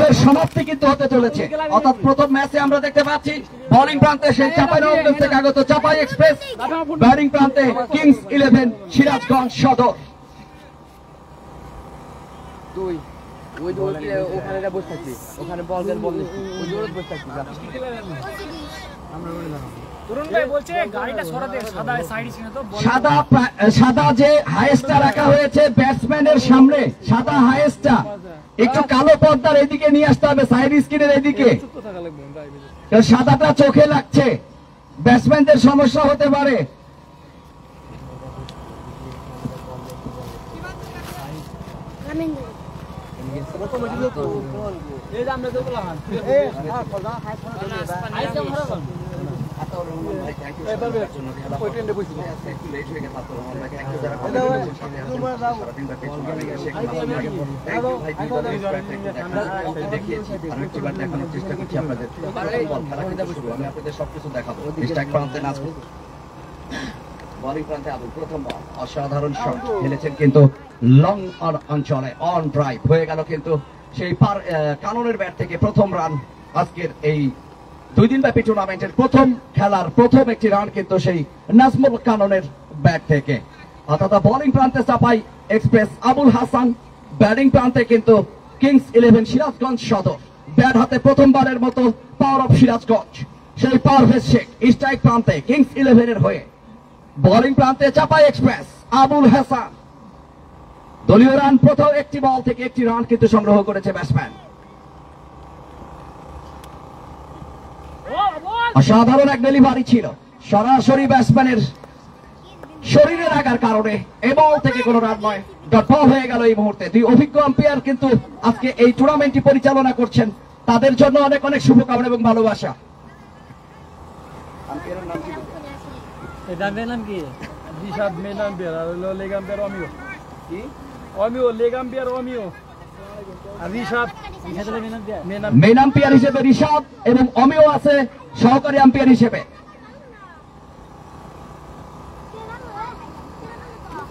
ওভারের সমাপ্তি কিন্তু হতে চলেছে। অর্থাৎ প্রথম ম্যাচে আমরা দেখতে পাচ্ছি বোলিং প্রান্তে সেই চাঁপাইনবাবগঞ্জ থেকে আগত চাঁপাই এক্সপ্রেস, ব্যাটিং প্রান্তে কিংস 11 সিরাজগঞ্জ সদর। সাদা যে হাইস্টটা রাখা হয়েছে ব্যাটসম্যানের সামনে, সাদা হাইস্টটা একটু কালো পর্দার এদিকে নিয়ে আসতে হবে, সাইড স্ক্রিনের এদিকে। সাদাটা চোখে লাগছে, ব্যাটসম্যানদের সমস্যা হতে পারে। সবকিছু দেখাবো। বোলিং প্রান্তে আবুল প্রথম বল, অসাধারণ শট খেলেছেন কিন্তু লং অঞ্চলে অন ড্রাইভ হয়ে গেল কিন্তু সেই কাননের ব্যাট থেকে প্রথম রান। আজকের এই 2 দিনব্যাপী টুর্নামেন্টের প্রথম খেলার প্রথম একটি রান কিন্তু সেই নাজমুল কাননের ব্যাট থেকে। অর্থাৎ বোলিং প্রান্তে চাপাই এক্সপ্রেস আবুল হাসান, ব্যাটিং প্রান্তে কিন্তু কিংস 11 সিরাজগঞ্জ সদর। ব্যাট হাতে প্রথমবারের মতো পাওয়ার অফ সিরাজগঞ্জ, সেই পারভেজ শেখ। স্ট্রাইক প্রান্তে কিংস 11 এর হয়ে, বোলিং প্রান্তে চাপাই এক্সপ্রেস আবুল হাসান। দলীয় রান প্রথম একটি বল থেকে একটি রান কিন্তু সংগ্রহ করেছে ব্যাটসম্যান। অসাধারণ এক ডেলিভারি ছিল, সরাসরি ব্যাটসম্যানের শরীরে লাগার কারণে এই বল থেকে কোনো রান নয়, ডট বল হয়ে গেল এই মুহূর্তে। 2 অভিজ্ঞ আম্পায়ার কিন্তু আজকে এই টুর্নামেন্টটি পরিচালনা করছেন, তাদের জন্য অনেক অনেক শুভকামনা এবং ভালোবাসা। মেন আম্পায়ার হিসেবে ঋষাদ এবং অমিয় আছে সহকারী আম্পায়ার হিসেবে।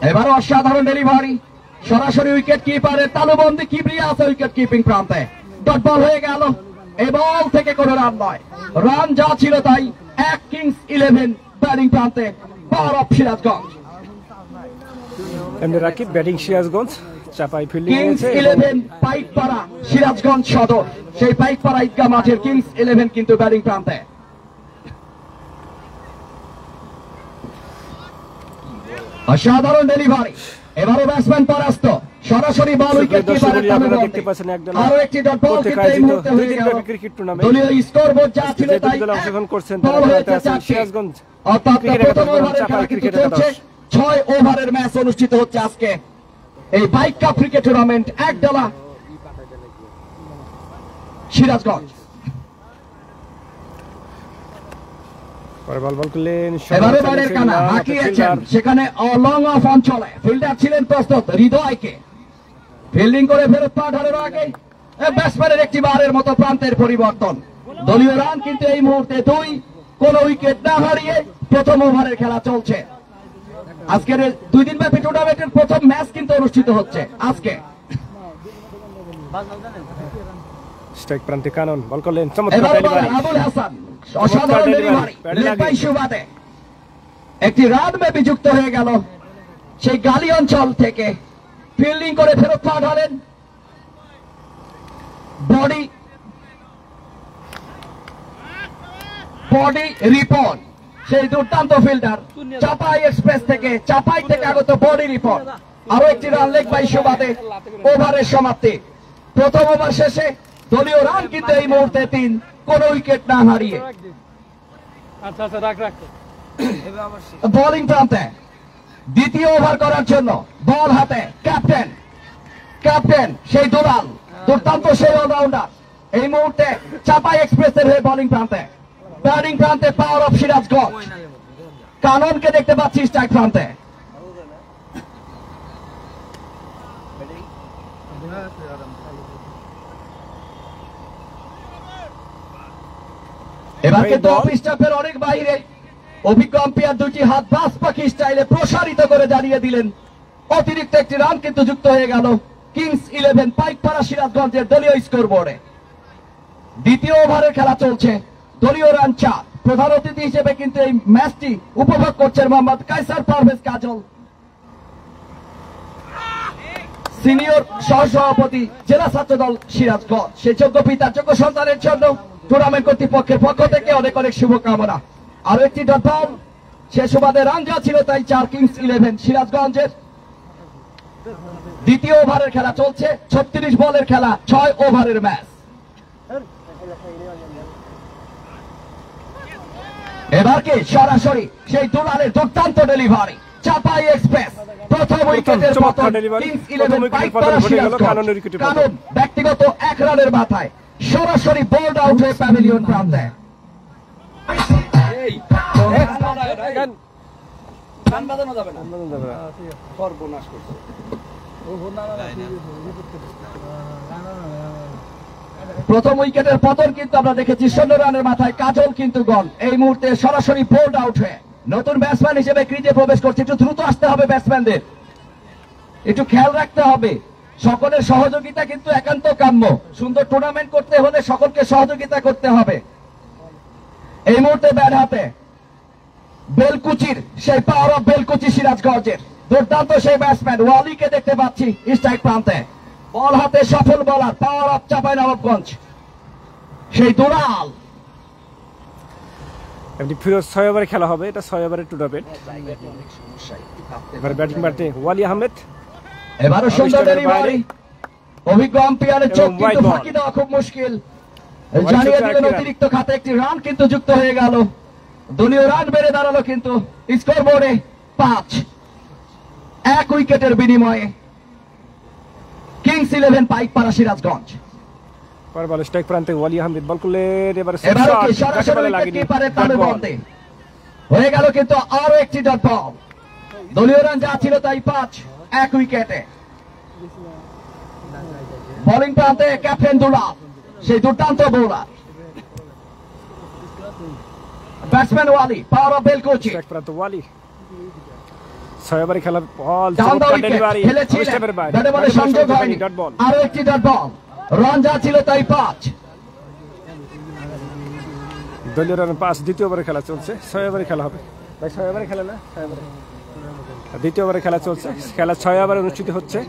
এবারও অসাধারণ ডেলিভারি, সরাসরি উইকেট কিপারের তালুবন্দি কিবরিয়া আছে উইকেট কিপিং প্রান্তে, ডট বল হয়ে গেল। এই বল থেকে কোনো রান নয়, রান যা ছিল তাই। এক কিংস 11 ব্যাটিং প্রান্তে power of Sirajganj. Rakib batting Sirajganj, Chapai fielding Kings 11 Paikpara Sirajganj Sadar, সেই পাইকপাড়া ঈদগাহ মাঠের কিংস 11 কিন্তু ব্যাটিং প্রান্তে। অসাধারণ ডেলিভারি, এবারও ব্যাটসম্যান পরাস্ত, সরাসরি বল উইকেট কিপারের দেখতে পাচ্ছেন একদল আরো একটি ডট বল কিন্তু এই মুহূর্তে হয়ে গেল। ক্রিকেট টুর্নামেন্ট দলীয় স্কোর বোর্ড যা ছিল তাই অংশগ্রহণ করছেন তারা আছেন সিরাজগঞ্জ। অর্থাৎ প্রথম ওভারের খেলা কিন্তু চলছে, 6 ওভারের ম্যাচ অনুষ্ঠিত হচ্ছে আজকে এই bike cup cricket tournament Ekdala Sirajganj. এবারে ব্যাটের কানা হাঁকিয়েছেন, সেখানে লং অফ অঞ্চলে ফিল্ডার ছিলেন প্রস্তুত হৃদয়কে, ফিল্ডিং করে ফেরত পাঠানোর আগে ব্যাটসম্যানের একটি বারের মতো প্রান্তের পরিবর্তন। দলীয় রান কিন্তু এই মুহূর্তে 2, কোন উইকেট না হারিয়ে প্রথম ওভারের খেলা চলছে। আজকের 2 দিনব্যাপী টুর্নামেন্টের প্রথম ম্যাচ কিন্তু অনুষ্ঠিত হচ্ছে আজকে। স্ট্রাইক প্রান্তে কানন বল করলেন, চমৎকার ডেলিভারি আবুল হাসান, অসাধারণ ডেলিভারি, লেগ বাই সুবাদে একটি রান মেবি যুক্ত হয়ে গেল সেই গালি অঞ্চল থেকে, ফিল্ডিং করে ফেরত পাঠালেন বডি রিপন, সেই দুর্দান্ত ফিল্ডার চাপাই এক্সপ্রেস থেকে, চাপাই থেকে আগত বডি রিপন। আরো একটি রান লেগ বাই সুবাদে, ওভারের সমাপ্তি। প্রথম ওভার শেষে দলীয় রান কিন্তু এই মুহূর্তে 3, কোন উইকেট না হারিয়ে। বোলিং প্রান্তে দ্বিতীয় ওভার করার জন্য বল হাতে ক্যাপ্টেন সেই দুলাল, দুর্দান্ত সেই অলরাউন্ডার এই মুহূর্তে চাপাই এক্সপ্রেসের হয়ে বোলিং প্রান্তে। ব্যাটিং প্রান্তে পাওয়ার অফ সিরাজগঞ্জ, কাননকে দেখতে পাচ্ছি স্ট্রাইক প্রান্তে। এবার কিন্তু অফ স্টাফের অনেক বাইরে, অভিজ্ঞ আম্পায়ার 2টি হাত বাস পাখি স্টাইলে প্রসারিত করে দাঁড়িয়ে দিলেন। অতিরিক্ত একটি রান কিন্তু যুক্ত হয়ে গেল কিংস 11 পাইকপাড়া সিরাজগঞ্জের দলীয় স্কোর বোর্ডে। দ্বিতীয় ওভারের খেলা চলছে, দলীয় রান 4। প্রধান অতিথি হিসেবে কিন্তু এই ম্যাচটি উপভোগ করছেন মোহাম্মদ কায়সার পারভেজ কাজল, সিনিয়র সহসভাপতি জেলা ছাত্র দল সিরাজগঞ্জ। সেই যোগ্য পিতার যোগ্য সন্তানের জন্য টুর্নামেন্ট কর্তৃপক্ষের পক্ষ থেকে অনেক অনেক শুভকামনা। আরো একটি ডট বল, সে সুবাদে রান যা ছিল তাই 4 কিংস 11 সিরাজগঞ্জের। দ্বিতীয় ওভারের খেলা চলছে, 36 বলের খেলা, 6 ওভারের ম্যাচ। এবার কি সরাসরি সেই দুলালের দুর্দান্ত ডেলিভারি, চাপাই এক্সপ্রেস প্রথম উইকেটের পতন, কিংস 11 বাইক করা সিরাজগঞ্জ। কারণ ব্যক্তিগত 1 রানের মাথায় সরাসরি বোল্ড আউট হয়ে প্যাভিলিয়ন প্রান্তে। প্রথম উইকেটের পতন কিন্তু আমরা দেখেছি 16 রানের মাথায় কাজল কিন্তু গল। এই মুহূর্তে সরাসরি বোল্ড আউট হয়ে নতুন ব্যাটসম্যান হিসেবে ক্রিজে প্রবেশ করছে। একটু দ্রুত আসতে হবে ব্যাটসম্যানদের, একটু খেয়াল রাখতে হবে। সকলের সহযোগিতা কিন্তু একান্ত কাম্য। সুন্দর টুর্নামেন্ট করতে হলে সকলকে সহযোগিতা করতে হবে। এই মুহূর্তে ব্যাট হাতে বেলকুচির সেই পাওয়ার অফ বেলকুচি সিরাজগঞ্জের দুর্দান্ত সেই ব্যাটসম্যান ওয়ালিকে দেখতে পাচ্ছি স্ট্রাইক প্রান্তে। বল হাতে সফল বলার পাওয়ার অফ চাঁপাইনবাবগঞ্জ সেই দুলাল। এমনি ফিরোজ 6 ওভারে খেলা হবে, এটা 6 ওভারের টুর্নামেন্ট। এবার ব্যাটিং পার্টি ওয়ালি আহমেদ, এবারও সুন্দর ডেলিভারি, অভিজ্ঞ আম্পায়ারের চোখ কিন্তু ফাঁকি দেওয়া খুব মুশকিল। জানিয়ে দিলেন অতিরিক্ত খাতে একটি রান কিন্তু যুক্ত হয়ে গেল। দলীয় রান বেড়ে দাঁড়ালো কিন্তু স্কোর বোর্ডে 5। 1 উইকেটের বিনিময়ে কিংস 11 পাইকপাড়া সিরাজগঞ্জ। বল স্ট্রাইক প্রান্তে ওয়ালি আহমেদ বল করলেন। এবারে সরাসরি উইকেট কিপারের তালু বন্ধে হয়ে গেল কিন্তু আরো একটি ডট বল। দলীয় রান যা ছিল তাই 5, 1 উইকেটে। বোলিং প্রান্তে ক্যাপ্টেন দুলাল, সেই দুর্দান্ত bowler. Batsman Wali, power of Belkuchi. Strike প্রান্তে ওয়ালি 6 ওভারে খেলা, বল ডাউন দ্য উইকেট খেলেছিলেন, ব্যাটে বলে সংযোগ হয়নি। আরো একটি ডট বল, রান যা ছিল তাই 5। দলীয় রান 5। দ্বিতীয় ওভারে খেলা চলছে, 6 ওভারে খেলা হবে ভাই। 6 ওভারে খেলা না, 6 ওভারে দ্বিতীয় ওভারে খেলা চলছে। খেলা 6 ওভারে অনুষ্ঠিত হচ্ছে।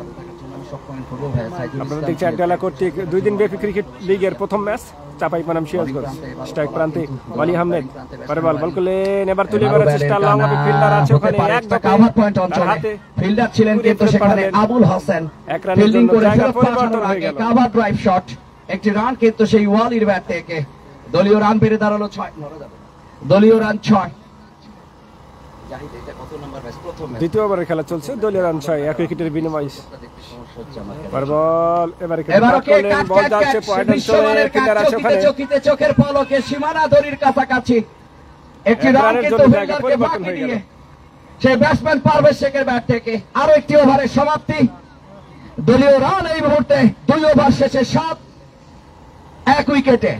আপনারা দেখছেন একডালা কর্তৃক 2 দিন ব্যাপী ক্রিকেট লিগের প্রথম ম্যাচ চাপাই বনাম সিরাজগঞ্জ। স্ট্রাইক প্রান্তে ওয়ালি আহমেদ, পরে বল করলেন। এবার তুলে মারার চেষ্টা, লং অফে ফিল্ডার আছে ওখানে, এক কভার পয়েন্ট অঞ্চলে ফিল্ডার ছিলেন কিন্তু সেখানে আবুল হোসেন ফিল্ডিং করে পরিবর্তন হয়ে গেল। কভার ড্রাইভ শট, একটি রান কিন্তু সেই ওয়ালির ব্যাট থেকে। দলীয় রান বেড়ে দাঁড়ালো 6। দলীয় রান 6। দ্বিতীয় ওভারের খেলা চলছে, দলীয় রান 6, 1 উইকেটের বিনিময়ে। চোখের পলকে সীমানা দড়ির কাছাকাছি একটি রান কিন্তু ফিল্ডারকে বাকি দিয়ে সেই ব্যাটসম্যান পারভেজ শেখের ব্যাট থেকে। আরো একটি ওভারের সমাপ্তি। দলীয় রান এই মুহূর্তে 2 ওভার শেষে 7, 1 উইকেটে।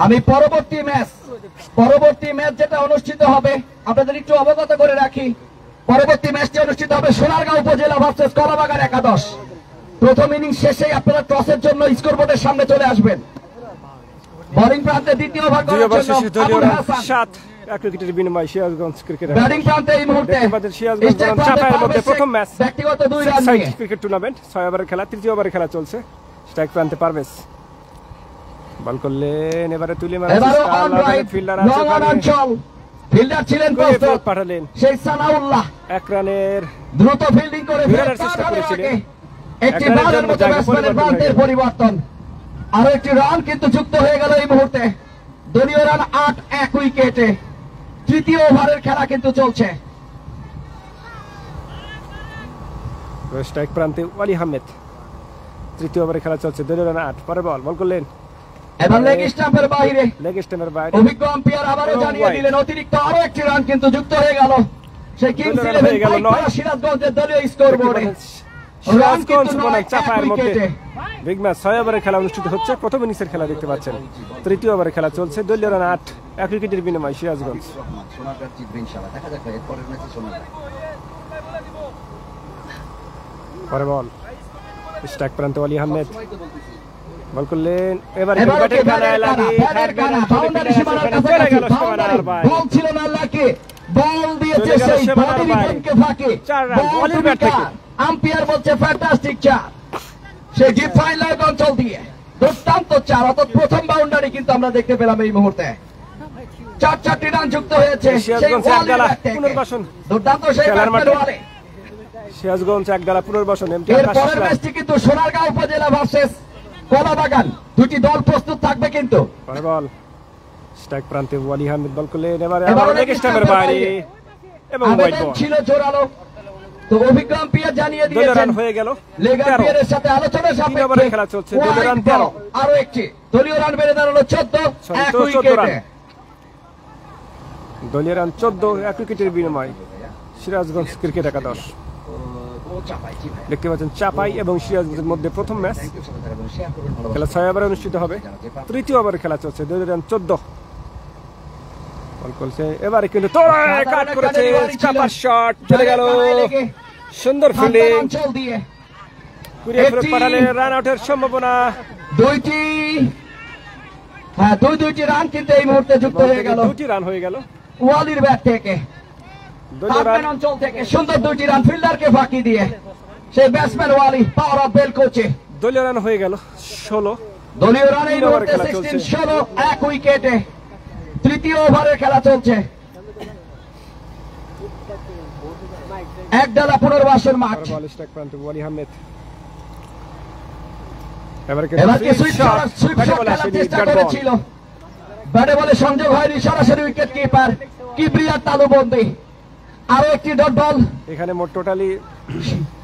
আমি পরবর্তী ম্যাচ যেটা অনুষ্ঠিত হবে আপনাদের একটু অবগত করে রাখি। পরবর্তী ম্যাচটি অনুষ্ঠিত হবে সোনারগাঁও উপজেলা ভার্সেস কলাবাগান একাদশ। প্রথম ইনিংস শেষেই আপনারা টসের জন্য স্কোরবোর্ডের সামনে চলে আসবেন। বোলিং প্রান্তে দ্বিতীয় ওভার করার জন্য আবুল হাসান, 1 উইকেটের বিনিময়ে সিরাজগঞ্জ ক্রিকেটার। ব্যাটিং প্রান্তে এই মুহূর্তে সিরাজগঞ্জ বনাম চাপাইয়ের মধ্যে প্রথম ম্যাচ, ব্যক্তিগত 2 রান নিয়ে ক্রিকেট টুর্নামেন্ট 6 ওভারের খেলা। তৃতীয় ওভারের খেলা চলছে। স্ট্রাইক প্রান্তে পারভেজ বল করলেন। এবারে তুলে মারার চেষ্টা, ফিল্ডার আছে ওখানে, ফিল্ডার ছিলেন প্রস্তুত, পাঠালেন সেই সানাউল্লাহ 1 রানের দ্রুত ফিল্ডিং করে ফেরার চেষ্টা করেছিলেন। একটি বলের মধ্যে ব্যাটসম্যানের প্রান্তের পরিবর্তন। আরো একটি রান কিন্তু যুক্ত হয়ে গেল এই মুহূর্তে। দলীয় রান 8, 1 উইকেটে। তৃতীয় ওভারের খেলা কিন্তু চলছে। স্ট্রাইক প্রান্তে ওয়ালি আহমেদ, তৃতীয় ওভারে খেলা চলছে। দলীয় রান 8, পরে বল করলেন। এবার লেগ স্টাম্পের বাইরে, অভিজ্ঞ আম্পায়ার আবারও জানিয়ে দিলেন অতিরিক্ত আরো একটি রান কিন্তু যুক্ত হয়ে গেল সেই কিংস 11 সিরাজগঞ্জের দলীয় স্কোর বোর্ডে। বিগ ম্যাচ 6 ওভারের খেলা অনুষ্ঠিত হচ্ছে। প্রথম ইনিংসের খেলা দেখতে পাচ্ছেন। তৃতীয় ওভারে খেলা চলছে। দলীয় রান 8, 1 উইকেটের বিনিময়ে সিরাজগঞ্জ। পরে বল স্ট্রাইক প্রান্তে ওয়ালি আহমেদ বল করলেন এবার এবার ব্যাটের কানায় লাগে বাউন্ডারি সীমানার কাছাকাছি বল ছিল না লাকি বল দিয়েছে সেই বডির ব্যাটকে ফাঁকি বলের ব্যাট থেকে আম্পায়ার বলছে ফ্যান্টাস্টিক চার সেই ডিফাইন লাইন অঞ্চল দিয়ে দুর্দান্ত চার অর্থাৎ প্রথম বাউন্ডারি কিন্তু আমরা দেখতে পেলাম এই মুহূর্তে 4-4টি রান যুক্ত হয়েছে সেই পুনর্বাসন দুর্দান্ত সেই ব্যাটসম্যান ওয়ালি সিরাজগঞ্জ একগালা পুনর্বাসন এর পরের ম্যাচটি কিন্তু সোনারগাঁও উপজেলা ভার্সেস কলাবাগান দুটি দল প্রস্তুত থাকবে কিন্তু পরে বল স্ট্রাইক প্রান্তে ওয়ালি আহমেদ বল করলেন এবারে লেগ স্টাম্পের বাইরে এবং ওয়াইড বল ছিল জোরালো তো অভিজ্ঞ আম্পায়ার জানিয়ে দিয়েছেন রান হয়ে গেল লেগ আম্পায়ারের সাথে আলোচনা সাপেক্ষে খেলা চলছে দলীয় রান 13 আরো একটি দলীয় রান বেড়ে দাঁড়ালো 14 এক উইকেটে দলীয় রান 14 এক উইকেটের বিনিময়ে সিরাজগঞ্জ ক্রিকেট একাদশ দেখতে পাচ্ছেন চাপাই এবং সিরাজগঞ্জের মধ্যে প্রথম ম্যাচ খেলা 6 ওভারে অনুষ্ঠিত হবে তৃতীয় ওভারে খেলা চলছে দলীয় রান 14 বল করছে এবারে কিন্তু তোড়ায় কাট করেছে চাপার শট চলে গেল সুন্দর ফিল্ডিং কুরিয়া ফেরত পাঠালে রান আউটের সম্ভাবনা দুইটি রান কিন্তু এই মুহূর্তে যুক্ত হয়ে গেল দুটি রান হয়ে গেল ওয়ালির ব্যাট থেকে তারপর অঞ্চল থেকে সুন্দর দুইটি রান ফিল্ডারকে ফাঁকি দিয়ে সেই ব্যাটসম্যান ওয়ালি পাওয়ার অফ বেল কোচে দলীয় রান হয়ে গেল 16 দলীয় রান এই মুহূর্তে 16 এক উইকেটে তৃতীয় ওভারের খেলা চলছে একডালা পুনর্বাসন মাঠ বল স্ট্রাইক প্রান্তে ওয়ালি আহমেদ এবার কি সুইপ খেলার চেষ্টা করেছিল ব্যাটে বলে সংযোগ হয়নি সরাসরি উইকেট কিপার কিবরিয়া তালুবন্দি আরো একটি ডট বল এখানে মোট টোটালি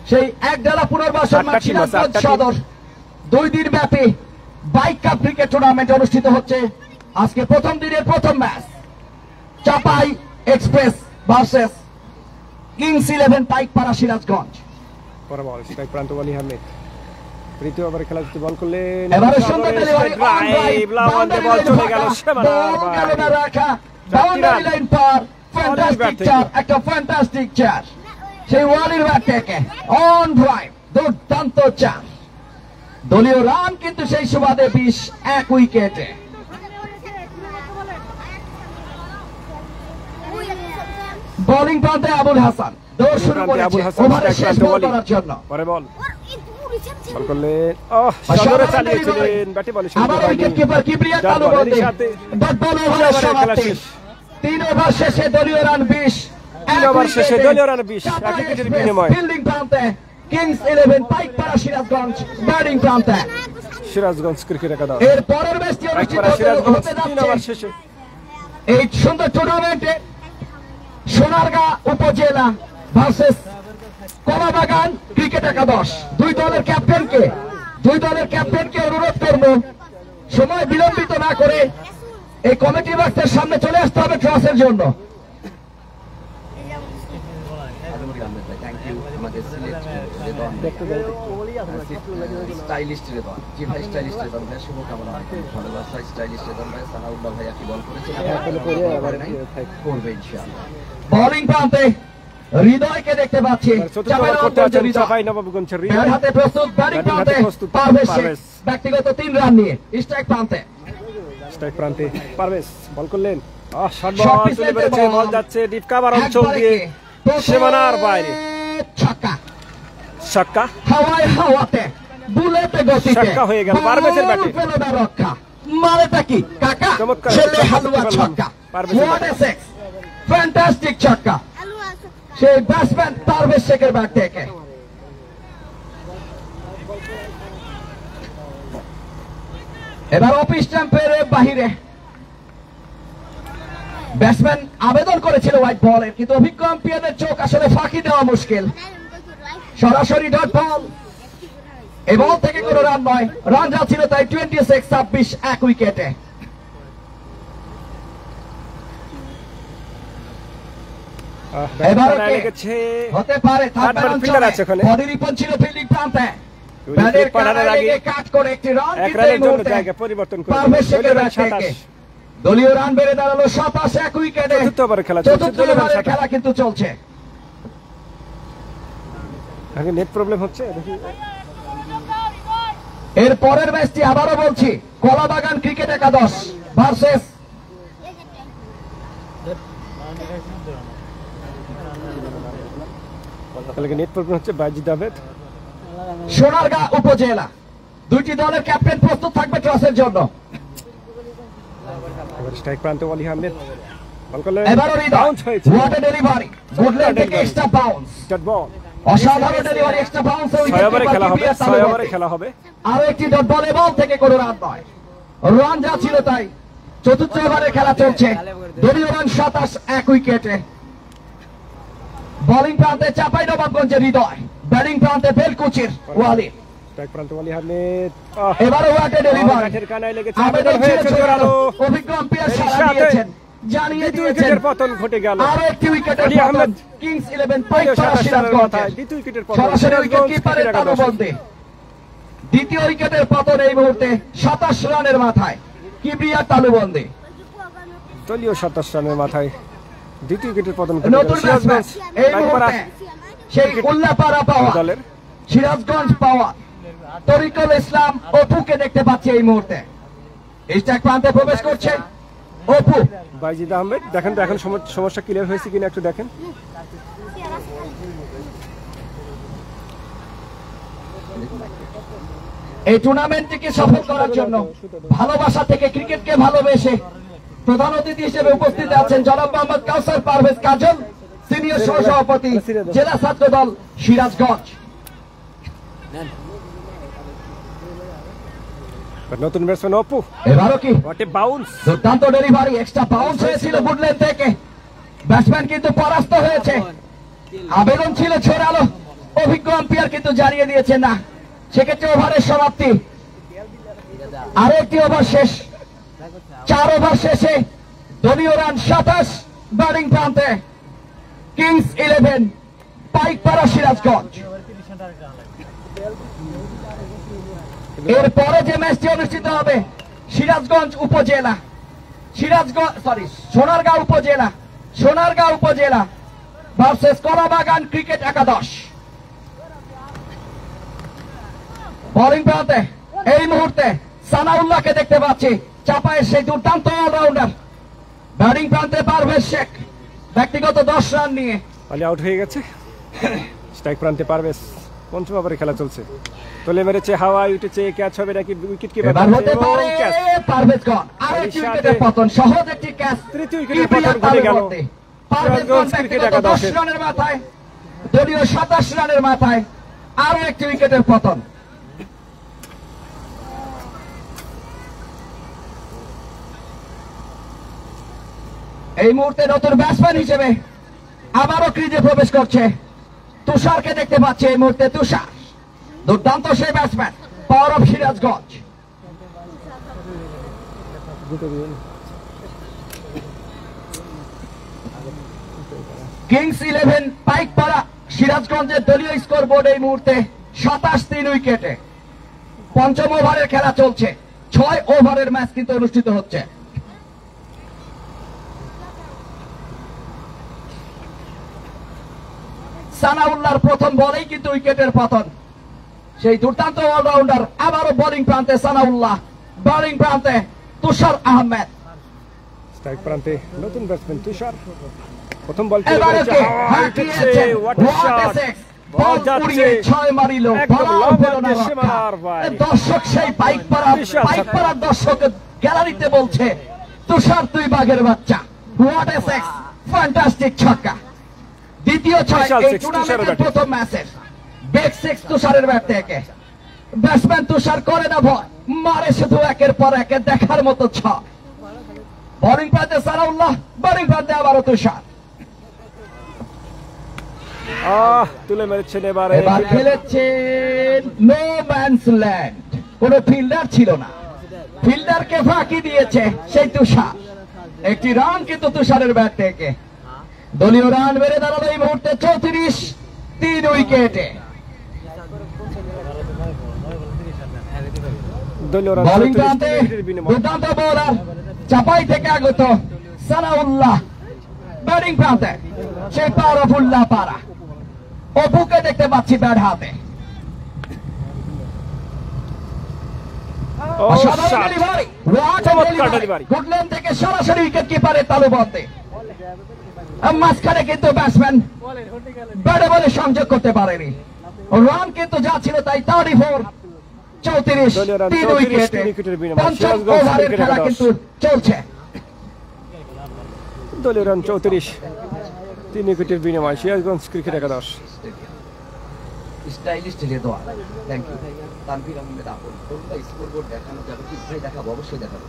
সেই একডালা পুনর্বাসন মাঠ সিরাজগঞ্জ সদর 2 দিন ব্যাপী বাইক কাপ ক্রিকেট টুর্নামেন্ট অনুষ্ঠিত হচ্ছে আজকে প্রথম দিনের প্রথম match Chapai express versus kings 11 Paikpara Sirajganj পরে বল স্ট্রাইক প্রান্তে ওয়ালি আহমেদ তৃতীয় ওভারে খেলা বল করলেন এবারে সুন্দর ডেলিভারি বাউন্ডারি বল চলে গেল সীমানার রাখা বাউন্ডারি লাইন পার ফ্যান্টাস্টিক চার একটা ফ্যান্টাস্টিক চার সেই ওয়ালির ব্যাট থেকে অন ড্রাইভ দুর্দান্ত চার দলীয় রান কিন্তু সেই সুবাদে 20 এক উইকেটে বোলিং প্রান্তে আবুল হাসান দৌড় শুরু করেছে ওভারের শেষ বল করার জন্য পরে বল বল করলেন সাগরে চালিয়েছিলেন ব্যাটে বলে শুরু আবার উইকেট কিপার কিবরিয়া তালুবন্দি ডট বল ওভারের সমাপ্তি 3 ওভার শেষে দলীয় রান 20 3 ওভার শেষে দলীয় রান 20 এক উইকেটের বিনিময়ে ফিল্ডিং প্রান্তে কিংস 11 পাইকপাড়া সিরাজগঞ্জ ব্যাটিং প্রান্তে সিরাজগঞ্জ ক্রিকেট একাদশ এর পরের ম্যাচটি অনুষ্ঠিত হতে যাচ্ছে এই সুন্দর টুর্নামেন্টে সোনারগাঁ উপজেলা ভার্সেস কলাবাগান ক্রিকেট একাদশ দুই দলের ক্যাপ্টেনকে অনুরোধ করব সময় বিলম্বিত না করে এই কমিটি বক্সের সামনে চলে আসতে হবে টসের জন্য বোলিং প্রান্তে হৃদয়কে দেখতে পাচ্ছি হাতে প্রস্তুত ব্যাটিং প্রান্তে পারভেজ ব্যক্তিগত 3 রান নিয়ে স্ট্রাইক প্রান্তে পারভেজ বল করলেন শট বল চলে বেরিয়েছে বল যাচ্ছে ডিপ কভার অঞ্চল দিয়ে সীমানার বাইরে ছক্কা হাওয়াতে বুলেটে গতিতে ছক্কা হয়ে গেল পারভেজের ব্যাটে রক্ষা মারেটা কি কাকা ছেলে হালুয়া ছক্কা হোয়াট এ সিক্স ফ্যান্টাস্টিক ছক্কা সেই ব্যাটসম্যান পারভেজ শেখের ব্যাট থেকে এবার অফিস স্ট্যাম্পের বাহিরে ব্যাটসম্যান আবেদন করেছিল হোয়াইট বলের কিন্তু অভিজ্ঞ আম্পায়ারের চোখ আসলে ফাঁকি দেওয়া মুশকিল সরাসরি ডট বল এই বল থেকে কোনো রান নয় রান যা ছিল তাই 26-26 এক উইকেটে হতে পারে রিপন ছিল ফিল্ডিং প্রান্তে কাট করে একটি রান পরিবর্তন দলীয় রান বেড়ে দাঁড়ালো 27 এক উইকেটে চতুর্থ ওভারের খেলা কিন্তু চলছে আগে নেট প্রবলেম হচ্ছে দেখি। এর পরের ম্যাচটি আবারও বলছি, কলাবাগান ক্রিকেট একাদশ ভার্সেস নেট প্রবলেম হচ্ছে। বাইজিদ আহমেদ, সোনারগাঁ উপজেলা। দুইটি দলের ক্যাপ্টেন প্রস্তুত থাকবে টসের জন্য। স্ট্রাইক প্রান্তে ওয়ালি আহমেদ, এবারও বাউন্স হয়েছে। হোয়াট এ ডেলিভারি, গুডল্যান্ড থেকে এক্সট্রা বাউন্স, ডট বল। অসাধারণ ডেলিভারি, এক্সট্রা বাউন্স। 6 ওভারে খেলা হবে, 6 ওভারে খেলা হবে। আরো একটি ডট বলে বল থেকে কোনো রান নয়, রান যা ছিল তাই। চতুর্থ ওভারে খেলা চলছে, দলীয় রান 27, 1 উইকেটে। বোলিং প্রান্তে চাঁপাইনবাবগঞ্জের হৃদয়, ব্যাটিং প্রান্তে বেলকুচির ওয়ালি। স্ট্রাইক প্রান্তে ওয়ালি আহমেদ, এবারও ওয়াটে ডেলিভারি, মাঠের কানায় লেগেছে, আবেদন হয়েছে জোরালো। অভিজ্ঞ আম্পায়ার সাড়া দিয়েছেন, জানিয়ে দিয়েছেন উইকেটের পতন ঘটে গেল। আরো একটি উইকেটের ওয়ালি পতন। আহমেদ, কিংস 11 পাইকপাড়া 27 রানের সিরাজগঞ্জ। মাথায় দ্বিতীয় উইকেটের পতন। সরাসরি উইকেট কিপারের তালুবন্দে দ্বিতীয় উইকেটের পতন এই মুহূর্তে 27 রানের মাথায় কিবরিয়ার তালুবন্দে। দলীয় 27 রানের মাথায় দ্বিতীয় উইকেটের পতন। নতুন ব্যাটসম্যান এই মুহূর্তে সেই উল্লাপাড়া পাওয়া দলের সিরাজগঞ্জ পাওয়া তরিকুল ইসলাম অপুকে দেখতে পাচ্ছি এই মুহূর্তে। স্ট্রাইক প্রান্তে প্রবেশ করছে অপু। বাইজিদ আহমেদ, দেখেন তো এখন সমস্যা ক্লিয়ার হয়েছে কিনা একটু দেখেন। এই টুর্নামেন্টটিকে সফল করার জন্য ভালোবাসা থেকে ক্রিকেটকে ভালোবেসে প্রধান অতিথি হিসেবে উপস্থিত আছেন জনাব মোহাম্মদ কাউসার পারভেজ কাজল, সিনিয়র সহসভাপতি, জেলা ছাত্র দল সিরাজগঞ্জ। নতুন ব্যাটসম্যান অপু, এবারও কি হোয়াট এ বাউন্স। দুর্দান্ত ডেলিভারি, এক্সট্রা বাউন্স হয়েছিল গুডল্যান্ড থেকে। ব্যাটসম্যান কিন্তু পরাস্ত হয়েছে, আবেদন ছিল ছোড়ালো, অভিজ্ঞ আম্পায়ার কিন্তু জানিয়ে দিয়েছেন না। সেক্ষেত্রে ওভারের সমাপ্তি, আরো একটি ওভার শেষ। 4 ওভার শেষে দলীয় রান 27, ব্যাটিং প্রান্তে কিংস 11 পাইকপাড়া সিরাজগঞ্জ। এরপরে যে ম্যাচটি অনুষ্ঠিত হবে সিরাজগঞ্জ উপজেলা, সোনারগাঁ উপজেলা ভার্সেস কলাবাগান ক্রিকেট একাদশ। বোলিং প্রান্তে এই মুহূর্তে সানাউল্লাহকে দেখতে পাচ্ছি, চাপায়ের সেই দুর্দান্ত অলরাউন্ডার। ব্যাটিং প্রান্তে পারভেজ শেখ ব্যক্তিগত 10 রান নিয়ে আলি আউট হয়ে গেছে। স্ট্রাইক প্রান্তে পারভেজ, পঞ্চম ওভারে খেলা চলছে। তোলে মেরেছে, হাওয়ায় উঠেছে, ক্যাচ হবে নাকি উইকেট কি এবার হতে পারে। পারভেজ গন, আরো একটি উইকেটের পতন, সহজ একটি ক্যাচ। তৃতীয় উইকেটের পতন ঘটে গেল। পারভেজ গন ব্যক্তিগত 10 রানের মাথায়, দলীয় 27 রানের মাথায় আরো একটি উইকেটের পতন। এই মুহূর্তে নতুন ব্যাটসম্যান হিসেবে আবারও ক্রিজে প্রবেশ করছে তুষারকে দেখতে পাচ্ছে এই মুহূর্তে। তুষার দুর্দান্ত সেই batsman, power of Sirajganj. Kings 11 Paikpara সিরাজগঞ্জের দলীয় স্কোর বোর্ড এই মুহূর্তে 27, 3 উইকেটে। পঞ্চম ওভারের খেলা চলছে, 6 ওভারের ম্যাচ কিন্তু অনুষ্ঠিত হচ্ছে। সানাউল্লাহর প্রথম বলেই কিন্তু উইকেটের পতন। সেই দুর্দান্ত অলরাউন্ডার আবারও বোলিং প্রান্তে সানাউল্লাহ, বোলিং প্রান্তে তুষার আহমেদ। স্ট্রাইক প্রান্তে নতুন ব্যাটসম্যান তুষার, প্রথম বল এবারে কে হাঁকিয়েছে, হোয়াট এ সিক্স, বল উড়িয়ে 6 মারিল, বলাও পেল না রক্ষা। দর্শক সেই পাইকপাড়ার দর্শক গ্যালারিতে বলছে, তুষার তুই বাঘের বাচ্চা, হোয়াট এ সিক্স, ফ্যান্টাস্টিক ছক্কা। দ্বিতীয় 6 এই টুর্নামেন্টের প্রথম ম্যাচের বেগ 6 তুষারের ব্যাট থেকে। ব্যাটসম্যান তুষার করে না ভয়, মারে শুধু একের পর এক, দেখার মতো ছক। বোলিং প্রান্তে সানাউল্লাহ, বোলিং প্রান্তে আবারও তুষার। তুলে মেরেছেন এবার খেলেছেন নো ম্যানস ল্যান্ড, কোন ফিল্ডার ছিল না, ফিল্ডারকে ফাঁকি দিয়েছে সেই তুষার। একটি রান কিন্তু তুষারের ব্যাট থেকে। দলীয় রান বেড়ে দাঁড়ালো এই মুহূর্তে 34, 3 উইকেটে। বোলিং প্রান্তে দুর্দান্ত বোলার চাপাই থেকে আগত সানাউল্লাহ, ব্যাটিং প্রান্তে সেই পাওয়ার অফ উল্লাপাড়া অপুকে দেখতে পাচ্ছি ব্যাট হাতে। অসাধারণ ডেলিভারি, চমৎকার ডেলিভারি। গুডল্যান্ড থেকে সরাসরি উইকেট কিপারের তালুবন্দে। মাঝখানে কিন্তু ব্যাটসম্যান ব্যাটে বলে সংযোগ করতে পারেনি। রান কিন্তু যা ছিল তাই 34, 34, 3 উইকেটে পঞ্চম ওভারের খেলা কিন্তু চলছে। দলীয় রান 34, 3 উইকেটের বিনিময়ে সিরাজগঞ্জ ক্রিকেট একাদশ। স্টাইলিস্ট রেদোয়া, থ্যাংক ইউ। তানভীর আহমেদ আপন, কোনটা স্কোরবোর্ড দেখানো যাবে কি ভাই? দেখাবো, অবশ্যই দেখাবো।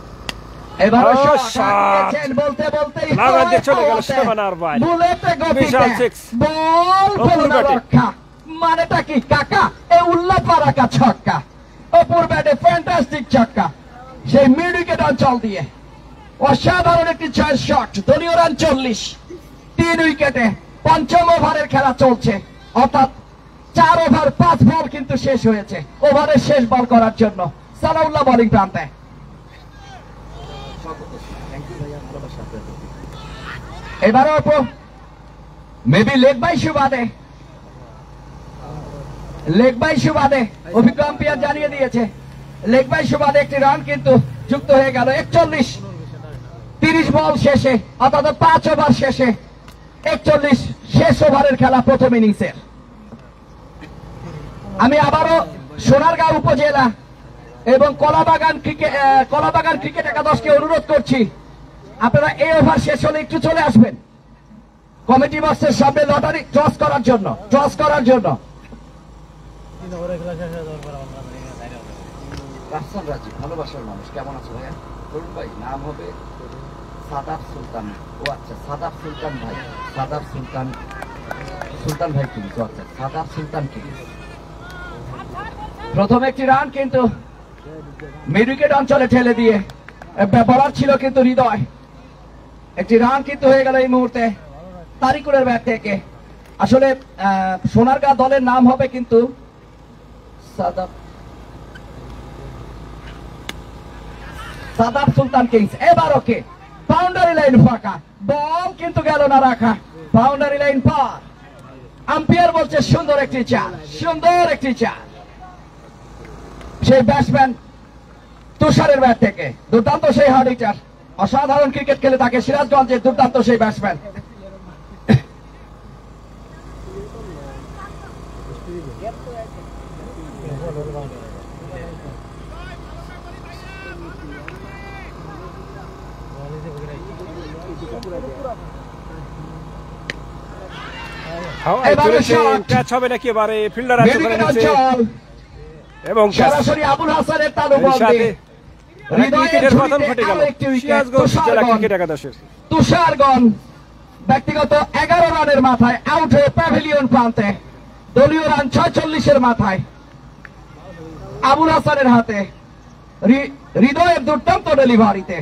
এবারও শট বলতে বলতেই লাগাতে চলে গেল শাবানার ভাই। বুলেটে বিশাল গতিতে সিক্স। বল অপুর পেল না ব্যাটে। রক্ষা। মানেটা কি কাকা? এ উল্লাহ পারাকা ছক্কা। অপুর ব্যাটে ফ্যান্টাস্টিক ছক্কা, সেই মিড উইকেট অঞ্চল দিয়ে অসাধারণ একটি 6 শট। দলীয় রান 40, 3 উইকেটে পঞ্চম ওভারের খেলা চলছে, অর্থাৎ 4 ওভার 5 বল কিন্তু শেষ হয়েছে। ওভারের শেষ বল করার জন্য সালাউল্লাহ বোলিং প্রান্তে। এবারও অপু মেবি লেগ বাই সুবাদে, লেগ বাই সুবাদে অভিজ্ঞ আম্পায়ার জানিয়ে দিয়েছে লেগ বাই সুবাদে একটি রান কিন্তু যুক্ত হয়ে গেল। 41, 30 বল শেষে, অর্থাৎ 5 ওভার শেষে 41 শেষ ওভারের খেলা প্রথম ইনিংসের। আমি আবারও সোনারগাঁও উপজেলা এবং কলাবাগান ক্রিকেট একাদশকে অনুরোধ করছি, আপনারা এই ওভার শেষ হলে একটু চলে আসবেন কমিটি বক্সের সামনে লটারি টস করার জন্য, ভালোবাসার মানুষ কেমন আছে ভাইয়া? তরুণ ভাই নাম হবে সাদাব সুলতান। ও আচ্ছা, সাদাব সুলতান ভাই, সাদাব সুলতান ভাই কি? আচ্ছা, সাদাব সুলতান কি? প্রথম একটি রান কিন্তু মিড উইকেট অঞ্চলে ঠেলে দিয়ে বলার ছিল কিন্তু হৃদয়। একটি রান কিন্তু হয়ে গেল এই মুহূর্তে তারিকুরের ব্যাট থেকে। আসলে সোনারগাঁ দলের নাম হবে কিন্তু সাদাব সুলতান কিংস। এবার ওকে বাউন্ডারি লাইন ফাঁকা, বল কিন্তু গেল না রাখা, বাউন্ডারি লাইন পার। আম্পায়ার বলছে সুন্দর একটি চার, সুন্দর একটি চার। সেই ব্যাটসম্যান তুষারের ব্যাট থেকে দুর্দান্ত সেই হার্ড হিটার, অসাধারণ ক্রিকেট খেলে থাকে সিরাজগঞ্জের দুর্দান্ত সেই ব্যাটসম্যান। ক্যাচ হবে নাকি এবারে? ফিল্ডার আছে এবং সরাসরি আবুল হাসানের তালুবন্দে উইকেটের পতন ঘটে গেল সিরাজগঞ্জ জেলা ক্রিকেট একাদশের। তুষারগঞ্জ ব্যক্তিগত 11 রানের মাথায় আউট হয়ে প্যাভিলিয়ন প্রান্তে। দলীয় রান 46 মাথায় আবুল হাসানের হাতে হৃদয়ের দুর্দান্ত ডেলিভারিতে।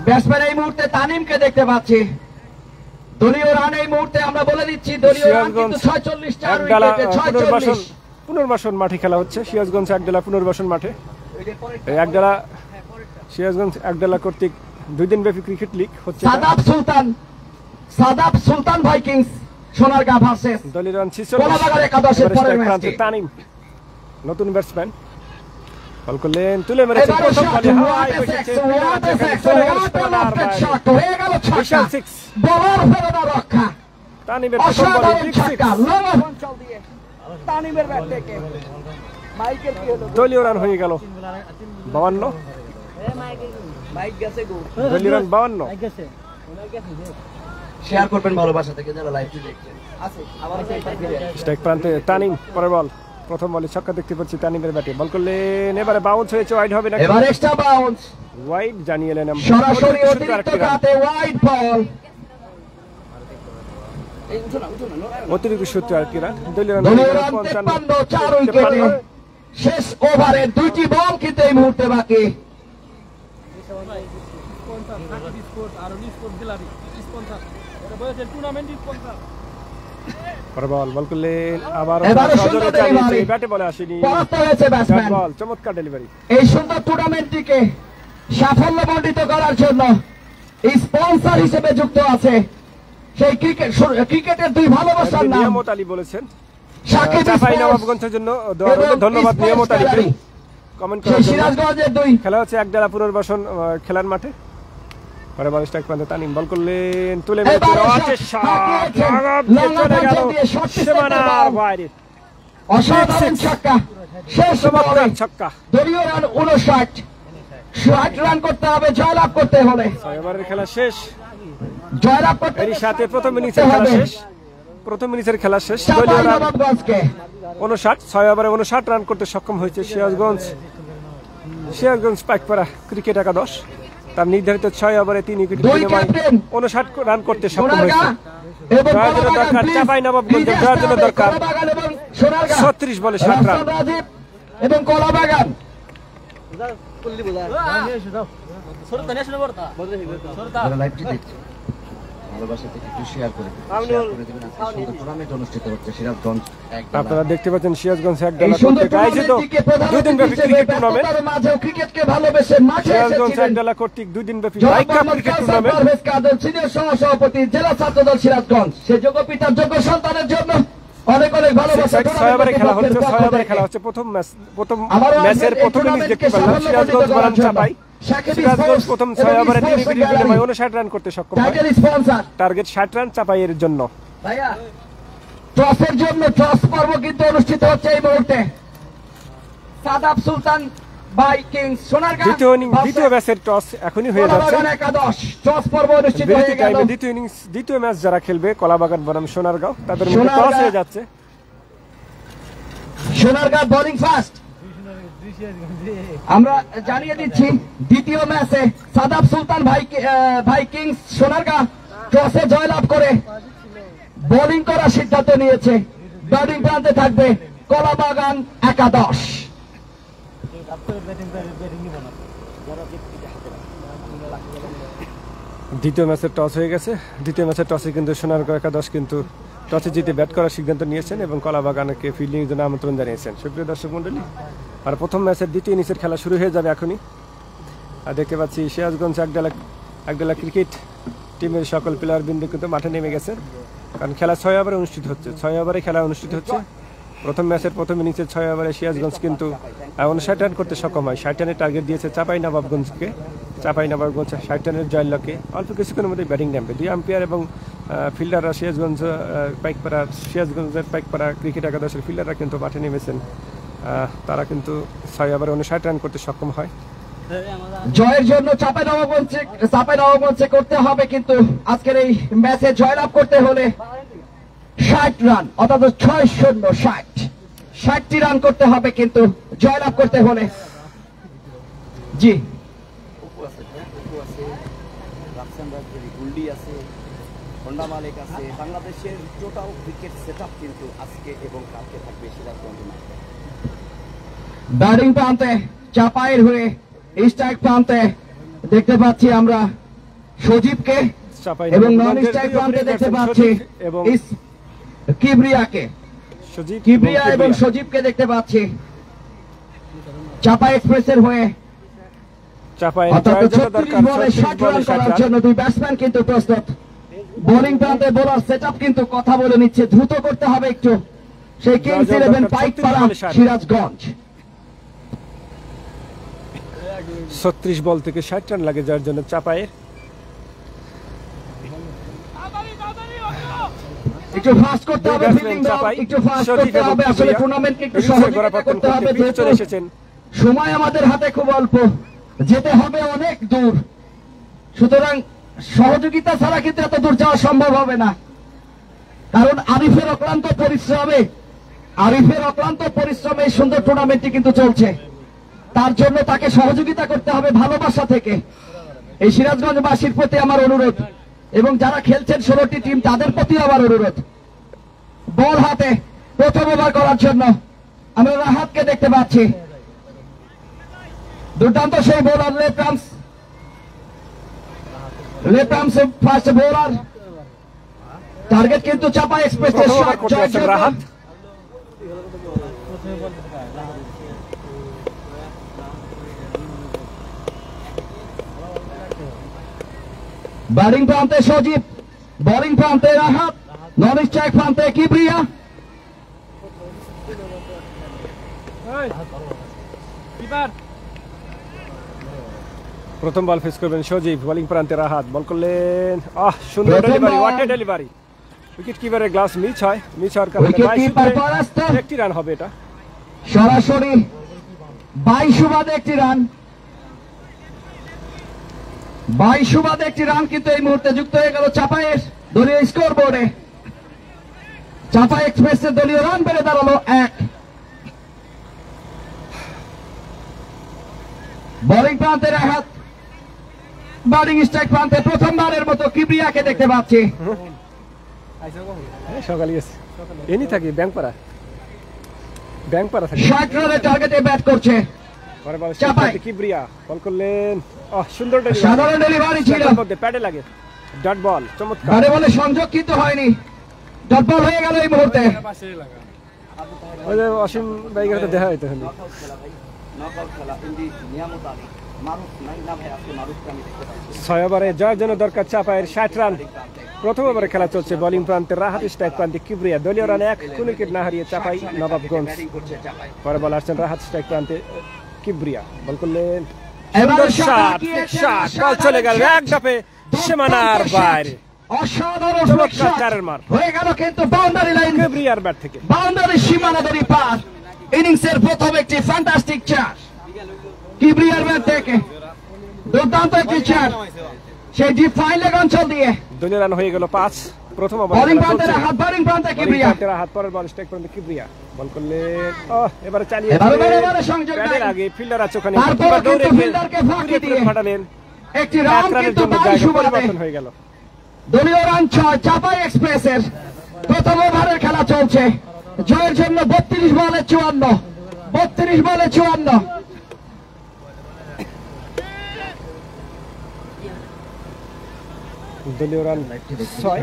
ব্যাটসম্যান এই মুহূর্তে তানিমকে দেখতে পাচ্ছি। দলীয় রান এই মুহূর্তে আমরা বলে দিচ্ছি, দলীয় রান কিন্তু 46, 4 উইকেটে 46। পুনর্বাসন মাঠে খেলা হচ্ছে সিরাজগঞ্জ একডালা পুনর্বাসন মাঠে। এই একডালা সিরাজগঞ্জ একডালা কর্তৃক 2 দিন ব্যাপী ক্রিকেট লিগ হচ্ছে। সাদাব সুলতান ভাইকিংস সোনারগাঁ ভার্সেস দলীয় রান 46। তানিম নতুন ব্যাটসম্যান বল করলেন, তুলে মেরেছেন প্রথম বলে, হাই পেটেছে বিশাল সিক্স। বলার ফেরোনা রক্ষা, তানিমের প্রথম বলে বিগ সিক্স। তানিমের ব্যাট থেকে মাইকেল কি হলো? দলীয় রান হয়ে গেল 52। দলীয় রান 52। শেয়ার করবেন ভালোবাসা থেকে যারা লাইভটি দেখছেন। স্ট্রাইক প্রান্তে তানিম, পরের বল, প্রথম বলে ছক্কা দেখতে পাচ্ছি তানিমের ব্যাটে। বল করলেন, এবারে বাউন্স হয়েছে, ওয়াইড হবে নাকি? এবার এক্সট্রা বাউন্স, ওয়াইড জানিয়ে এলেন সরাসরি অতিরিক্ত কাটে ওয়াইড বল। অতিরিক্ত সূত্রে আরেকটি রান। দলীয় রান 53, 4 উইকেটে শেষ ওভারে 2টি বল কিন্তু এই মুহূর্তে বাকি। বল বল করলেন আবার এবারে সুন্দর ডেলিভারি। ব্যাটে বলে আসেনি, পরাস্ত হয়েছে ব্যাটসম্যান। বল চমৎকার ডেলিভারি। এই সুন্দর টুর্নামেন্টটিকে সাফল্যমণ্ডিত করার জন্য স্পন্সর হিসেবে যুক্ত আছে সেই ক্রিকেটের দুই ভালোবাসার নাম নিয়ামত আলী বলেছেন সাকিব চাপাই স্পোর্টস নবাবগঞ্জের জন্য এবং ধন্যবাদ স্পোর্টস নিয়ামত আলীকে গ্যালারি। কমেন্ট সেই করার জন্য। সিরাজগঞ্জের দুই খেলা হচ্ছে একডালা পুনর্বাসন খেলার মাঠে। পরে বল স্ট্রাইক প্রান্তে তানিম বল করলেন, তুলে মেরে এবারে আছে শট শট হাঁকিয়েছেন। চলে গেল লঙ্গা দিয়ে শট সীমানার দিয়েছেন। বাইরে। অসাধারণ ছক্কা। শেষ বলে চমৎকার ছক্কা। দলীয় রান 59। 60 রান করতে হবে জয়লাভ করতে হলে। 6 ওভারের খেলা শেষ। জয়লাভ করতে এরই সাথে প্রথম ইনিংসের খেলা শেষ। প্রথম ইনিংসের খেলা শেষ। দলীয় চাপাই রান নবাবগঞ্জকে 59, 6 ওভারে 59 রান করতে সক্ষম হয়েছে সিরাজগঞ্জ পাইকপাড়া ক্রিকেট একাদশ। তার নির্ধারিত 6 ওভারে 3 উইকেট দুই বিনিময়ে ক্যাপ্টেন 59 রান করতে সক্ষম সোনারগাঁ হয়েছে। এবং জয়ের জন্য কলাবাগান, দরকার প্লিজ। চাপাই নবাবগঞ্জের প্লিজ জয়ের জন্য আসতে হবে দরকার কলাবাগান এবং সোনারগাঁ। 36 বলে 7 রান। রাফসান রাজীব এবং কলাবাগান। যারা লাইভটি দেখছে ভালোবাসা থেকে একটু শেয়ার করে দিন। শেয়ার করে দিবেন। আজকে সুন্দর টুর্নামেন্ট অনুষ্ঠিত হচ্ছে সিরাজগঞ্জ একদলা। আপনারা দেখতে পাচ্ছেন সিরাজগঞ্জ এই একডালা সুন্দর কর্তৃক আয়োজিত টুর্নামেন্টটিকে প্রধান 2 দিন ব্যাপী অতিথি ক্রিকেট হিসেবে টুর্নামেন্ট। ব্যস্ততার মাঝেও ক্রিকেটকে ভালোবেসে মাঠে সিরাজগঞ্জ এসেছিলেন একডালা কর্তৃক 2 দিন ব্যাপী জনাব বাইক কাপ মোহাম্মদ ক্রিকেট কাউসার টুর্নামেন্ট। পারভেজ কাদের, সিনিয়র সহসভাপতি, জেলা ছাত্রদল সিরাজগঞ্জ। সে যোগ্য পিতার যোগ্য সন্তানের জন্য অনেক অনেক ভালোবাসা। 6 ওভারে খেলা হচ্ছে, টুর্নামেন্টের 6 ওভারে পক্ষ খেলা থেকে। হচ্ছে। প্রথম আবারও ম্যাচের এই প্রথম ইনিংস দেখতে টুর্নামেন্টকে পারলাম সিরাজগঞ্জ সাফল্যমণ্ডিত বনাম করার জন্য চাপাই। সাকিব সিরাজগঞ্জ স্পোর্টস প্রথম এবং 6 ওভারে 3 স্পোর্টস উইকেট গ্যালারি। বিনিময়ে 59 রান করতে সক্ষম হয়। টাইটেল স্পন্সর টার্গেট 60 রান চাপাইয়ের জন্য। ভাইয়া টসের জন্য টস পর্ব কিন্তু অনুষ্ঠিত হচ্ছে এই মুহূর্তে। সাদাব সুলতান বাই কিংস সোনারগাঁ দ্বিতীয় ম্যাচের টস এখনই হয়ে যাচ্ছে। কলাবাগান একাদশ টস পর্ব অনুষ্ঠিত বিরতি হয়ে গেল। টাইমে দ্বিতীয় ম্যাচ যারা খেলবে কলাবাগান বনাম সোনারগাঁও তাদের মধ্যে সোনারগাঁ। টস হয়ে যাচ্ছে। Sonargaon bowling first. আমরা জানিয়ে দিচ্ছি দ্বিতীয় ম্যাচে সাদাব সুলতান ভাই কিংস সোনারগাঁ টসে জয়লাভ করে বোলিং করার সিদ্ধান্ত নিয়েছে। ব্যাটিং প্রান্তে থাকবে কলাবাগান একাদশ। দ্বিতীয় ম্যাচের টস হয়ে গেছে। দ্বিতীয় ম্যাচের টসে কিন্তু সোনারগাঁও একাদশ কিন্তু টসে জিতে ব্যাট করার সিদ্ধান্ত নিয়েছেন এবং কলাবাগানকে ফিল্ডিং এর জন্য আমন্ত্রণ জানিয়েছেন। সুপ্রিয় দর্শক মন্ডলী, আর প্রথম ম্যাচের দ্বিতীয় ইনিংসের খেলা শুরু হয়ে যাবে এখনই। আর দেখতে পাচ্ছি সিরাজগঞ্জ একডালা ক্রিকেট টিমের সকল প্লেয়ার বৃন্দ কিন্তু মাঠে নেমে গেছেন, কারণ খেলা 6 ওভারে অনুষ্ঠিত হচ্ছে। 6 ওভারে খেলা অনুষ্ঠিত হচ্ছে। প্রথম ম্যাচের প্রথম ইনিংসের 6 ওভারে সিরাজগঞ্জ কিন্তু 59 রান করতে সক্ষম হয়। 60 রানের টার্গেট দিয়েছে চাপাই নবাবগঞ্জকে। চাপাই নবাবগঞ্জ 60 রানের জয়ের লক্ষ্যে অল্প কিছুক্ষণের মধ্যে ব্যাটিং নামবে। 2 আম্পায়ার এবং ফিল্ডাররা সিরাজগঞ্জের পাইকপাড়া ক্রিকেট একাদশের ফিল্ডাররা কিন্তু মাঠে নেমেছেন। তারা কিন্তু 6 ওভারে 59 রান করতে সক্ষম হয়। জয়ের জন্য চাপাই নবাবগঞ্জে করতে হবে কিন্তু আজকের এই ম্যাচে জয়লাভ করতে হলে 60 রান, অর্থাৎ 60টি রান করতে হবে কিন্তু জয়লাভ করতে হলে। জি রাফসান রাজীব, গুল্ডি আছে, হোন্ডা মালিক আছে। বাংলাদেশের টোটাল ক্রিকেট সেটআপ কিন্তু আজকে এবং কালকে থাকবে সিরাজগঞ্জ মাঠে। ব্যাটিং প্রান্তে চাপাইয়ের হয়ে স্ট্রাইক প্রান্তে দেখতে পাচ্ছি আমরা সজীবকে চাপাই এবং নন নবাবগঞ্জের স্ট্রাইক দুই প্রান্তে opening দেখতে batsman পাচ্ছি সজীব এবং কিবরিয়া এবং সজীবকে দেখতে পাচ্ছি। চাপাই এক্সপ্রেসের হয়ে চাপাইয়ের অর্থাৎ জয়ের জন্য 36 দরকার বলে 36 60 বলে রান 60 করার রান। জন্য দুই ব্যাটসম্যান কিন্তু প্রস্তুত। বোলিং প্রান্তে বোলার সেটআপ কিন্তু কথা বলে নিচ্ছে, দ্রুত করতে হবে একটু। সেই কিংস জয় 11 দরকার, পাইকপাড়া 36 বলে 60। সিরাজগঞ্জ। 36 বল থেকে 60 রান লাগে যার জন্য চাপাইয়ের। একটু ফাস্ট করতে হবে, ফিল্ডিং চাপাই একটু ফাস্ট সজীব করতে এবং হবে। আসলে কিবরিয়া টুর্নামেন্টকে একটু ইনিংসের সহযোগিতা গোড়াপত্তন করতে হবে, করতে পিছে চলে যেহেতু এসেছেন। সময় আমাদের হাতে খুব অল্প, যেতে হবে অনেক দূর। সুতরাং সহযোগিতা ছাড়া কিন্তু এত দূর যাওয়া সম্ভব হবে না, কারণ আরিফের অক্লান্ত পরিশ্রমে এই সুন্দর টুর্নামেন্টটি কিন্তু চলছে। তার জন্য তাকে সহযোগিতা করতে হবে ভালোবাসা থেকে। এই সিরাজগঞ্জবাসীর প্রতি আমার অনুরোধ এবং যারা খেলছেন 16টি টিম তাদের প্রতি আমার অনুরোধ। বল হাতে প্রথম ওভার করার জন্য আমরা রাহাতকে দেখতে পাচ্ছি। দুর্দান্ত সেই bowler left arms fast bowler. Target কিন্তু চাপা এক্সপ্রেসের প্রথম ওভার শট করতে জয় আসছেন রাহাত। ব্যাটিং প্রান্তে সজীব, বোলিং প্রান্তে রাহাত, নন স্ট্রাইক প্রান্তে কিবরিয়া। প্রথম বল ফেস করবেন সজীব, বোলিং প্রান্তে রাহাত, বল করলেন সুন্দর প্রথম delivery, ball. What a delivery. Wicket কিপারের গ্লাস মিস হয়, মিস হওয়ার কারণে উইকেট 22 কিপার উইকেটে পরাস্ত। একটি রান হবে এটা। সরাসরি 22 ওভারে একটি রান, 22 ওভারে একটি রান কিন্তু এই মুহূর্তে যুক্ত হয়ে গেল চাপায়ের দলীয় স্কোর বোর্ডে। চাপা এক্সপ্রেসের দলীয় রান বেড়ে দাঁড়ালো 1। বোলিং প্রান্তে রাহাত, ব্যাটিং স্ট্রাইক প্রান্তে প্রথমবারের মতো কিবরিয়াকে দেখতে পাচ্ছি। সকালে গেছে এনি থাকি ব্যাংকপাড়া থাকে। 60 রানের টার্গেটে ব্যাট করছে পরে বল চাপাই। কিবরিয়া, বল করলেন সুন্দর ডেলিভারি, সাধারণ ডেলিভারি ছিল, মধ্যে প্যাডে লাগে, ডট বল, চমৎকার। বারে বলে সংযোগ কিন্তু হয়নি, ডট বল হয়ে গেল এই মুহূর্তে। ওই যে অসীম বাইকের হাতে দেখা হইতে হলো। নকআউট খেলা ইন্ডি নিয়ামত আলী মারুফ নাই নামে আজকে মারুফকে আমি দেখতে পাচ্ছি। 6 ওভারে জয়ের জন্য দরকার চাপায়ের 60 রান। প্রথম ওভারে খেলা চলছে, বোলিং প্রান্তে রাহাত, স্ট্রাইক প্রান্তে কিবরিয়া। দলীয় রানে 1 উইকেট না হারিয়ে চাপাই নবাবগঞ্জ। ব্যাটিং করছে চাপাই। পরে বল আসছেন রাহাত, স্ট্রাইক প্রান্তে কিবরিয়া, বল করলেন এবারে সুন্দর শট, শট, বল চলে গেল এক ধাপে সীমানার বাইরে। অসাধারণ চমৎকার shot। চারের মার হয়ে গেল কিন্তু বাউন্ডারি লাইন, কিবরিয়ার ব্যাট থেকে। বাউন্ডারি সীমানা ধরে পার। ইনিংসের প্রথম একটি ফ্যান্টাস্টিক চার কিবরিয়ার ব্যাট থেকে, দুর্দান্ত একটি চার সেই ডিপ ফাইন লেগ অঞ্চল দিয়ে। দলীয় রান হয়ে গেল 5। প্রথম ওভার বোলিং প্রান্তে রাহাত, ব্যাটিং প্রান্তে কিবরিয়া। রাহাত, পরের বল স্ট্রাইক প্রান্তে কিবরিয়া, বল করলেন এবারে চালিয়ে এবারে সংযোগ ব্যাটের নাই। আগে ফিল্ডার আছে ওখানে, তারপর কিপার দৌড়ে কিন্তু গিয়ে ফিল্ডারকে ফাঁকি দিয়ে ফাটালেন। একটি 1 রান রানের কিন্তু জন্য 22 জায়গা ওভারে। পরিবর্তন হয়ে গেল। দলীয় রান 6, চাপাই এক্সপ্রেসের প্রথম ওভারের খেলা চলছে। জয়ের জন্য 32 বলে 54, 32 বলে 54। দলীয় রান 6,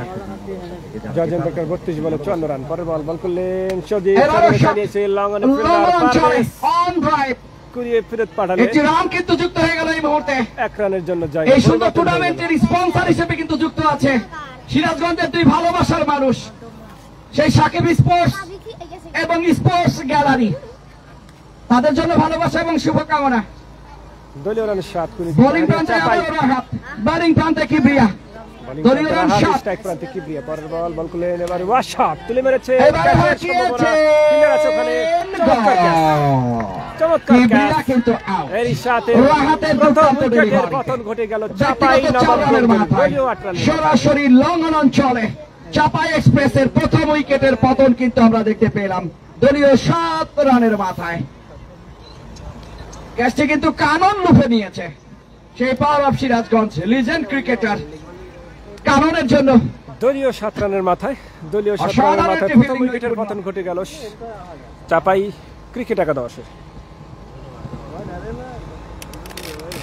জয়ের দরকার 32 বলে 54 রান। পরের বল, বল করলেন সজীব, এবারও shot। চালিয়েছে লং অন লং ফিল্ডার অঞ্চলে পারভেজ অন ড্রাইভ কুড়িয়ে ফেরত পাঠালেন। একটি রান কিন্তু যুক্ত হয়ে গেল এই মুহূর্তে। 1 রানের জন্য জয়। এই সুন্দর টুর্নামেন্টের স্পন্সর হিসেবে কিন্তু যুক্ত আছে সিরাজগঞ্জের দুই ভালোবাসার মানুষ, সেই সাকিব স্পোর্টস এবং স্পোর্টস গ্যালারি। তাদের জন্য ভালোবাসা এবং শুভকামনা। দলীয় রান 7 কুড়ি। বোলিং প্রান্তে আবারও রাহাত, ব্যাটিং প্রান্তে কিবরিয়া। দলীয় রান 7। স্ট্রাইক প্রান্তে কিবরিয়া, পরের বল, বল করলেন এবারে ওয়াশ শট তুলে মেরেছে। এবারে ক্যাচের হাঁকিয়েছে। সম্ভাবনা। ফিল্ডার আছে ওখানে, চমৎকার ক্যাচ, চমৎকার কিবরিয়া ক্যাচ। কিন্তু আউট। এরই সাথে রাহাতের প্রথম দুর্দান্ত উইকেটের ডেলিভারি। পতন ঘটে গেল চাপাই ব্যক্তিগত 4 রানের নবাবগঞ্জ। মাথায় দলীয় 8 রান। সরাসরি লঙ্ঘন অঞ্চলে চাপাই এক্সপ্রেসের প্রথম উইকেটের পতন কিন্তু আমরা দেখতে পেলাম দলীয় 7 রানের মাথায়। ক্যাচটি কিন্তু কানন লুফে নিয়েছে সেই power of Sirajganj legend cricketer কাননের জন্য। দলীয় 7 রানের মাথায়, দলীয় 7 অসাধারণ রানের মাথায় একটি প্রথম fielding উইকেটের record। পতন ঘটে গেল চাপাই ক্রিকেট একাদশের।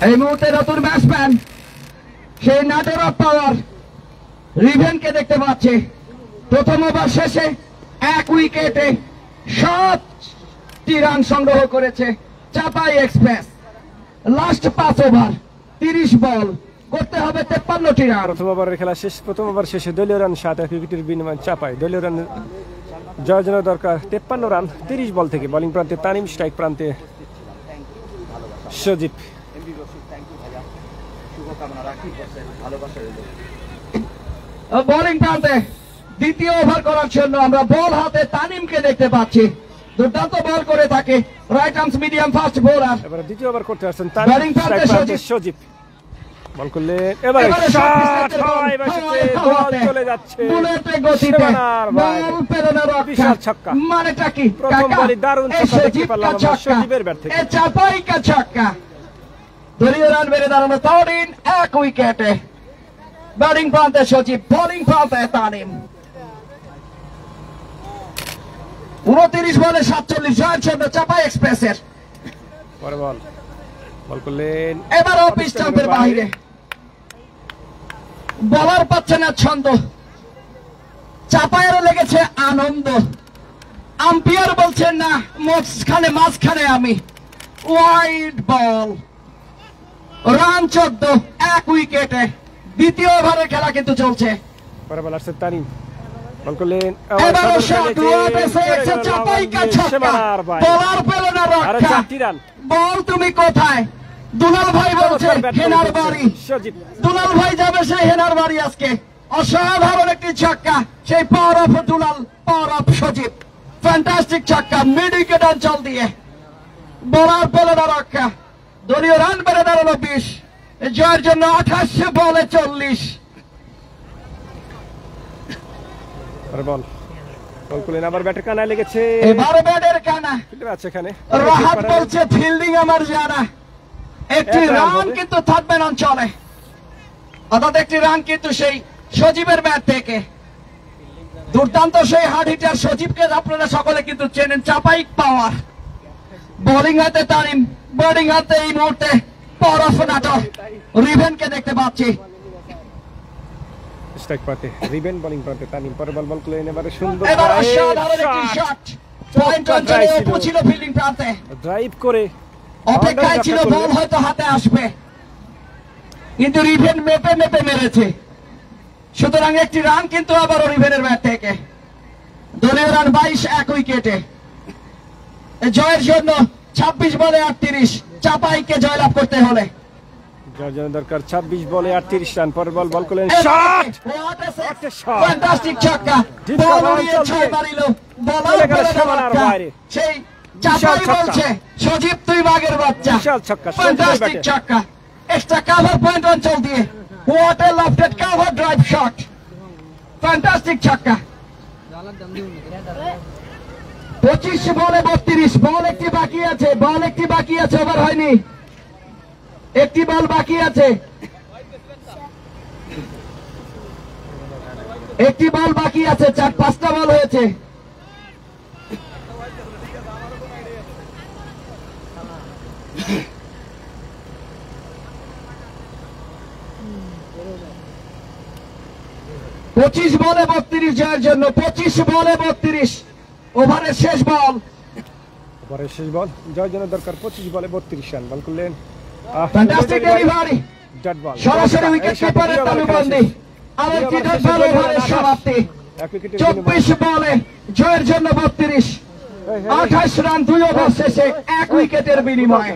এই মুহূর্তে নতুন ব্যাটসম্যান সেই নাটের অফ পাওয়ার রিভেনকে দেখতে পাচ্ছে। প্রথম ওভার শেষে 1 উইকেটে 7টি রান সংগ্রহ করেছে চাপাই এক্সপ্রেস। লাস্ট 5 ওভার 30 বল করতে হবে 53টি রান। প্রথম ওভারের খেলা শেষ, প্রথম ওভার শেষে দলীয় রান 7, 1 উইকেটের বিনিময়ে চাপাই। দলীয় রান জয়ের জন্য দরকার 53 রান 30 বল থেকে। বোলিং প্রান্তে তানিম, স্ট্রাইক প্রান্তে সজীব। এমডি রশিদ, থ্যাংক ইউ ভাইয়া, শুভকামনা রাখি করছেন, ভালোবাসা রইল। বোলিং প্রান্তে দ্বিতীয় ওভার করার জন্য আমরা বল হাতে তানিমকে দেখতে পাচ্ছি। দুর্দান্ত বল করে থাকে right arms medium fast bowler. এবারে দ্বিতীয় ওভার করতে আসছেন Batting তানিম, প্রান্তে স্ট্রাইক প্রান্তে সজীব। সজীব, বল করলেন এবারে এবারে শট শট হয়, এসেছে, বল চলে যাচ্ছে বুলেটে গতিতে সীমানার বাইরে। বল পেরোনো রক্ষা। বিশাল ছক্কা। মানেটা কি প্রথম কাকা? বলই দারুণ এই ছক্কা দেখতে সজীব পেলাম কা আমরা ছক্কা। সজীবের ব্যাট থেকে। এ চাপাই কা ছক্কা। দলীয় রান বেড়ে দাঁড়ানো 1 উইকেটে। ব্যাটিং প্রান্তে সজীব, বোলিং প্রান্তে তানিম। 29 বলে 47 জয়ের জন্য চাপাই এক্সপ্রেসের। পরে বল, বল করলেন এবার অফ স্টাম্পের বাইরে বলার পাচ্ছে না ছন্দ। চাপায়েরও লেগেছে আনন্দ। আম্পায়ার বলছেন না, মাঝখানে আমি। ওয়াইড বল, রান 14, 1 উইকেটে। দ্বিতীয় ওভারের খেলা কিন্তু চলছে। পরে বল আসছে তানিম, বল করলেন এবারও শট, চাপাই কা ছক্কা, বলার পেল না রক্ষা। 4টি রান। বল তুমি কোথায়? দুলাল ভাই বলছে হেনার বাড়ি। সজীব দুলাল ভাই যাবে সেই হেনার বাড়ি আজকে। অসাধারণ একটি ছক্কা, সেই power of Dulal, power of Sajib. Fantastic ছক্কা মিড উইকেট অঞ্চল দিয়ে, বলার পেল না রক্ষা। দলীয় রান বেড়ে দাঁড়ালো 20, জয়ের জন্য 28 বলে 40। বল বল করলেন, আবার ব্যাটের কানায় লেগেছে। এবার ব্যাটের কানা, ফিল্ডার আছে এখানে। রাহাত বলছে ফিল্ডিং আমার জানা। একটি রান কিন্তু থাকবেন অঞ্চলে, অর্থাৎ একটি রান কিন্তু সেই সজীবের ব্যাট থেকে। দুর্দান্ত সেই হার্ড হিটার সজীবকে আপনারা সকলে কিন্তু চেনেন। চাপাই পাওয়ার, বোলিং হাতে তারিম, ব্যাটিং হাতে এই মুহূর্তে পাওয়ার অফ নাটক রিভেনকে দেখতে পাচ্ছি। স্ট্রাইক পাতে রিবেন, বোলিং পাতে তানিম। পরে বল বল করলেন, এবারে সুন্দর এবার অসাধারণ একটি শট, পয়েন্ট অঞ্চলে পৌঁছিল ফিল্ডিং প্রান্তে। ড্রাইভ করে অপেক্ষায় ছিল বল হয়তো হাতে আসবে, কিন্তু রিভেন মেপে মেপে মেরেছে। সুতরাং একটি রান কিন্তু আবার রিভেনের ব্যাট থেকে। দলীয় রান 22, 1 উইকেটে। জয়ের জন্য 26 বলে 38, চাপাইকে জয়লাভ করতে হলে। যার জন্য দরকার 26 বলে 38 রান। পরে বল বল করলেন, শট, ফ্যান্টাস্টিক ছক্কা, বল উড়িয়ে ছয় মারিল, বলার সীমানার বাইরে। সেই চাপাই বলছে সজীব তুই বাঘের বাচ্চা। বিশাল ছক্কা, ফ্যান্টাস্টিক ছক্কা, এক্সট্রা কভার পয়েন্ট অঞ্চল দিয়ে। What a lofted cover drive shot, fantastic ছক্কা। 25 বলে 32, বল একটি বাকি আছে, বল একটি বাকি আছে, ওভার হয়নি, একটি বল বাকি আছে, একটি বল বাকি আছে, 4-5টা বল হয়েছে। পঁচিশ বলে 32 জয়ের জন্য, 25 বলে 32, ওভারের শেষ বল। ওভারের শেষ বল, জয়ের জন্য দরকার 25 বলে 32 রান। বল করলেন, ফ্যান্টাস্টিক ডেলিভারি, ডট বল, সরাসরি উইকেট কিপারের তালুবন্দি। আরেকটি ডট বল, ওভারের সমাপ্তি। 24 বলে জয়ের জন্য 32, 28 রান 2 ওভার শেষে 1 উইকেটের বিনিময়ে।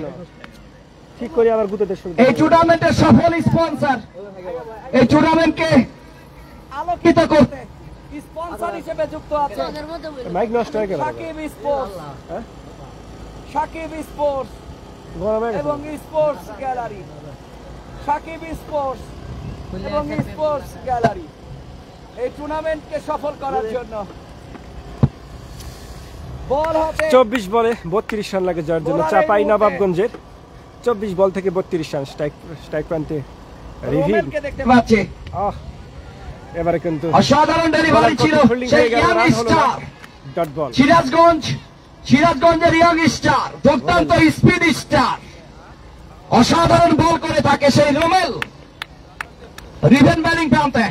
ঠিক করে আবার গুতে দেশ। এই টুর্নামেন্টের সফল স্পন্সর, এই টুর্নামেন্টকে আলোকিত করতে স্পন্সর হিসেবে যুক্ত আছে মাইক নষ্ট হয়ে গেল। সাকিব স্পোর্টস, সাকিব স্পোর্টস এবং স্পোর্টস গ্যালারি, সাকিব স্পোর্টস এবং স্পোর্টস গ্যালারি। এই টুর্নামেন্টকে সফল করার জন্য বল হবে 24 বলে 32 রান লাগে জয়ের জন্য চাপাই নবাবগঞ্জের। 24 বল থেকে 32 রান। স্ট্রাইক প্রান্তে রিভিন দেখতে পাচ্ছি। এবারে কিন্তু অসাধারণ ডেলিভারি ছিল সেই ইয়াং স্টার, ডট বল, সিরাজগঞ্জের ইয়াং স্টার, দুর্দান্ত স্পিড স্টার, অসাধারণ বল করে থাকে সেই রোমেল। রিভেন ব্যাটিং প্রান্তে,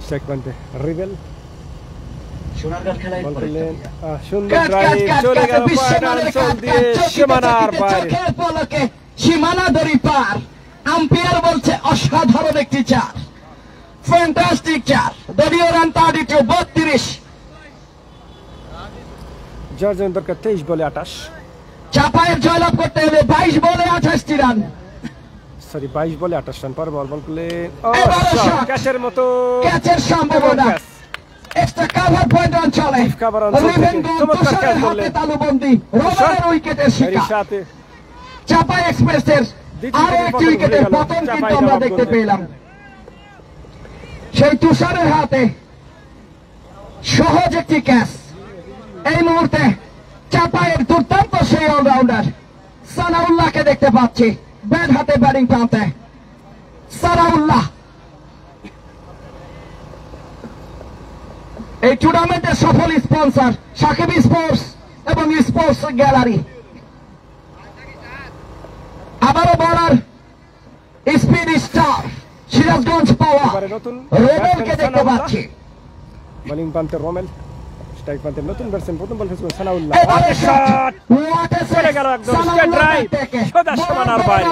স্ট্রাইক প্রান্তে রিবেল, সোনারগাঁও খেলায় বল করলেন, সুন্দর ড্রাইভ চলে গেল অঞ্চল দিয়ে সীমানার বাইরে। সীমানা দড়ি পার, আম্পায়ার বলছে অসাধারণ একটি চার, ফ্যান্টাস্টিক চার। দলীয় রান 32, 32। যার জন্য দরকার 23 বলে 28। চাপায়ের জয়লাভ করতে হলে 22 বলে 28টি রান, সরি 22 বলে 28 রান। পর বল বল করলেন, ক্যাচের মতো, ক্যাচের সম্ভাবনা। এক্সট্রা কভার পয়েন্ট অঞ্চলে তুষারের হাতে তালুবন্দি, রোমানের উইকেটের শিকার। সাথে চাপাই এক্সপ্রেসের আরো একটি উইকেটের পতন কিন্তু আমরা দেখতে পেলাম। সেই তুষারের হাতে সহজ একটি ক্যাচ। এই মুহূর্তে চাপাইয়ের দুর্দান্ত সেই অলরাউন্ডার সানাউল্লাহকে দেখতে পাচ্ছি ব্যাট হাতে ব্যাটিং প্রান্তে। সানাউল্লাহ এই টুর্নামেন্টের সফল স্পন্সর সাকিব স্পোর্টস এবং স্পোর্টস গ্যালারি। আবারও বলার স্পিড স্টার সিরাজগঞ্জ পাওয়ার রোবেলকে দেখতে পাচ্ছি। বোলিং প্রান্তে রোমেল, স্ট্রাইক প্রান্তে নতুন ব্যাটসম্যান প্রথম বল ফেসবুক সানাউল্লাহ। এবারে শট What a চলে save! গেল একদম সানাউল্লাহ স্ট্রেট ড্রাইভ, থেকে সোজা সীমানার বাইরে।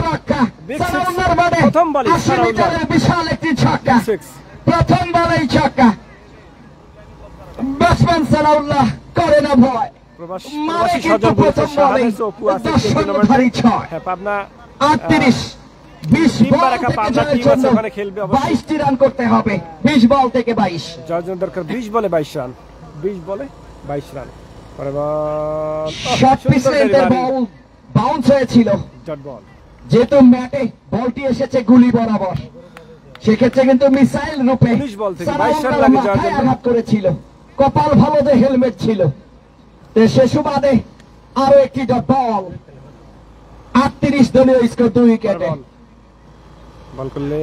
বিগ সিক্স, সানাউল্লাহর বাদে প্রথম বলই 80 সানাউল্লাহ। মিটারের বিশাল একটি ছক্কা, সিক্স। প্রথম বলেই ছক্কা। ব্যাটসম্যান সানাউল্লাহ করে না ভয়, প্রবাসী স্বজন বলছে শাহাদাত অপু আছে দর্শকধারী ছয়। হ্যাঁ পাবনা 38 20 টিম বল বারাকা থেকে পাবনা জয়ের টিম আছে জন্য ওখানে খেলবে অবশ্যই। 22টি রান করতে হবে, 20 বল থেকে 22। জয়ের জন্য দরকার 20 বলে 22 রান, 20 বলে 22 রান। পরে বল শর্ট পিসের বল বাউন্স হয়েছিল, জট বল। যেহেতু ম্যাটে বলটি এসেছে গুলি বরাবর, সেক্ষেত্রে কিন্তু মিসাইল রূপে 19 বল থেকে 22 রান সানাউল্লাহর লাগে যাওয়ার মাথায় জন্য। আঘাত করেছিল। কপাল ভালো যে হেলমেট ছিল, সে সুবাদে আরো একটি ডট বল। 38 দলীয় স্কোর 2 উইকেটে। বল করলে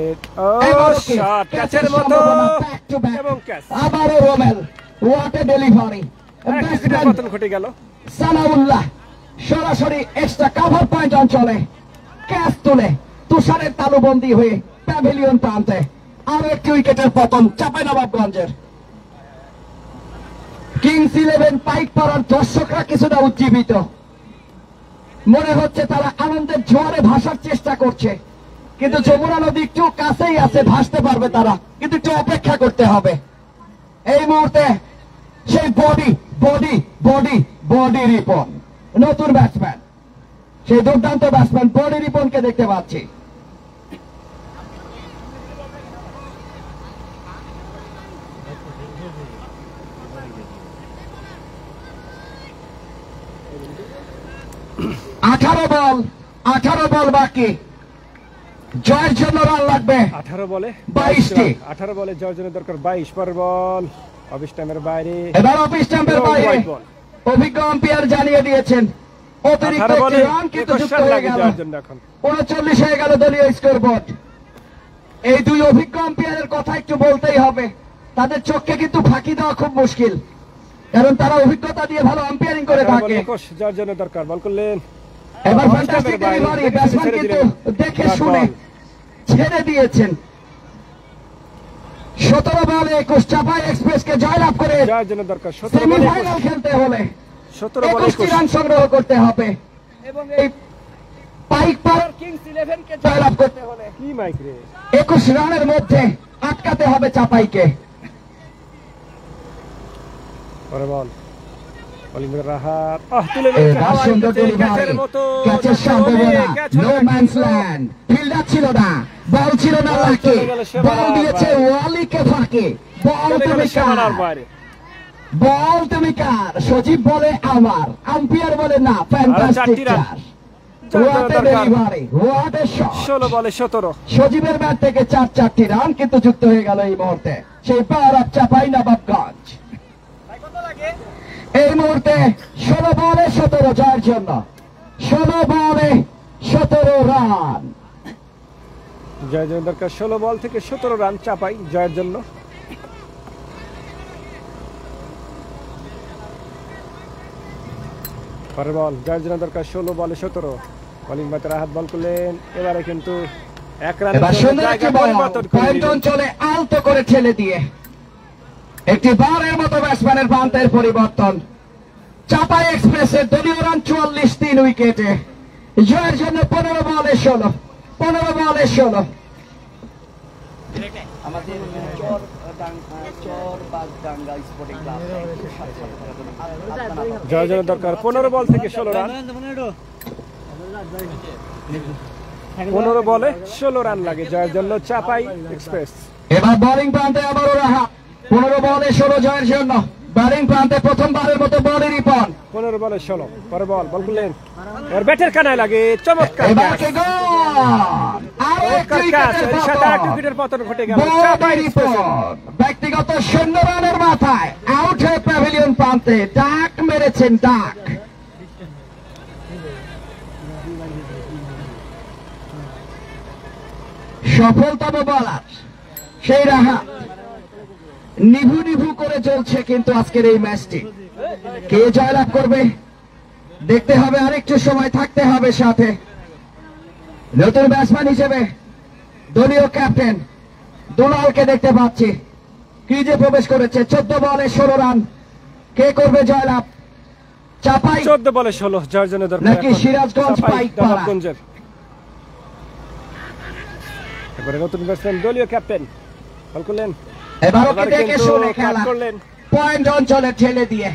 এবারও কি? শট ক্যাচের ক্যাচের মতো সম্ভাবনা, back to back। এবং ক্যাচ। আবারও রোমেল, হোয়াট এ ডেলিভারি। এক উইকেটের পতন ঘটে গেল। সানাউল্লাহ সরাসরি এক্সট্রা কাভার পয়েন্ট অঞ্চলে ক্যাচ তুলে তুষারের তালুবন্দী হয়ে প্যাভিলিয়ন প্রান্তে আরো একটি উইকেটের পতন চাঁপাইনবাবগঞ্জের। কিংস 11 পাইক পাড়ার দর্শকরা কিছুটা উজ্জীবিত, মনে হচ্ছে তারা আনন্দের জোয়ারে ভাসার চেষ্টা করছে, কিন্তু যমুনা নদী একটু কাছেই আছে, ভাসতে পারবে তারা, কিন্তু একটু অপেক্ষা করতে হবে। এই মুহূর্তে সেই বডি রিপন নতুন ব্যাটসম্যান, সেই দুর্দান্ত ব্যাটসম্যান বডি রিপনকে দেখতে পাচ্ছি। আঠারো বল বাকি, জয়ের জন্য রান লাগবে 18 বলে 22টি। 18 বলে জয়ের জন্য দরকার 22। পর বল অফিস টাইমের বাইরে, এবার অফিস স্ট্যাম্পের বাইরে হোয়াইট বল। অভিজ্ঞ আম্পায়ার জানিয়ে দিয়েছেন অতিরিক্ত 18 বলে একটি রান কিন্তু 21 যুক্ত রান হয়ে লাগে গেল। জয়ের জন্য এখন। 39 হয়ে গেল দলীয় স্কোর বোর্ড। এই দুই অভিজ্ঞ আম্পায়ারের কথা একটু বলতেই হবে, তাদের চোখকে কিন্তু ফাঁকি দেওয়া খুব মুশকিল, কারণ তারা অভিজ্ঞতা দিয়ে ভালো আম্পায়ারিং করে 18 বলে থাকে। 21 জয়ের জন্য দরকার। বল করলেন এবার অফিস ফ্যান্টাস্টিক টাইমের বাইরে, ডেলিভারি, দেখে ব্যাটসম্যান ছেড়ে কিন্তু দিলেন। দেখে ডট শুনে বল। ছেড়ে দিয়েছেন। 17 বলে 21 চাপাই এক্সপ্রেসকে জয়লাভ করে জয়ের জন্য দরকার 17 বলে সেমিফাইনাল 21। খেলতে হলে 17 বলে 21টি 21। রান সংগ্রহ করতে হবে এবং এই পাইক পাড়ার কিংস 11 কে জয়লাভ করতে হলে কি মাইক রে 21 রানের মধ্যে আটকাতে হবে চাপাইকে। পরে বল বলিং রাহাত তুলে এবার নিয়েছে হাওয়ায় সুন্দর উঠেছে, ডেলিভারি, ক্যাচের মতো ক্যাচের সম্ভাবনা, ক্যাচ নো হবে ম্যানস কিন্তু। ল্যান্ড, ফিল্ডার ছিল না, বল ছিল না বল লাকি, চলে গেল সেবানার বল দিয়েছে বাইরে। ওয়ালিকে ফাঁকে, বল চলে গেল তুমি সীমানার কার, বাইরে। বল তুমি কার, সজীব বলে আমার, আম্পায়ার বলে না, ফ্যান্টাস্টিক 4টি রান। চার। চার হোয়াট এ দরকার। Delivery, what a shot. 16 বলে 17। সজীবের ব্যাট থেকে 4টি রান কিন্তু যুক্ত হয়ে গেল এই মুহূর্তে সেই পাওয়ার অফ চাঁপাইনবাবগঞ্জ। এই মুহূর্তে 16 বলে 17 জয়ের জন্য, 16 বলে 17 রান। জয়ের জন্য দরকার 16 বল থেকে 17 রান চাপাই জয়ের জন্য। পরের বল জয়ের জন্য দরকার 16 বলে 17। বোলিং বাতের হাত বল করলেন, এবারে কিন্তু এক রানের এবার জন্য সুন্দর জায়গা একটি বল পরিবর্তন করে পয়েন্ট দিলেন। অঞ্চলে আলতো করে ঠেলে দিয়ে একটি বারের মতো ব্যাটসম্যানের প্রান্তের পরিবর্তন। চাপাই এক্সপ্রেসের দলীয় রান 44 3 উইকেটে, জয়ের জন্য 15 বলে 16, 15 বলে 16। আমাদের চরবাগডাঙ্গা স্পোর্টিং ক্লাব জয়ের জন্য দরকার 15 বল থেকে 16 রান। 15 বলে 16 রান লাগে জয়ের জন্য চাপাই এক্সপ্রেস। এবার বোলিং প্রান্তে আবারও রাহা, 15 বলে 16 জয়ের জন্য। ব্যাটিং প্রান্তে প্রথমবারের মতো বডি রিপন, 15 বলে 16। পরে বল বল করলেন, এর ব্যাটের কানায় লাগে চমৎকার এবার ক্যাচ। কে গোল, আরো একটি চমৎকার ক্যাচ, উইকেটের এর সাথে এক পতন। উইকেটের পতন ঘটে গেল বডি চাপাই এক্সপ্রেস। রিপন ব্যক্তিগত 0 রানের মাথায় আউট হয়ে প্যাভিলিয়ন প্রান্তে ডাক মেরেছেন, ডাক। সফলতম বলার সেই রাহা নিভু নিভু করে চলছে কিন্তু আজকের এই ম্যাচটি কে জয়লাভ করবে দেখতে হবে, আরেকটু সময় থাকতে হবে। সাথে নতুন ব্যাটসম্যান হিসেবে দলীয় ক্যাপ্টেন দুলালকে দেখতে পাচ্ছি, ক্রিজে প্রবেশ করেছে। 14 বলে 16 রান। কে করবে জয়লাভ? চাপাই 14 বলে 16 যার জন্য দরকার নাকি এখন সিরাজগঞ্জ চাপাই পাইকপাড়া? নবাবগঞ্জের। এবারে নতুন ব্যাটসম্যান দলীয় ক্যাপ্টেন বল করলেন, এবারও কি এবারে দেখে কিন্তু শুনে কাট খেলা, করলেন পয়েন্ট অঞ্চলে ঠেলে দিয়ে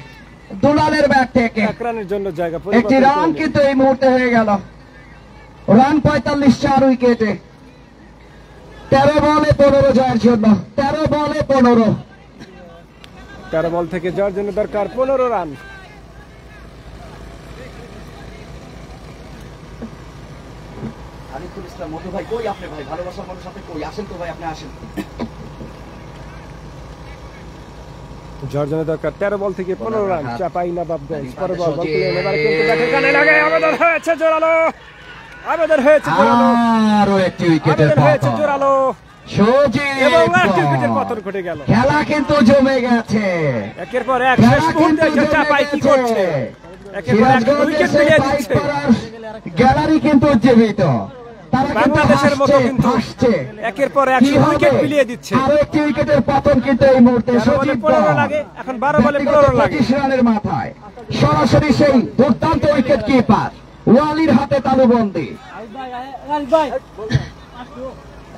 দুলালের ব্যাট থেকে 1 রানের জন্য জায়গা একটি পরিবর্তন রান করলেন। কিন্তু এই মুহূর্তে হয়ে গেল। রান 45, 4 উইকেটে। 13 বলে 15 জয়ের জন্য। 13 বলে 15। 13 বল থেকে যার জন্য দরকার 15 রান। আরিফুল ইসলাম মধু ভাই, কই আপনি ভাই? ভালোবাসার মানুষ আপনি কই? আসেন তো ভাই, আপনি আসেন। যার জন্য দরকার 13 বল থেকে 15 রান। চাপাই নবাবগঞ্জ পরের বল বল করলেন, এবারে কিন্তু ব্যাটের কানে লাগে, আবেদন হয়েছে জোরালো, আবেদন হয়েছে জোরালো, আরো একটি উইকেটের আবেদন হয়েছে পতন। জোরালো সজীব এবং একটি উইকেটের পতন ঘটে গেল। খেলা কিন্তু জমে গেছে। একের পর এক শেষ খেলা মুহূর্তে কিন্তু এসে জমে চাপাই কি গেছে। করছে? একের পর এক উইকেট সিরাজগঞ্জের মিলিয়ে সেই দিচ্ছে। পাইকপাড়ার গ্যালারি কিন্তু উজ্জীবিত। তারা কিন্তু বাংলাদেশের মতো হাসছে, কিন্তু হাসছে। একের পর এক কি হবে? উইকেট মিলিয়ে দিচ্ছে। আরো একটি উইকেটের পতন কিন্তু এই মুহূর্তে। 13 বলে সজীব 15 দল। লাগে, এখন 12 বলে ব্যক্তিগত 15 লাগে। 25 রানের মাথায় সরাসরি সেই দুর্দান্ত উইকেট কিপার ওয়ালির হাতে তালুবন্দি।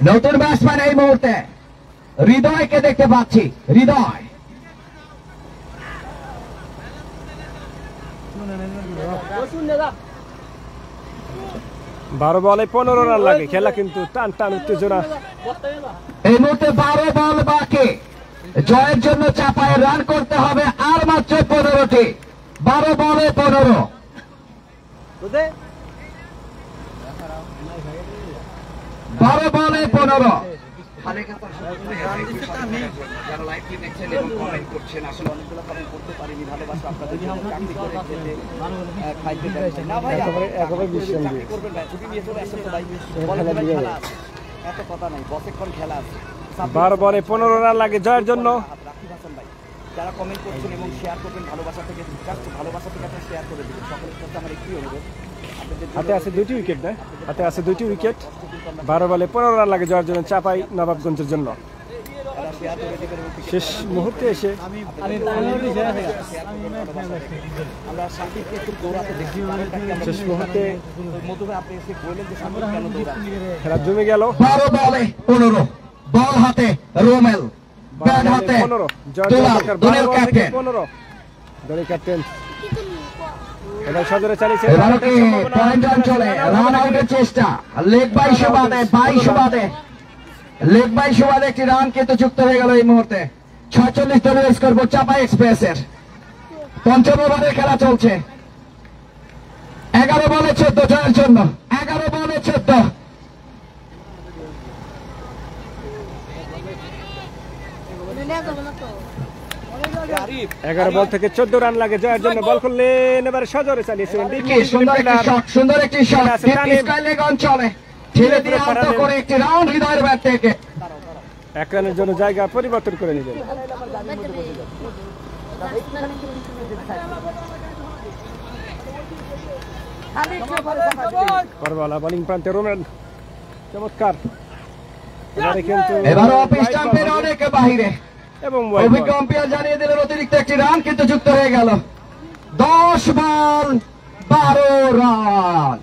নতুন ব্যাটসম্যান এই মুহূর্তে হৃদয়কে দেখতে পাচ্ছি। হৃদয় 12 বলে 15 রান লাগে। খেলা কিন্তু টান টান উত্তেজনা। এই মুহূর্তে 12 বল বাকি। জয়ের জন্য চাপায় রান করতে হবে আর মাত্র 15টি। 12 বলে 15। 12 বলে 15। যারা লাইভটি দেখছেন এবং কমেন্ট করছেন, আসলে অনেকগুলো কমেন্ট করতে পারিনি। ভালোবাসা আপনাদের জন্য। চাকরি করে খেতে খাইতে দেন না ভাই, একেবারে বিশ্রাম চাকরি দিয়ে। করবেন ভাই, ছুটি নিয়ে চলে আসেন তো ভাই। বলেন তো ভাই, খেলা আছে, এত কথা নাই, বসেক্ষণ খেলা আছে। 12 বলে 15 রান লাগে জয়ের জন্য। রাকিব হাসান ভাই, যারা কমেন্ট করছেন এবং শেয়ার করবেন, ভালোবাসা থেকে ভালোবাসা থেকে আপনি শেয়ার করে দিবেন। সকলের কাছে আমার একটি অনুরোধ, আপনাদের হাতে আছে 2টি উইকেট, না হাতে আছে 2টি উইকেট। 12 বলে 15 রান লাগে জয়ের জন্য চাপাই নবাবগঞ্জের জন্য। যারা শেয়ার করে দিবেন এবং শেষ মুহূর্তে এসে আমরা শাকিবকে একটু দৌড়াতে দেখি। শেষ মুহূর্তে মধু ভাই, আপনি এসে বললেন যে শাকিব কেন দৌড়ান? খেলা জমে গেল। 12 বলে 15। বল হাতে রোমেল, ব্যাট হাতে 15 জয়ের জন্য দুলাল, দরকার দলের 12 বল থেকে ক্যাপ্টেন। 15। দলের ক্যাপ্টেন এবার সদরে চালিয়েছে। এবারও কি পয়েন্ট অঞ্চলে রান আউটের চেষ্টা। লেগ বাই সুবাদে, লেগ বাই সুবাদে একটি রান কিন্তু যুক্ত হয়ে গেল এই মুহূর্তে। 46 দলীয় স্কোরবোর্ড চাপাই এক্সপ্রেসের। 5ম ওভারের খেলা চলছে। 11 বলে 14 জয়ের জন্য। 11 বলে 14। 11 বল থেকে 14 রান লাগে জয়ের জন্য। বল করলেন, এবারে সজরে চালিয়েছেন। কি সুন্দর একটি শট, সুন্দর একটি শট। আছে তামিম। স্কাই লেগ অঞ্চলে ঠেলে দিয়ে আউট করে একটি রাউন্ড হৃদয়ের ব্যাট থেকে। 1 রানের জন্য জায়গা পরিবর্তন করে নিলেন। পরবালা বোলিং প্রান্তে রোমেন, চমৎকার। এবারে কিন্তু এবারও অফ স্টাম্পের অনেক বাহিরে। এবং অভিজ্ঞ আম্পায়ার জানিয়ে দিলেন অতিরিক্ত একটি রান কিন্তু যুক্ত হয়ে গেল। 10 বল 12 রান।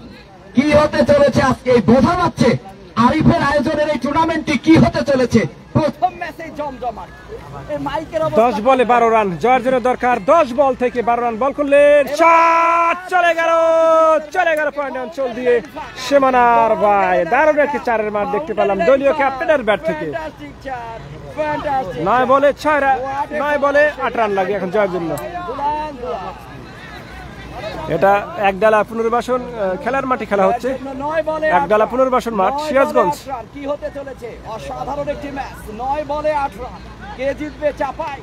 কি হতে চলেছে আজকে বোঝা যাচ্ছে। আরিফের আয়োজনের এই টুর্নামেন্টটি কি হতে চলেছে। প্রথম ম্যাচে জমজমাট। এই মাইকের 10 বলে 12 রান জয়ের জন্য দরকার। 10 বল থেকে 12 রান। বল করলেন, শট চলে গেল পয়েন্ট অঞ্চল দিয়ে সীমানার ভাই। দারুণ একটি 4-এর মার দেখতে পেলাম দলীয় ক্যাপ্টেনের ব্যাট থেকে। 9 বলে 8 রান লাগে এখন জয়ের জন্য। এটা একডালা পুনর্বাসন খেলার মাঠে খেলা হচ্ছে। একডালা পুনর্বাসন মাঠ সিরাজগঞ্জ। কি হতে চলেছে? অসাধারণ একটি ম্যাচ। 9 বলে 8 রান। কে জিতবে, চাপাই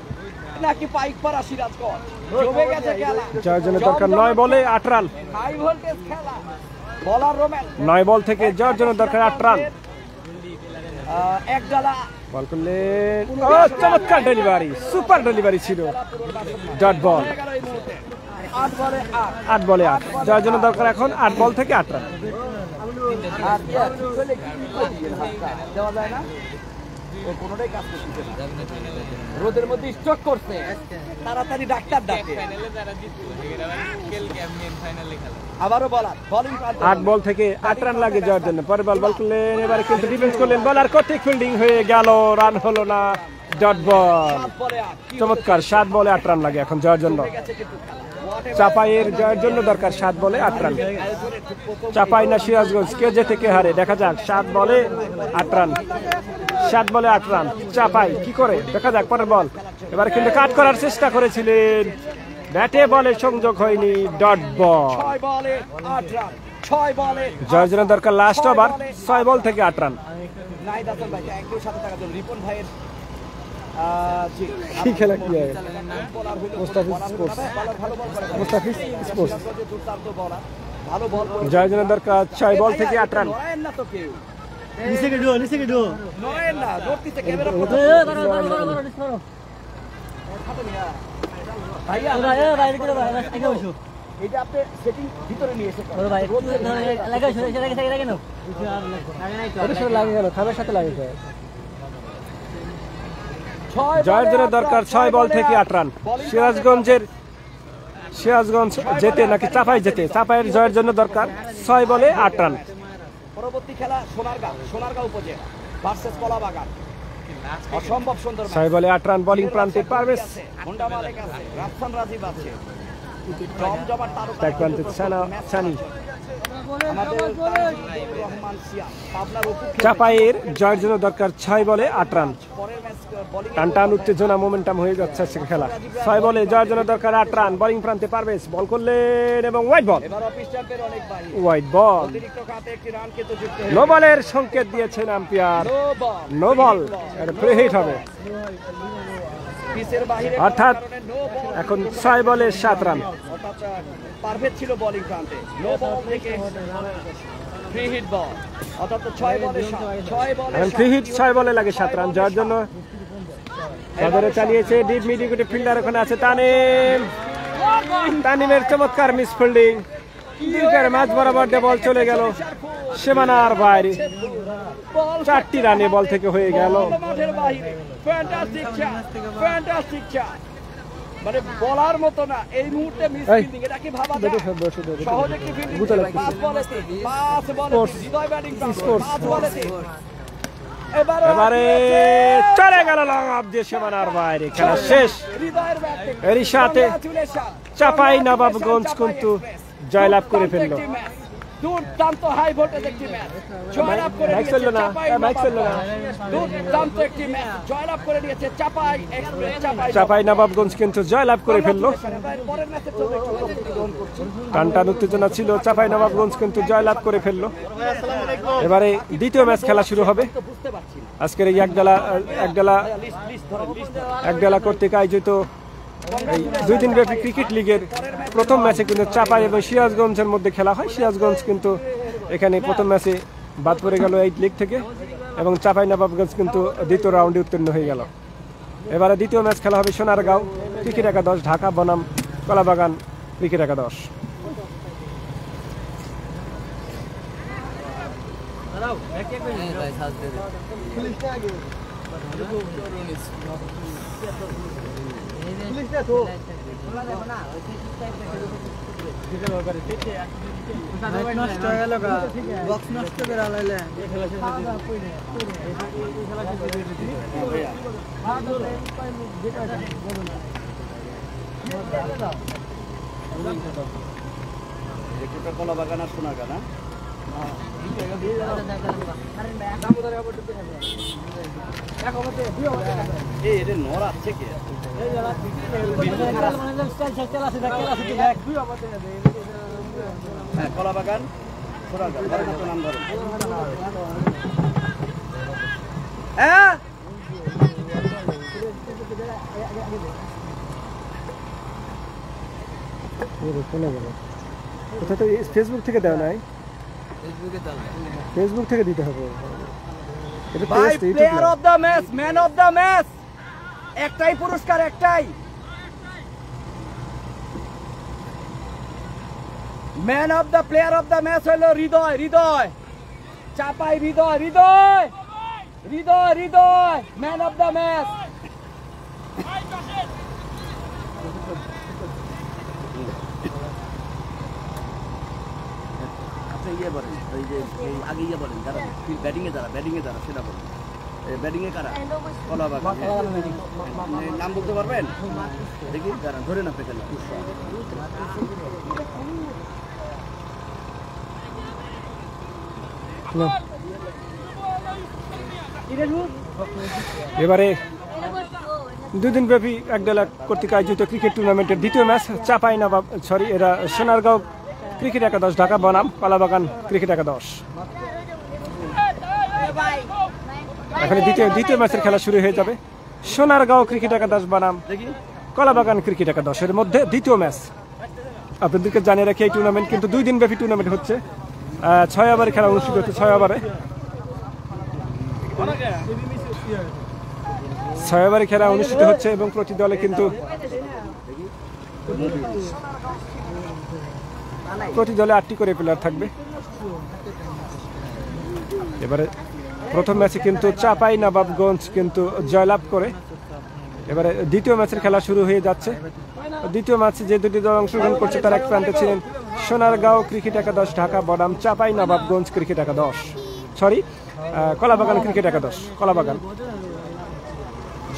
নাকি পাইকপাড়া সিরাজগঞ্জ? জমে গেছে খেলা। জয়ের জন্য দরকার 9 বলে 8 রান। হাই ভোল্টেজ খেলা। বলার রোমেল 9 বল থেকে জয়ের জন্য দরকার 8 রান। একডালা বল করলেন, চমৎকার ডেলিভারি, সুপার ডেলিভারি ছিল। Dot ball. 8 বলে 8। 8 বলে 8 যার জন্য দরকার এখন 8 বল থেকে 8 রান। আর দেওয়া যায় না? ও কোনোটাই কাজ করতেছে না, রোদের মধ্যে স্ট্রোক করছে, তাড়াতাড়ি ডাক্তার ডাকে। আবারও বলার বোলিং 8 বল থেকে 8 রান লাগে যাওয়ার জন্য। পরে বল করলেন, এবারে কিন্তু ডিফেন্স করলেন, বলার কঠিন ফিল্ডিং হয়ে গেল, রান হলো না, ডট বল। চমৎকার, 7 বলে 8 রান লাগে এখন যাওয়ার জন্য। চাপাইয়ের যাওয়ার জন্য দরকার 7 বলে 8 রান। চাপাই না সিরাজগঞ্জ, কে জেতে কে হারে দেখা যাক। 7 বলে 8 রান, 7 বলে 8 রান। চাপাই কি করে দেখা যাক। পরের বল, এবারে কিন্তু কাট করার চেষ্টা করেছিলেন, ব্যাটে বলে সংযোগ হয়নি, ডট বল। 6 বলে 8 রান, 6 বলে জয়ের জন্য দরকার লাস্ট ওভার, 6 বল থেকে 8 রান। নাইদ হাসান ভাই থ্যাংক ইউ সাথে থাকার জন্য। রিপন ভাইয়ের জি কি খেলা কি হয়? বলার হলো মুস্তাফিজ স্পোর্টস, ভালো বল করে, মুস্তাফিজ স্পোর্টস। দুর্দান্ত বলার, ভালো বল করে। জয়ের জন্য দরকার 6 বল থেকে 8 রান। নড়েন না তো কেউ, নিচে কে ডো নড়েন না, দৌড়তিতে ক্যামেরা ভাইয়া বাইরে করে আগে বসো এটা আপনি সেটিং ভিতরে নিয়ে এসে বড় ভাই লাগা শুনে সেটা কেন ওদের সাথে লাগে গেল, খাবার সাথে লাগে যায়। 6 জয়ের জন্য দরকার 6 বল থেকে 8 রান। সিরাজগঞ্জ জেতে নাকি চাপাই জেতে? চাপাইয়ের জয়ের জন্য দরকার 6 বলে 8 রান। পরবর্তী খেলা সোনারগাঁও উপজেলা ভার্সেস কলাবাগান। অসম্ভব সুন্দর 6 বলে 8 রান। বোলিং প্রান্তে পারভেজ, হোন্ডা মালিক আছে, রাফসান রাজীব আছে, জমজমাট তারকা ব্যাক প্রান্তে সানি। আমাদের রহমান সিয়াম পাবনার উপর চাপাইয়ের জয়ের জন্য দরকার 6 বলে 8 রান। পরের ম্যাচ বোলিং টানটান উত্তেজনা, মোমেন্টাম হয়ে যাচ্ছে আজকে খেলা। 6 বলে জয়ের জন্য দরকার 8 রান। বোলিং প্রান্তে পারভেজ, বল করলেন এবং হোয়াইট বল। এবার অফিস চ্যাম্পের অনেক ভাই হোয়াইট বল, অতিরিক্ত খাতে একটি রান কিন্তু যুক্ত নো বলের সংকেত দিয়েছেন আম্পায়ার। নো বল, এটা ফ্রি হিট হবে। পিচের বাইরে অর্থাৎ এখন 6 বলে 7 রান। অর্থাৎ পারভেজ ছিল বোলিং প্রান্তে, নো বল থেকে ফ্রি হিট বল, অর্থাৎ 6 বলে 7 এখন ফ্রি হিট 6 বলে লাগে 7 রান। যার জন্য সদরে চালিয়েছে ডিপ মিডিকেটে ফিল্ডার ওখানে আছে তানিমের চমৎকার মিস ফিল্ডিং, দুইটার মাঝ বরাবর দিয়ে বল চলে গেল সীমানার বাইরে। 4টি রানে বল থেকে হয়ে গেল। মাঠের বাইরে ফ্যান্টাস্টিক চান্স, ফ্যান্টাস্টিক চান্স, মানে বলার মতো না এই মুহূর্তে মিস ফিল্ডিং। এটা কি ভাবা যায়? সহজ একটি ফিল্ডিং, 5 বলে 3 হৃদয় ব্যাটিং, 5 বলে 3। এবারে চলে গেল লং অফ দিয়ে সীমানার বাইরে, খেলা শেষ। হৃদয়ের ব্যাট থেকে এরই সাথে চাপাই নবাবগঞ্জ কিন্তু জয়লাভ করে ফেলল। দুর্দান্ত হাই ভোল্টেজ একটি ম্যাচ জয়লাভ করে মাইক চললো না, মাইক চললো না। দুর্দান্ত একটি ম্যাচ জয়লাভ করে নিয়েছে চাপাই এক্সপ্রেস। চাপাই নবাবগঞ্জ কিন্তু জয়লাভ করে ফেলল। পরের ম্যাচের জন্য একটু প্রস্তুতি গ্রহণ করছি। টানটান উত্তেজনা ছিল, চাপাই নবাবগঞ্জ কিন্তু জয়লাভ করে ফেলল। এবারে দ্বিতীয় ম্যাচ খেলা শুরু হবে। বুঝতে পারছি না আজকের এই একডালা কর্তৃক আয়োজিত এই 2 দিন ব্যাপী ক্রিকেট লিগের প্রথম ম্যাচে কিন্তু চাপাই এবং সিরাজগঞ্জের মধ্যে খেলা হয়। সিরাজগঞ্জ কিন্তু এখানে প্রথম ম্যাচে বাদ পড়ে গেল এই লিগ থেকে এবং চাপাই নবাবগঞ্জ কিন্তু দ্বিতীয় রাউন্ডে উত্তীর্ণ হয়ে গেল। এবারে দ্বিতীয় ম্যাচ খেলা হবে সোনারগাঁও ক্রিকেট একাদশ, ঢাকা বনাম কলাবাগান ক্রিকেট একাদশ। নষ্ট হয়ে গেল বক্স নষ্ট করে আলাইলে কলাবাগান আর সোনারগাঁ না এটা নড়াচ্ছে কে? হ্যাঁ কলাবাগান সোনারগাঁ নাম ধরেন। হ্যাঁ কোথা থেকে? ফেসবুক থেকে দেওয়া নাই, ফেসবুক থেকে দিতে হবে। ভাই player of the match, man of the match, একটাই পুরস্কার, একটাই। Man of the player of the match হলো হৃদয়, হৃদয় চাপাই, হৃদয়, হৃদয় হৃদয় ম্যান অফ দ্য ম্যাচ। আপনি ইয়ে বলেন, ওই যে এই আগে ইয়ে বলেন, যারা ব্যাটিং এ যারা সেটা বলেন। ব্যাটিং এ কারা? কলাবাগান। নাম বলতে পারবেন? দেখি যারা ধরেন আপনি খেলা। এবারে দুদিন ব্যাপী একডালা কর্তৃক আয়োজিত ক্রিকেট টুর্নামেন্টের দ্বিতীয় ম্যাচ এরা সোনারগাঁও ক্রিকেট একাদশ ঢাকা বনাম কলাবাগান ক্রিকেট একাদশ। এখানে দ্বিতীয় ম্যাচের খেলা শুরু হয়ে যাবে। সোনারগাঁও ক্রিকেট একাদশ বনাম কলাবাগান ক্রিকেট একাদশের মধ্যে দ্বিতীয় ম্যাচ। আপনাদেরকে জানিয়ে রাখি এই টুর্নামেন্ট কিন্তু 2 দিন ব্যাপী টুর্নামেন্ট হচ্ছে। 6 ওভারে খেলা অনুষ্ঠিত হচ্ছে। 6 ওভারে খেলা অনুষ্ঠিত হচ্ছে এবং প্রতি দলে কিন্তু প্রতি দলে 8টি করে প্লেয়ার থাকবে। এবারে প্রথম ম্যাচে কিন্তু চাঁপাইনবাবগঞ্জ কিন্তু জয়লাভ করে এবারে দ্বিতীয় ম্যাচের খেলা শুরু হয়ে যাচ্ছে। দ্বিতীয় ম্যাচে যে দুটি দল অংশগ্রহণ করছে তার এক প্রান্তে ছিলেন সোনারগাঁও ক্রিকেট একাদশ ঢাকা বনাম চাঁপাইনবাবগঞ্জ ক্রিকেট একাদশ, কলাবাগান ক্রিকেট একাদশ। কলাবাগান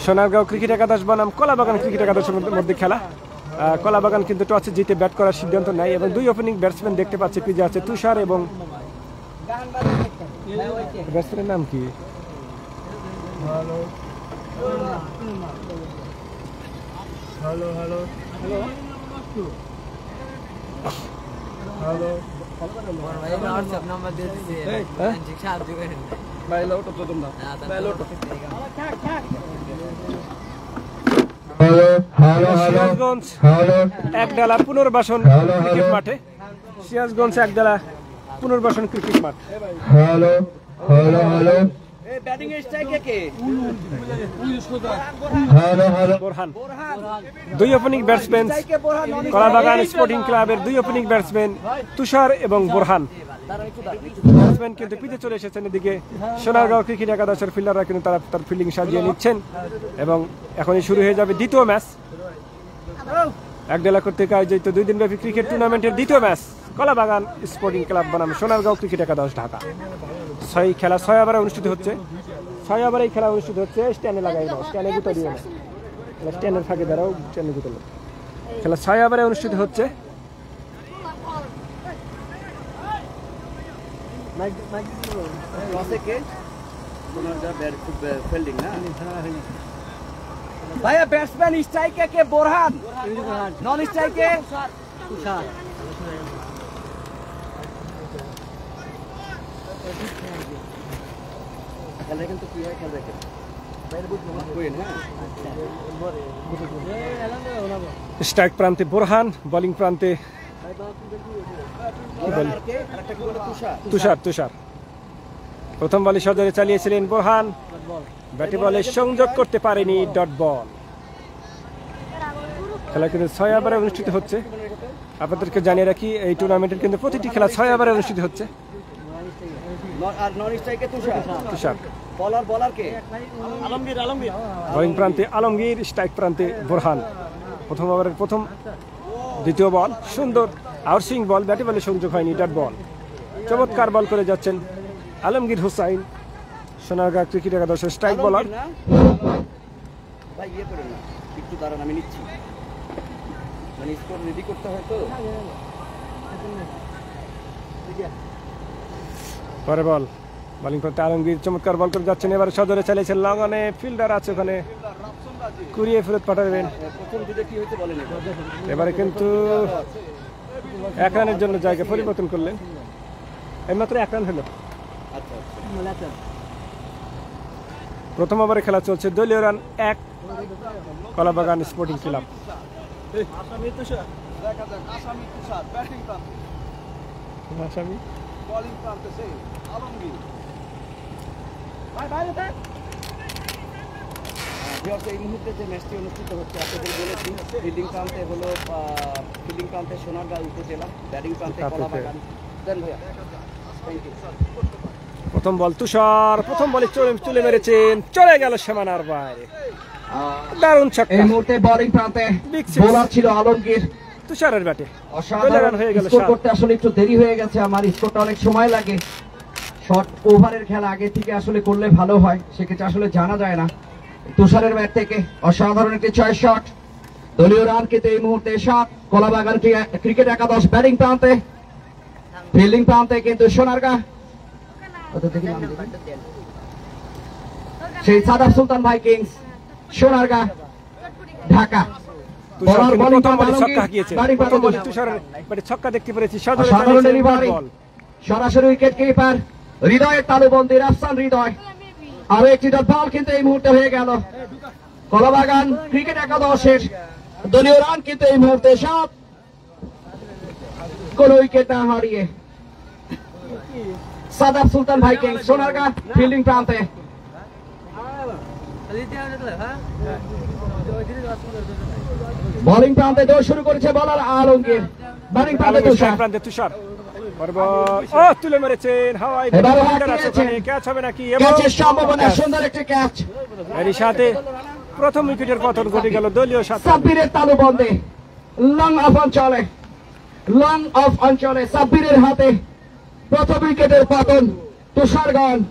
সোনারগাঁও ক্রিকেট একাদশ বনাম কলাবাগান ক্রিকেট একাদশের মধ্যে খেলা। কলাবাগান কিন্তু টসে জিতে ব্যাট করার সিদ্ধান্ত নেয় এবং 2 ওপেনিং ব্যাটসম্যান দেখতে পাচ্ছে। পিজে আছে তুষার এবং ব্যাটসম্যানের নাম কি? সিরাজগঞ্জ একডালা পুনর্বাসন ক্রিকেট মাঠে। সিরাজগঞ্জ একডালা পুনর্বাসন ক্রিকেট মাঠ। ব্যাটিং এর স্ট্রাইকে কে? বোরহান। 2 ওপেনিং ব্যাটসম্যান কলাবাগান স্পোর্টিং ক্লাবের 2 ওপেনিং ব্যাটসম্যান তুষার এবং বোরহান। ব্যাটসম্যান কিন্তু পিছে চলে এসেছেন। এদিকে সোনারগাঁও ক্রিকেট একাদশের ফিল্ডাররা কিন্তু তার ফিল্ডিং সাজিয়ে নিচ্ছেন এবং এখনই শুরু হয়ে যাবে দ্বিতীয় ম্যাচ। একডালা কর্তৃক আয়োজিত 2 দিনব্যাপী ক্রিকেট টুর্নামেন্টের দ্বিতীয় ম্যাচ কলাবাগান স্পোর্টিং ক্লাব বনাম সোনারগাঁও ক্রিকেট একাদশ ঢাকা। 6 ওভারে অনুষ্ঠিত হচ্ছে। 6 ওভারে খেলা অনুষ্ঠিত হচ্ছে। স্ট্যান্ডে লাগাই দাও, স্ট্যান্ডে গুতো দিও না, স্ট্যান্ডের ফাঁকে দাঁড়াও, স্ট্যান্ডে গুতো। খেলা 6 ওভারে অনুষ্ঠিত হচ্ছে। ভাইয়া ব্যাটসম্যান স্ট্রাইকে কে? বোরহান। নন স্ট্রাইকে তুষার। খেলা কিন্তু কি হয়, খেলা দেখেন স্ট্রাইক প্রান্তে বোরহান, বোলিং প্রান্তে তুষার। প্রথম বলে সজোরে চালিয়েছিলেন বোরহান, ব্যাটে বলে সংযোগ করতে পারেনি, ডট বল। খেলা কিন্তু 6 ওভারে অনুষ্ঠিত হচ্ছে। আপনাদেরকে জানিয়ে রাখি এই টুর্নামেন্টের কিন্তু প্রতিটি খেলা 6 ওভারে অনুষ্ঠিত হচ্ছে। তুষার। বোলিং প্রান্তে আলমগীর, স্ট্রাইক প্রান্তে বোরহান। প্রথম ওভারের দ্বিতীয় বল সুন্দর আউটসুইং বল, ব্যাটে বলে সংযোগ হয়নি, ডট বল। চমৎকার বল করে যাচ্ছেন আলমগীর হুসাইন, সোনারগাঁও ক্রিকেট একাদশের স্ট্রাইক বলার। পরে বল বোলিং করতে আলমগীর চমৎকার বল করে যাচ্ছেন। এবার সজোরে চালিয়েছেন লং অনে, ফিল্ডার আছে ওখানে, কুড়িয়ে ফেরত পাঠাবেন। এবারে কিন্তু 1 রানের জন্য জায়গা পরিবর্তন করলেন। এইমাত্র 1 রান হলো। প্রথম ওভারে খেলা চলছে। দলীয় রান 1 কলাবাগান স্পোর্টিং ক্লাব। আসামি বোলিং প্রান্তে সে আলমগীর। এই মুহূর্তে যে ম্যাচটি অনুষ্ঠিত হচ্ছে আপনাদের বলেছি, ফিল্ডিং প্রান্তে সোনারগাঁও উপজেলা, ব্যাটিং প্রান্তে কলাবাগান। দেন ভাইয়া, থ্যাংক ইউ। প্রথম বল তুষার, প্রথম বলে চলে মেরেছেন, চলে গেল সীমানার বাইরে। দারুণ ছক্কা। এই মুহূর্তে বোলিং প্রান্তে Big six। বোলার ছিল আলমগীর। তুষারের ব্যাটে অসাধারণ হয়ে গেল। স্কোর করতে আসলে একটু দেরি হয়ে গেছে, আমার স্কোরটা অনেক সময় লাগে। শর্ট ওভারের খেলা আগে থেকে আসলে করলে ভালো হয়, সেক্ষেত্রে আসলে জানা যায় না। তুষারের ব্যাট থেকে অসাধারণ একটি 6 শট, দলীয় রান কিন্তু এই মুহূর্তে 7। কলাবাগান ক্রিকেট একাদশ ব্যাটিং প্রান্তে, ফিল্ডিং প্রান্তে কিন্তু সোনারগাঁ সেই সাদাব সুলতান ভাইকিংস, সোনারগাঁ ঢাকা। ছক্কা দেখতে পেরেছি, সরাসরি উইকেট কিপার হৃদয়ের তালুবন্দি রাফসান হৃদয়। আরো একটি ডট বল কিন্তু এই মুহূর্তে হয়ে গেল। কলাবাগান ক্রিকেট একাদশের দলীয় রান কিন্তু এই মুহূর্তে 7, কোন উইকেট না হারিয়ে। সাদাব সুলতান ভাইকিংস, সোনারগাঁ ফিল্ডিং প্রান্তে। বোলিং প্রান্তে দৌড় শুরু করেছে বলার আলমগীর, ব্যাটিং প্রান্তে তুষার তুলে মেরেছেন হাওয়ায়, ক্যাচ হবে নাকি? সম্ভাবনা, সুন্দর একটি ক্যাচ। এরই সাথে প্রথম উইকেটের পতন ঘটে গেল দলীয় সাব্বিরের তালুবন্দে। লং অফ অঞ্চলে সাব্বিরের হাতে প্রথম উইকেটের পতন। তুষারগঞ্জ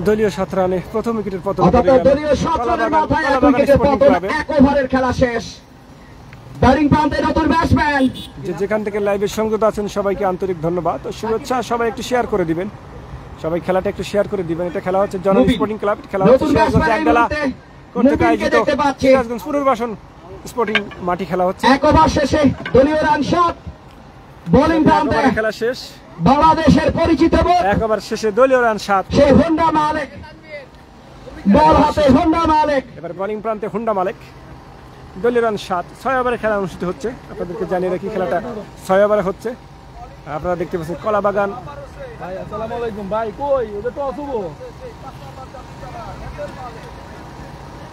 দলীয় 7 রানে প্রথম উইকেটের পতন। দলীয় 7 রানের মাথায় এক উইকেটের পতন, 1 ওভারের খেলা শেষ। ব্যাটিং প্রান্তে নতুন ব্যাটসম্যান। যেখান থেকে লাইভে সংযুক্ত আছেন সবাইকে আন্তরিক ধন্যবাদ ও শুভেচ্ছা। সবাই একটু শেয়ার করে দিবেন, সবাই খেলাটা একটু শেয়ার করে দিবেন। এটা খেলা হচ্ছে জননী স্পোর্টিং ক্লাব, খেলা হচ্ছে সিরাজগঞ্জ একবেলা কর্তৃক আয়োজিত সিরাজগঞ্জ পুনর্বাসন স্পোর্টিং মাঠে খেলা হচ্ছে। 1 ওভার শেষে দলীয় রান 7। বোলিং প্রান্তে খেলা শেষ। বাংলাদেশের পরিচিত 1 ওভার শেষে দলীয় রান 7। সেই হুন্ডা মালিক, বল হাতে হুন্ডা মালিক। এবার বোলিং প্রান্তে হুন্ডা মালিক, দলীয় রান 7। 6 ওভারে খেলা অনুষ্ঠিত হচ্ছে। আপনাদেরকে জানিয়ে রাখি খেলাটা 6 ওভারে হচ্ছে। আপনারা দেখতে পাচ্ছেন কলাবাগান। ভাই আসসালামু আলাইকুম ভাই, কই ওটা তো আসবো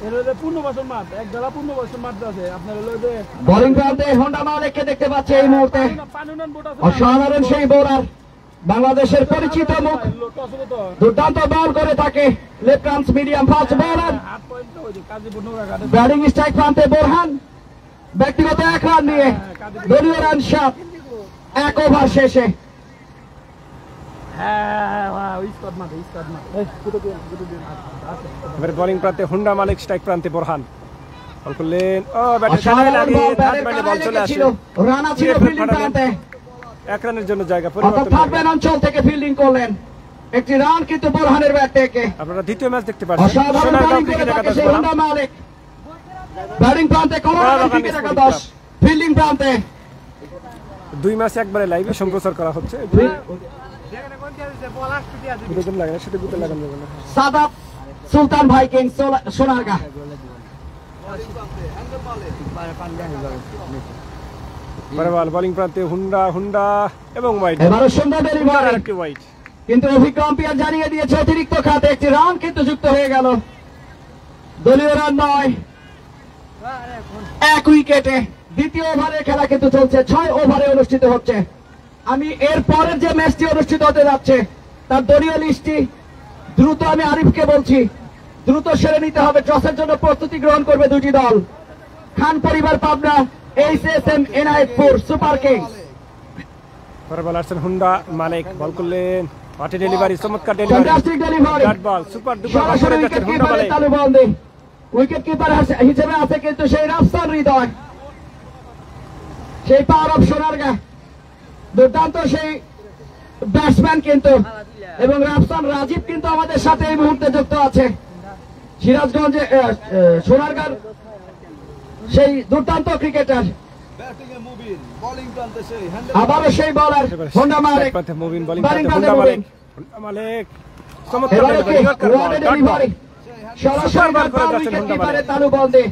এর পূর্ণবাসন মাঠ, এক বেলা পূর্ণবাসন মাঠ আছে আপনার। বোলিং প্রান্তে হুন্ডা মালিককে দেখতে পাচ্ছে এই মুহূর্তে। অসাধারণ সেই বোলার, বাংলাদেশের পরিচিত মুখ, দুর্দান্ত বল করে থাকে left arm medium fast bowler. Batting strike প্রান্তে বোরহান, ব্যক্তিগত 1 রান নিয়ে দলীয় রান 7, 1 ওভার শেষে। এবার বোলিং প্রান্তে হুন্ডা মালিক, স্ট্রাইক প্রান্তে বোরহান। বল করলেন, বল চলে আসে। রান ছিল ফিল্ডিং প্রান্তে, 1 রানের জন্য জায়গা অর্থাৎ পরিবর্তন। থার্ড অঞ্চল থেকে ফিল্ডিং করলেন, একটি রান কিন্তু বোরহানের ব্যাট থেকে। আপনারা দ্বিতীয় ম্যাচ দেখতে পাচ্ছেন। অসাধারণ সোনারগাঁও বোলিং করে ক্রিকেট থাকে একাদশ সেই বনাম হুন্ডা মালিক। ব্যাটিং প্রান্তে কলাবাগান ক্রিকেট একাদশ, ফিল্ডিং প্রান্তে। 2 ম্যাচ একবারে লাইভে সম্প্রচার করা হচ্ছে। সাদাব সুলতান ভাইকিংস, সোনারগাঁ। বোলিং প্রান্তে হুন্ডা এবং ওয়াইড। এবারও সুন্দর ডেলিভারি, ওয়াইড, কিন্তু অভিজ্ঞ আম্পায়ার জানিয়ে দিয়েছে অতিরিক্ত খাতে একটি রান কিন্তু যুক্ত হয়ে গেল। দলীয় রান 9, 1 উইকেটে। দ্বিতীয় ওভারের খেলা কিন্তু চলছে, 6 ওভারে অনুষ্ঠিত হচ্ছে। আমি এর পরের যে ম্যাচটি অনুষ্ঠিত হতে যাচ্ছে তার দলীয় লিস্টটি দ্রুত আমি আরিফকে বলছি, দ্রুত সেরে নিতে হবে। টসের জন্য প্রস্তুতি গ্রহণ করবে 2টি দল, খান পরিবার Pabna, HSM Enayetpur super kings. Ball আসছেন হুন্ডা মালিক, বল করলেন, পার্টি ডেলিভারি, চমৎকার delivery, dot ball, super duper ball করে যাচ্ছেন হুন্ডা মালিক। উইকেট কিপার হিসেবে আছে কিন্তু সেই রাফসান হৃদয়, সেই পাওয়ার অফ সোনারগাঁ, দুর্দান্ত সেই ব্যাটসম্যান কিন্তু। এবং রাফসান রাজীব কিন্তু আমাদের সাথে এই মুহূর্তে যুক্ত আছে। সিরাজগঞ্জে সোনারগাঁর সেই দুর্দান্ত ক্রিকেটার, আবারও সেই বলার হুন্ডা মালিক, তালুবন্দে।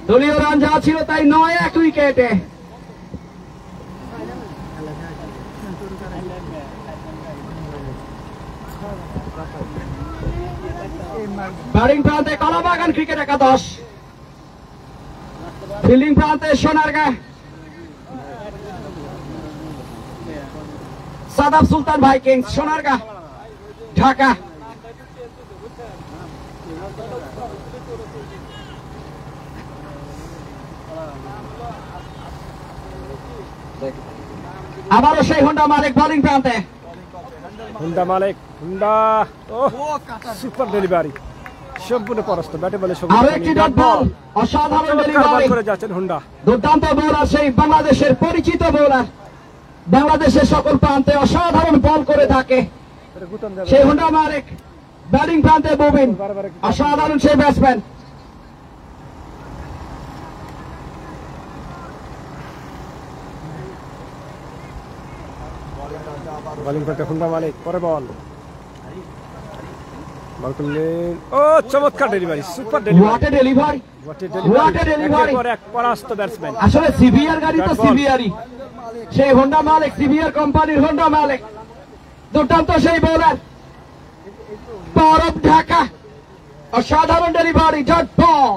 দলীয় রান যা ছিল তাই 9, 1 উইকেটে। ব্যাটিং প্রান্তে কলাবাগান ক্রিকেট একাদশ, ফিল্ডিং প্রান্তে সোনারগাঁ সাদাব সুলতান ভাইকিংস সোনারগাঁ ঢাকা। আবারও সেই হুন্ডা মালিক বোলিং প্রান্তে। হুন্ডা মালিক, হুন্ডা সুপার ডেলিভারি, সম্পূর্ণ পরাস্ত ব্যাটে বলে আরো একটি ডট বল, অসাধারণ ডেলিভারি করে যাচ্ছেন হুন্ডা। দুর্দান্ত বোলার, সেই বাংলাদেশের পরিচিত বোলার, বাংলাদেশের সকল প্রান্তে অসাধারণ বল করে থাকে সেই হুন্ডা মালিক। ব্যাটিং প্রান্তে বুবিন, অসাধারণ সেই ব্যাটসম্যান। বোলিং করতে হুন্ডা মালিক, পরে বল করলেন, ও চমৎকার delivery, super what a delivery, what a delivery. পরাস্ত ব্যাটসম্যান, আসলে সিভিআর গাড়ি তো সিভিআরই, সেই হোন্ডা মালিক, সিভিআর কোম্পানির হোন্ডা মালিক। দুর্দান্ত সেই বোলার, পাওয়ার অফ ঢাকা, অসাধারণ ডেলিভারি, ডট বল।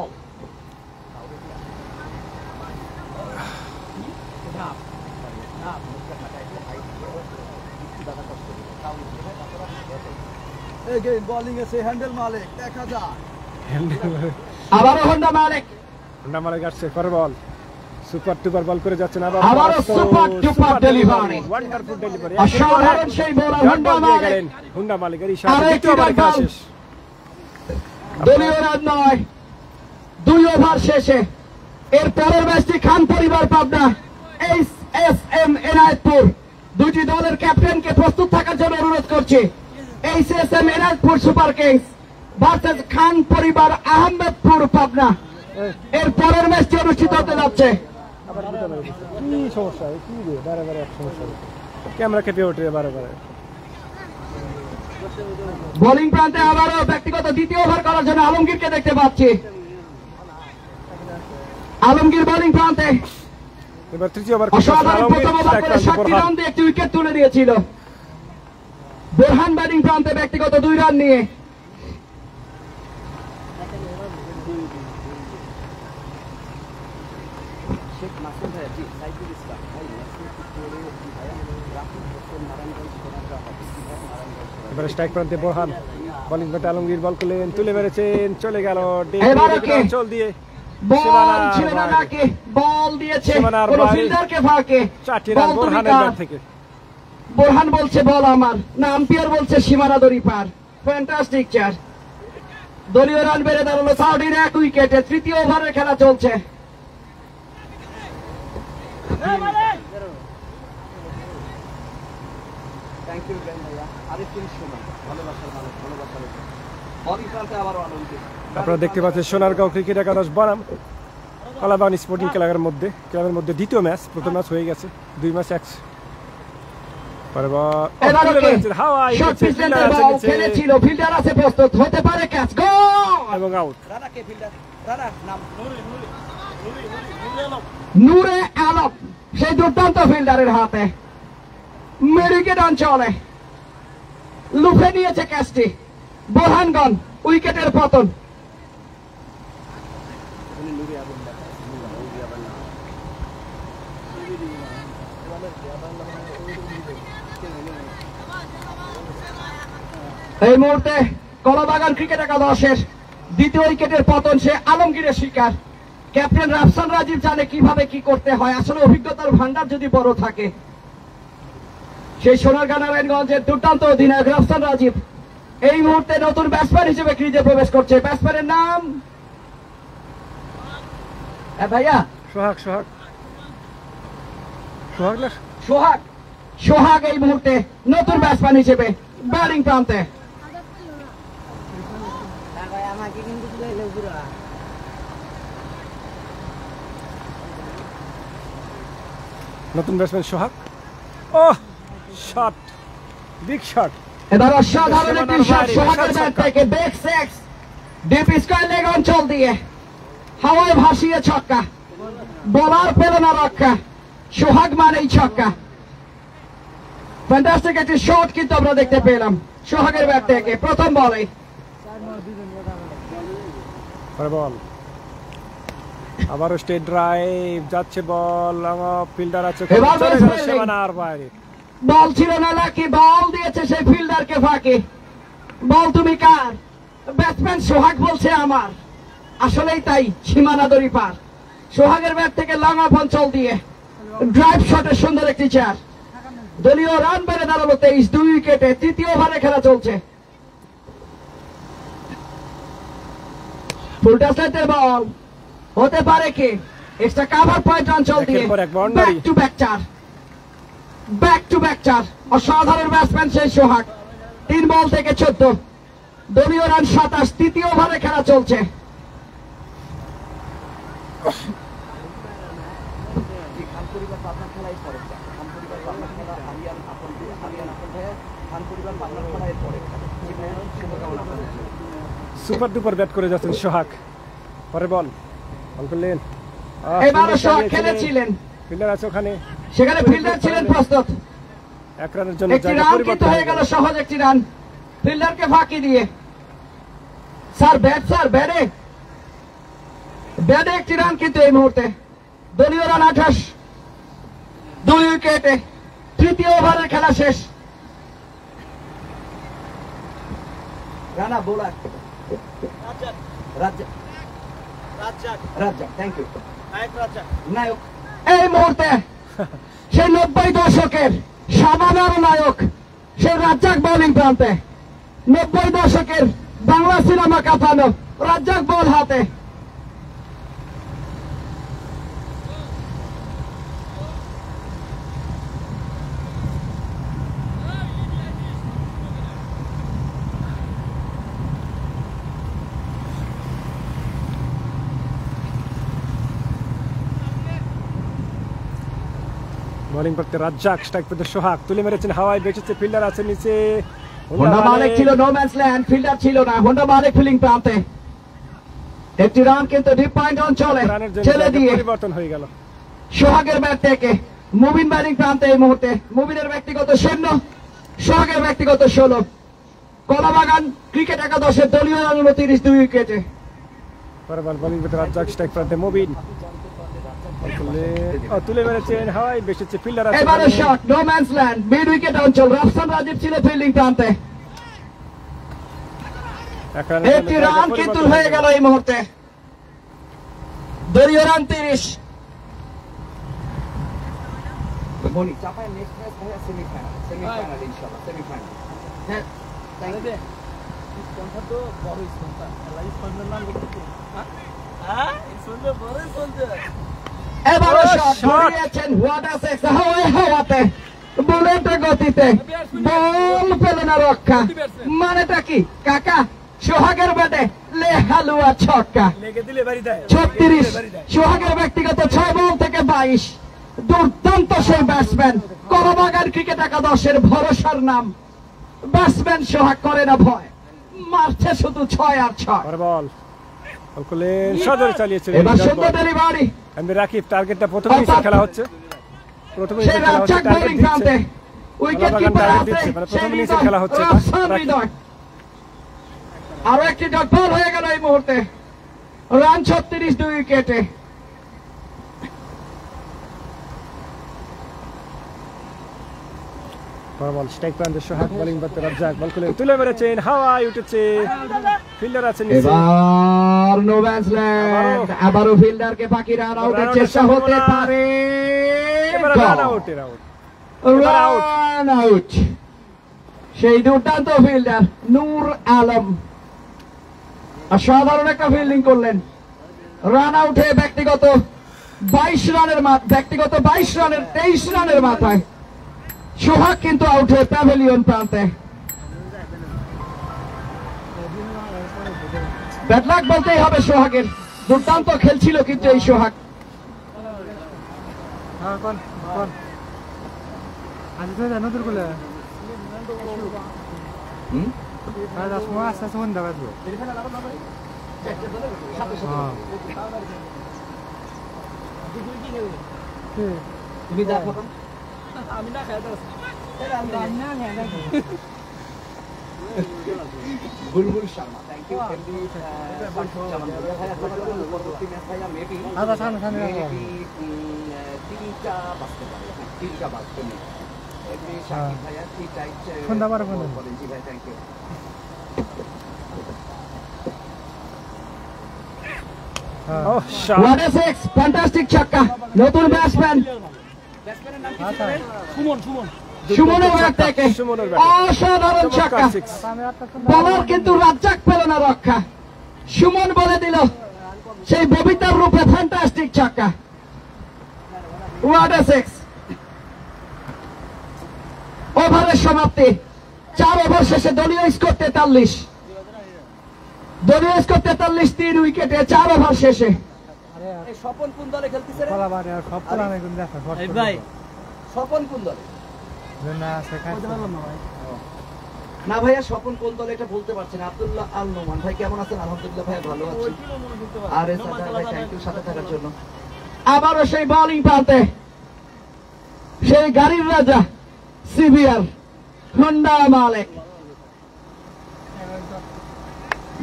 বোলিং এসে হ্যান্ডেল মালিক দেখা যায়। আবারও হোন্ডা মালিক, হুন্ডা মালিক আসছে, পরে বল সুপার টুপার বল করে যাচ্ছেন। আবারও সুপার টুপার ডেলিভারি, ওয়ান্ডারফুল ডেলিভারি, অসাধারণ সেই বোলার হোন্ডা মালিক। হুন্ডা মালিকের আরেকটি ইশারা বল। শেষ। দলীয় রান নয়, 2 ওভার শেষে। এর পরের ম্যাচটি খান পরিবার পাবনা HSM এনায়েতপুর, দুটি দলের ক্যাপ্টেনকে প্রস্তুত থাকার জন্য অনুরোধ করছি। HSM Enayetpur super kings versus Khan পরিবার আহমেদপুর পাবনা। এর পরের ম্যাচটি অনুষ্ঠিত হতে যাচ্ছে। কি সমস্যা, কি রে বারে বারে এক সমস্যা, ক্যামেরা কেটে ওঠে বারে বারে। বোলিং প্রান্তে আবারও ব্যক্তিগত দ্বিতীয় ওভার করার জন্য আলমগীরকে দেখতে পাচ্ছি। আলমগীর বোলিং প্রান্তে, এবার তৃতীয় ওভার অসাধারণ প্রথম ওভার করে 7টি রান দিয়ে একটি উইকেট তুলে দিয়েছিল বোরহান। ব্যাটিং প্রান্তে ব্যক্তিগত 2 রান নিয়ে। এবারে স্ট্রাইক প্রান্তে বোরহান, বোলিং ব্যাটে আলমগীর বল করলেন, তুলে মেরেছেন, চলে গেল চল দিয়ে। বল ছিল না নাকি, বল দিয়েছে কোন ফিল্ডারকে ফাঁকে। 4টি রান বোরহানের ব্যাট থেকে। বোরহান বলছে বল আমার, না আম্পায়ার বলছে সীমানা দড়ি পার। ফ্যান্টাস্টিক চার। দলীয় রান বেড়ে দাঁড়ালো সাউদির 1 উইকেটে। তৃতীয় ওভারের খেলা চলছে। আপনারা দেখতে পাচ্ছেন সোনারগাঁও ক্রিকেট একাদশ বনাম কলাবাগান স্পোর্টিং ক্লাবের মধ্যে দ্বিতীয় ম্যাচ। প্রথম ম্যাচ হয়ে গেছে, 2 ম্যাচ 1। ফিল্ডার আছে প্রস্তুত, হতে পারে ক্যাচ, গোল এবং আউট। নূরে আলম সেই দুর্দান্ত ফিল্ডারের হাতে মেরিকেট অঞ্চলে লুফে নিয়েছে ক্যাচটি। বোরহানগঞ্জ উইকেটের পতন। এই মুহূর্তে কলাবাগান ক্রিকেট একাদশের দ্বিতীয় উইকেটের পতন সে আলমগীরের শিকার। ক্যাপ্টেন রাফসান রাজীব জানে কিভাবে কি করতে হয়। আসলে অভিজ্ঞতার ভান্ডার যদি বড় থাকে, সেই সোনারগাঁ নারায়ণগঞ্জের দুর্দান্ত অধিনায়ক রাফসান রাজীব এই মুহূর্তে নতুন ব্যাটসম্যান হিসেবে ক্রিজে প্রবেশ করছে। ব্যাটসম্যানের নাম ভাইয়া সোহাগ এই মুহূর্তে নতুন ব্যাটসম্যান হিসেবে ব্যাটিং প্রান্তে। নতুন batsman Sohag, oh shot, big shot. এবার অসাধারণ একটি শট সোহাগের ব্যাট থেকে, big six, deep square leg অঞ্চল দিয়ে হাওয়ায় ভাসিয়ে ছক্কা। বলার পেল না রক্ষা, সোহাগ মানেই ছক্কা। ফ্যান্টাস্টিক একটি শট কিন্তু আমরা দেখতে পেলাম সোহাগের ব্যাট থেকে প্রথম বলে। বল আবারও স্টেট ড্রাইভ যাচ্ছে, বল ফিল্ডার আছে সীমানার বাইরে। বল ছিল না লাকি, বল দিয়েছে সেই ফিল্ডারকে ফাঁকি। বল তুমি কার? ব্যাটসম্যান সোহাগ বলছে আমার। আসলেই তাই, সীমানা দড়ি পার। সোহাগের ব্যাট থেকে লং অফ অঞ্চল দিয়ে ড্রাইভ শটের সুন্দর একটি চার। দলীয় রান বেড়ে দাঁড়ালো 23, 2 উইকেটে। তৃতীয় ওভারে খেলা চলছে। ফুল টাচের বল হতে পারে কি? এক্সট্রা কাভার পয়েন্ট অঞ্চল দিয়ে ব্যাক টু ব্যাক চার, ব্যাক টু ব্যাক চার। অসাধারণ ব্যাটসম্যান সেই সোহাগ। 3 বল থেকে 14, দলীয় রান 27। তৃতীয় ওভারে খেলা চলছে। সুপার ডুপার ব্যাট করে যাচ্ছেন সোহাগ। পরে বল করলেন। এবারও সোহাগ খেলেছিলেন, ফিল্ডার আছে ওখানে, সেখানে ফিল্ডার ছিলেন প্রস্তুত। 1 রানের জন্য একটি রান কিন্তু হয়ে গেল, সহজ একটি রান ফিল্ডারকে ফাঁকি দিয়ে। স্যার ব্যাট, স্যার ব্যাটে ব্যাটে একটি রান কিন্তু এই মুহূর্তে। দলীয় রান 28, 2 উইকেটে। তৃতীয় ওভারের খেলা শেষ। Rana bowler Razzaq, thank you. নায়ক এই মুহূর্তে সেই 90 দশকের সাবানার নায়ক সেই রাজ্জাক বোলিং প্রান্তে। 90 দশকের বাংলা সিনেমা কাঁপানো রাজ্জাক বল হাতে। বোলিং করতে রাজ্জাক, স্ট্রাইক পেতে সোহাগ, তুলে মেরেছেন হাওয়ায়, বেঁচেছে, ফিল্ডার আছে নিচে। হোন্ডা মালিক ছিল নো ম্যানস ল্যান্ড, ফিল্ডার ছিল না। হোন্ডা মালিক ফিল্ডিং প্রান্তে। একটি রান কিন্তু ডিপ পয়েন্ট অঞ্চলে ছেড়ে দিয়ে পরিবর্তন হয়ে গেল সোহাগের ব্যাট থেকে। মুবিন ব্যাটিং প্রান্তে এই মুহূর্তে। মুবিনের ব্যক্তিগত 0, সোহাগের ব্যক্তিগত 16। কলাবাগান ক্রিকেট একাদশের দলীয় রান 29, 2 উইকেটে। পরে বল বোলিং করতে রাজ্জাক, স্ট্রাইক প্রান্তে মুবিন, তুলে মেরেছেন হাওয়ায়, বেঁচেছে, ফিল্ডার আছে। এবারে shot no man's land, mid wicket অঞ্চল। রাফসান রাজীব ছিল ফিল্ডিং প্রান্তে। একটি রান কিন্তু হয়ে গেল এই মুহূর্তে। দলীয় রান 30। এবারও শট ধরিয়েছেন ওয়াটাসেক্স হাওয়াতে, বুলেটের গতিতে। বল পেল না রক্ষা। মানেটা কি কাকা? সোহাগের ব্যাটে লে হালুয়া ছক্কা। 36, সোহাগের ব্যক্তিগত 6 বল থেকে 22। দুর্দান্ত সেই ব্যাটসম্যান, কলাবাগান ক্রিকেট একাদশের ভরসার নাম। ব্যাটসম্যান সোহাগ করে না ভয়, মারছে শুধু 6 আর 6। বল করলেন, সদরে চালিয়েছেন। এবার সুন্দর ডেলিভারি। রাকিব, টার্গেটটা প্রথম ইনিংসে খেলা হচ্ছে, প্রথম ইনিংসে খেলা হচ্ছে, টার্গেট দিচ্ছে। উইকেট কিপার আছে প্রথম ইনিংসে খেলা হচ্ছে। আরো একটি ডট বল হয়ে গেল এই মুহূর্তে। রান 36, 2 উইকেটে। বল স্ট্রাইক প্রান্তে সোহাগ, বোলিং করতে রাজ্জাক, বল করলেন, তুলে মেরেছেন, হাওয়ায় উঠেছে, ফিল্ডার আছে নিচে। এবার নো ম্যানস ল্যান্ড, আবারও ফিল্ডারকে ফাঁকি। রান আউটের চেষ্টা হতে পারে। Run out, run out. সেই দুর্দান্ত ফিল্ডার নূর আলম অসাধারণ একটা ফিল্ডিং করলেন। রান আউটে ব্যক্তিগত 22 রানের, ব্যক্তিগত 22 রানের 23 রানের মাথায় সোহাগ কিন্তু আউটে প্যাভিলিয়ন প্রান্তে। ব্যাড লাক বলতেই হবে সোহাগের। দুর্দান্ত খেলছিল কিন্তু এই সোহাগ। তুমি দেখো আমি না খেলতে বুলবুল শর্মা, থ্যাংক ইউ। তিনটা বাজতে পারে, তিনটা বাজতে নেই। ভাইয়া ঠিক টাইট সন্ধ্যা পারবো না। বলেন জি ভাই thank you Oh, shot. What a six! Fantastic ছক্কা নতুন ব্যাটসম্যান ব্যাটসম্যানের নাম কি ছিল? সুমন সুমনের ব্যাট থেকে সুমনের ব্যাট। অসাধারণ ছক্কা চমৎকার 6 বলার কিন্তু রাজ্জাক পেল না রক্ষা সুমন বলে দিল সেই ববিতার রূপে ফ্যান্টাস্টিক ছক্কা What a six! ওভারের সমাপ্তি 4 ওভার শেষে দলীয় স্কোর 43 দলীয় স্কোর 43 3 উইকেটে 4 ওভার শেষে এই স্বপন কোন দলে খেলতেছে রে? কলাবারে আর সব কলা নাই কোন দেখা শর্ট এই ভাই স্বপন কোন দলে? না শেখাই না ভাইয়া স্বপন কোন দলে এটা বলতে পারছি না আব্দুল্লাহ আল নোমান ভাই কেমন আছেন আলহামদুলিল্লাহ ভাই ভালো আছি আরে সাদা ভাই থ্যাংক ইউ সাথে থাকার জন্য আবারও সেই বোলিং প্রান্তে সেই গাড়ির রাজা সিবিআর হোন্ডা মালিক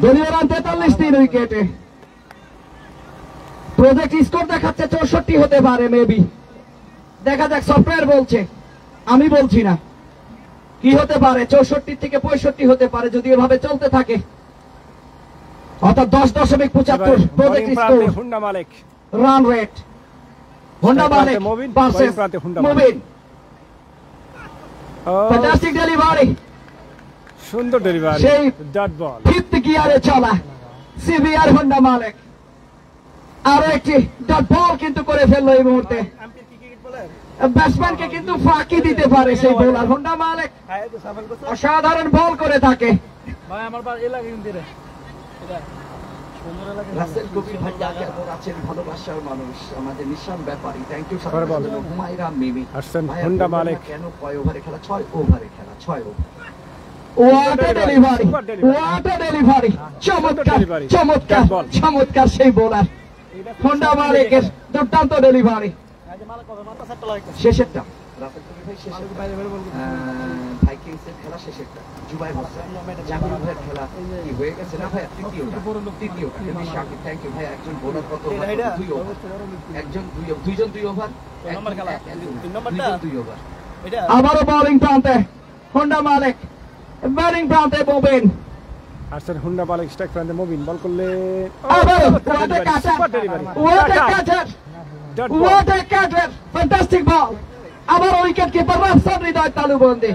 দলীয় রান 43 3 উইকেটে প্রজেক্ট স্কোর দেখাচ্ছে 64 হতে পারে মেবি দেখা যাক সফটওয়্যার বলছে আমি বলছি না কি হতে পারে 64 থেকে 65 হতে পারে যদি এভাবে চলতে থাকে অর্থাৎ 10.75 প্রজেক্ট স্কোর হুন্ডা মালিক রান রেট হোন্ডা মালিক মুবিন, ভার্সেস বলিং প্রান্তে হুন্ডা মালিক। মুবিন Oh, ফ্যান্টাস্টিক ডেলিভারি সুন্দর ডেলিভারি সেই ডট বল ফিফথ গিয়ারে চলা সিবিআর হোন্ডা মালিক আরো একটি ডট বল কিন্তু করে ফেললো এই মুহূর্তে ব্যাটসম্যানকে কিন্তু ফাঁকি দিতে পারে সেই বোলার হোন্ডা মালিক অসাধারণ বল করে থাকে ভাই আমার বার এ লাগে কিন্তু রে এটা সুন্দর লাগে রাসেল কবির ভাই কেমন আছেন ভালোবাসার মানুষ আমাদের নিশান ব্যাপারী থ্যাংক ইউ পরে বল। হুমায়রা মিমি আসছেন ভাইয়া হোন্ডা বলুন না মালিক। কেন কয় ওভারে খেলা 6 ওভারে খেলা 6 over What a delivery! Super delivery. What a delivery! চমৎকার delivery. চমৎকার That ball. চমৎকার সেই বোলার হোন্ডা মালিকের দুর্দান্ত ডেলিভারি আজ মালা কবে মাথা সেটটা লাগে শেষেরটা রাসেল কবির ভাই শেষেরটা ভাইকিংসের খেলা শেষেরটা জুবাই হোসেন জাকির ভাইয়ের খেলা কি হয়ে গেছে না ভাই তৃতীয়টা এমনি শাকিব থ্যাংক ইউ ভাই একজন বোলার কত ওভার? 2 ওভার একজন দুইজন 2 ওভার নম্বর খেলা? তিন নম্বরটা? 2 ওভার এটা আবারও বোলিং প্রান্তে হোন্ডা মালিক ব্যাটিং প্রান্তে মুবিন আসছেন হুন্ডা মালিক স্ট্রাইক প্রান্তে মুবিন বল করলে আবারও what a catcher! Super delivery What a catcher! Dot ball What a catcher! Fantastic ball! আবার উইকেট কিপার রাফসান হৃদয় তালুবন্দী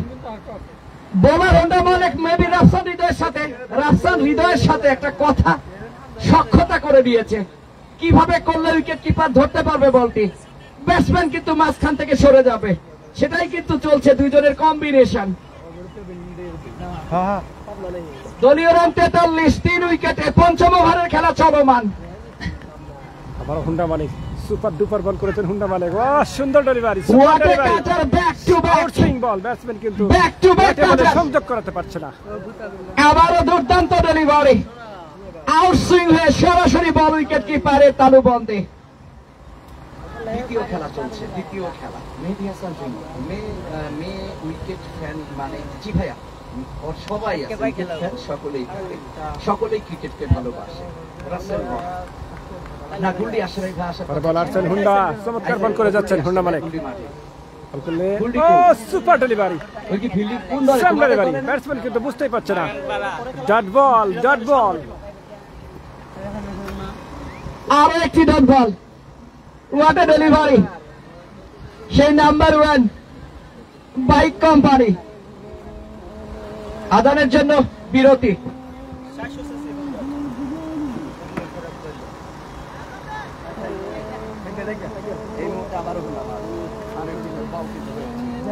বোলার হোন্ডা মালিক মেবি রাফসান হৃদয়ের সাথে একটা কথা সখ্যতা করে দিয়েছে কিভাবে করলে উইকেট কিপার ধরতে পারবে বলটি ব্যাটসম্যান কিন্তু মাঝখান থেকে সরে যাবে সেটাই কিন্তু চলছে দুইজনের কম্বিনেশন হ্যাঁ দলীয় রান 43 3 উইকেটে পঞ্চম ওভারের খেলা চলমান আবার হুন্ডা মালিক সুপার ডুপার বল করেছেন হুন্ডা মালিক ও সুন্দর delivery super What a delivery catcher! Back to back! Outswing ball batsman কিন্তু Back to back ব্যাটে বলে catcher! সংযোগ করাতে পারছে না আবারও দুর্দান্ত ডেলিভারি আউটসুইং হয়ে সরাসরি বল উইকেট কিপারের তালুবন্দী দ্বিতীয় খেলা চলছে দ্বিতীয় খেলা মেহেদী হাসান মে উইকেট ফ্যান মানে জি ভাইয়া ওর সবাই আছে উইকেট ফ্যান সকলেই ক্রিকেটকে ভালোবাসে রাসেল বল না গুল্লি আশরাফ ভাই আশা পরে বল আসছেন হুন্ডা চমৎকার বল করে যাচ্ছেন হুন্ডা মালিক বল করলে ও সুপার ডেলিভারি ওই কি ফিল্ডিং কোন দলে সাম ডেলিভারি ব্যাটসম্যান কিন্তু বুঝতেই পারছে না ডট বল আরো একটি dot ball what a delivery সেই নাম্বার 1 বাইক কোম্পানি আদানের জন্য বিরতি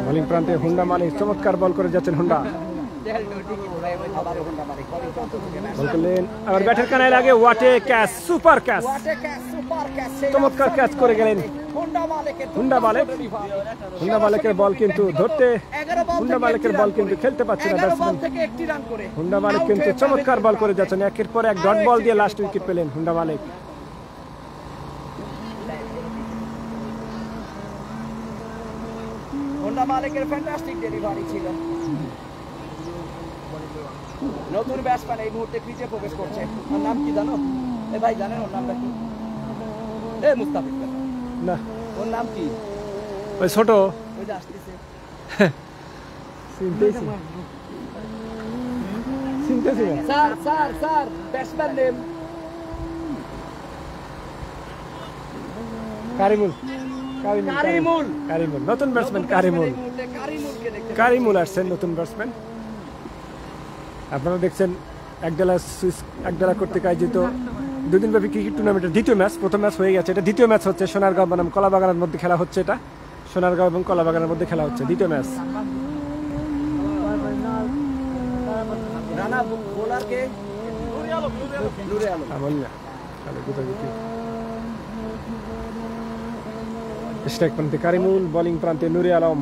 বোলিং প্রান্তে হুন্ডা মালিক চমৎকার বল করে যাচ্ছেন হুন্ডা বল করলেন আবার ব্যাটের কানায় লাগে ওয়াটে ক্যাচ সুপার ক্যাচ চমৎকার ক্যাচ করে গেলেন হুন্ডা মালিকের বল কিন্তু ধরতে হুন্ডা মালিকের বল কিন্তু খেলতে পারছে না ব্যাটসম্যান হুন্ডা মালিক কিন্তু চমৎকার বল করে যাচ্ছেন একের পর এক ডট বল দিয়ে লাস্ট উইকেট পেলেন হুন্ডা মালিক হোন্ডা মালিকের ফ্যান্টাস্টিক ডেলিভারি ছিল নতুন ব্যাটসম্যান এই মুহূর্তে ক্রিজে প্রবেশ করছে ওর নাম কি জানো এ ভাই জানেন ওর নামটা কি এ মুস্তাফিজ না ওর নাম কি ওই ছোট ওই যে আসতেছে স্যার ব্যাটসম্যান নেম কারিমুল নতুন ব্যাটসম্যান কারিমুল আসছেন নতুন ব্যাটসম্যান। আপনারা দেখছেন একডালা কর্তৃক আয়োজিত দুদিনব্যাপী ক্রিকেট টুর্নামেন্টের দ্বিতীয় ম্যাচ। প্রথম ম্যাচ হয়ে গেছে, এটা দ্বিতীয় ম্যাচ হচ্ছে। সোনারগাঁও বনাম কলাবাগানের মধ্যে খেলা হচ্ছে। এটা সোনারগাঁও এবং কলাবাগানের মধ্যে খেলা হচ্ছে দ্বিতীয় ম্যাচ। রানা বোলারকে স্ট্রাইক প্রান্তে কারিমুল, বোলিং প্রান্তে নুরে আলম।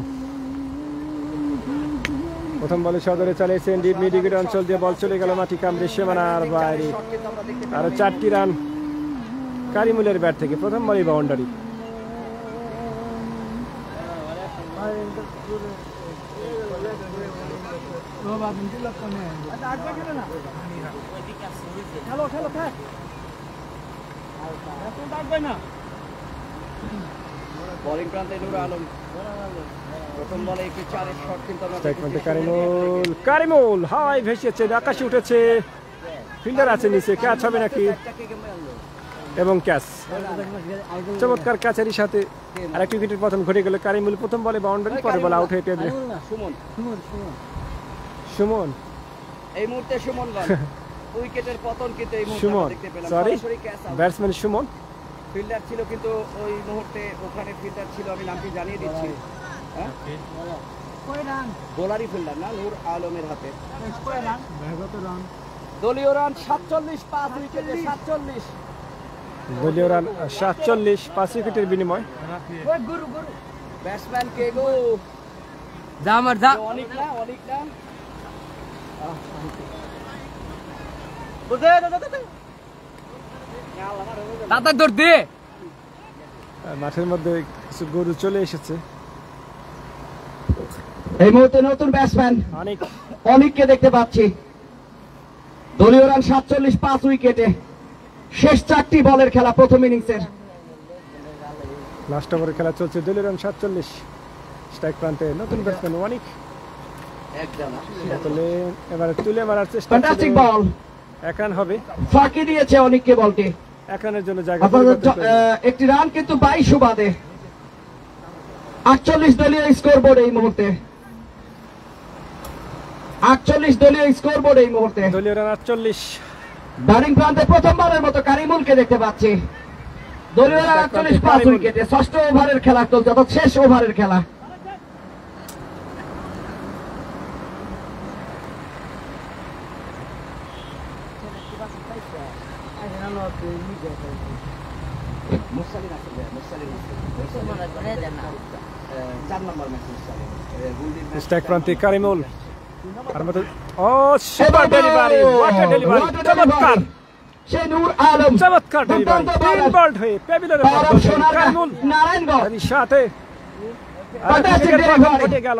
প্রথম বলে সদরে চালিয়েছেন ডিপ মিড উইকেট অঞ্চল দিয়ে বল চলে গেল মাটি কামড়ে সীমানার বাইরে। আরো 4টি রান কারিমুলের ব্যাট থেকে। প্রথম বলেই বাউন্ডারি। বোলিং প্রান্তে নূর আলম প্রথম বলে একটি 4-এর শট কিন্তু আমরা স্ট্রাইক প্রান্তে কারিমুল হাওয়ায় ভেসেছে, আকাশে উঠেছে, ফিল্ডার আছে নিচে, ক্যাচ হবে নাকি? এবং ক্যাচ। চমৎকার ক্যাচেরই সাথে আরেকটি উইকেটের পতন ঘটে গেল। কারিমুল প্রথম বলে বাউন্ডারি, পরে বলে আউট হয়ে টেবিলে সুমন। এই মুহূর্তে সুমন উইকেটের পতন কিন্তু এই মুহূর্তে সুমন আমরা দেখতে পেলাম। সরি সরাসরি catch out. Batsman Suman. Fielder ছিল কিন্তু ওই মুহূর্তে ওখানে ফিল্ডার ছিল, আমি নামটি জানিয়ে দিচ্ছি। হ্যাঁ বোলারই ফিল্ডার না, নূর আলমের হাতে। দলীয় রান 47, 5 উইকেটে 47। দলীয় রান 47, 5 উইকেটের বিনিময়। ব্যাটসম্যান কে গো? অনেক না মাঠের মধ্যে কিছু গরু চলে এসেছে। এই মুহূর্তে নতুন ব্যাটসম্যান অনেক অনিককে দেখতে পাচ্ছি। দলীয় রান 47, 5 উইকেটে। শেষ 4টি বলের খেলা প্রথম ইনিংসের। লাস্ট ওভারে খেলা চলছে। দলীয় রান 47। স্ট্রাইক প্রান্তে নতুন ব্যাটসম্যান অনিক। এবারে তুলে মারার চেষ্টা। ফ্যান্টাস্টিক বল। 1 রান হবে। ফাঁকি দিয়েছে অনিককে বলটি। 1 রানের জন্য জায়গা। একটি রান কিন্তু 22 ওভারে। 48 দলীয় স্কোরবোর্ড এই মুহূর্তে। 48 দলীয় স্কোরবোর্ড এই মুহূর্তে। দলীয় রান 48। ব্যাটিং প্রান্তে প্রথমবারের মতো কারিমুলকে দেখতে পাচ্ছি। দলীয় রান 48, 5 উইকেটে। 6ষ্ঠ ওভারের খেলা চলছে, অর্থাৎ শেষ ওভারের খেলা। স্ট্রাইক প্রান্তে কারিমুল। আর মতো ও super delivery, what a delivery, চমৎকার। সে নূর আলম চমৎকার ডেলিভারি, 3 বল হয়ে পেভিলিয়নে কারিমুল নারায়ণগঞ্জ সাথে ঘটে গেল।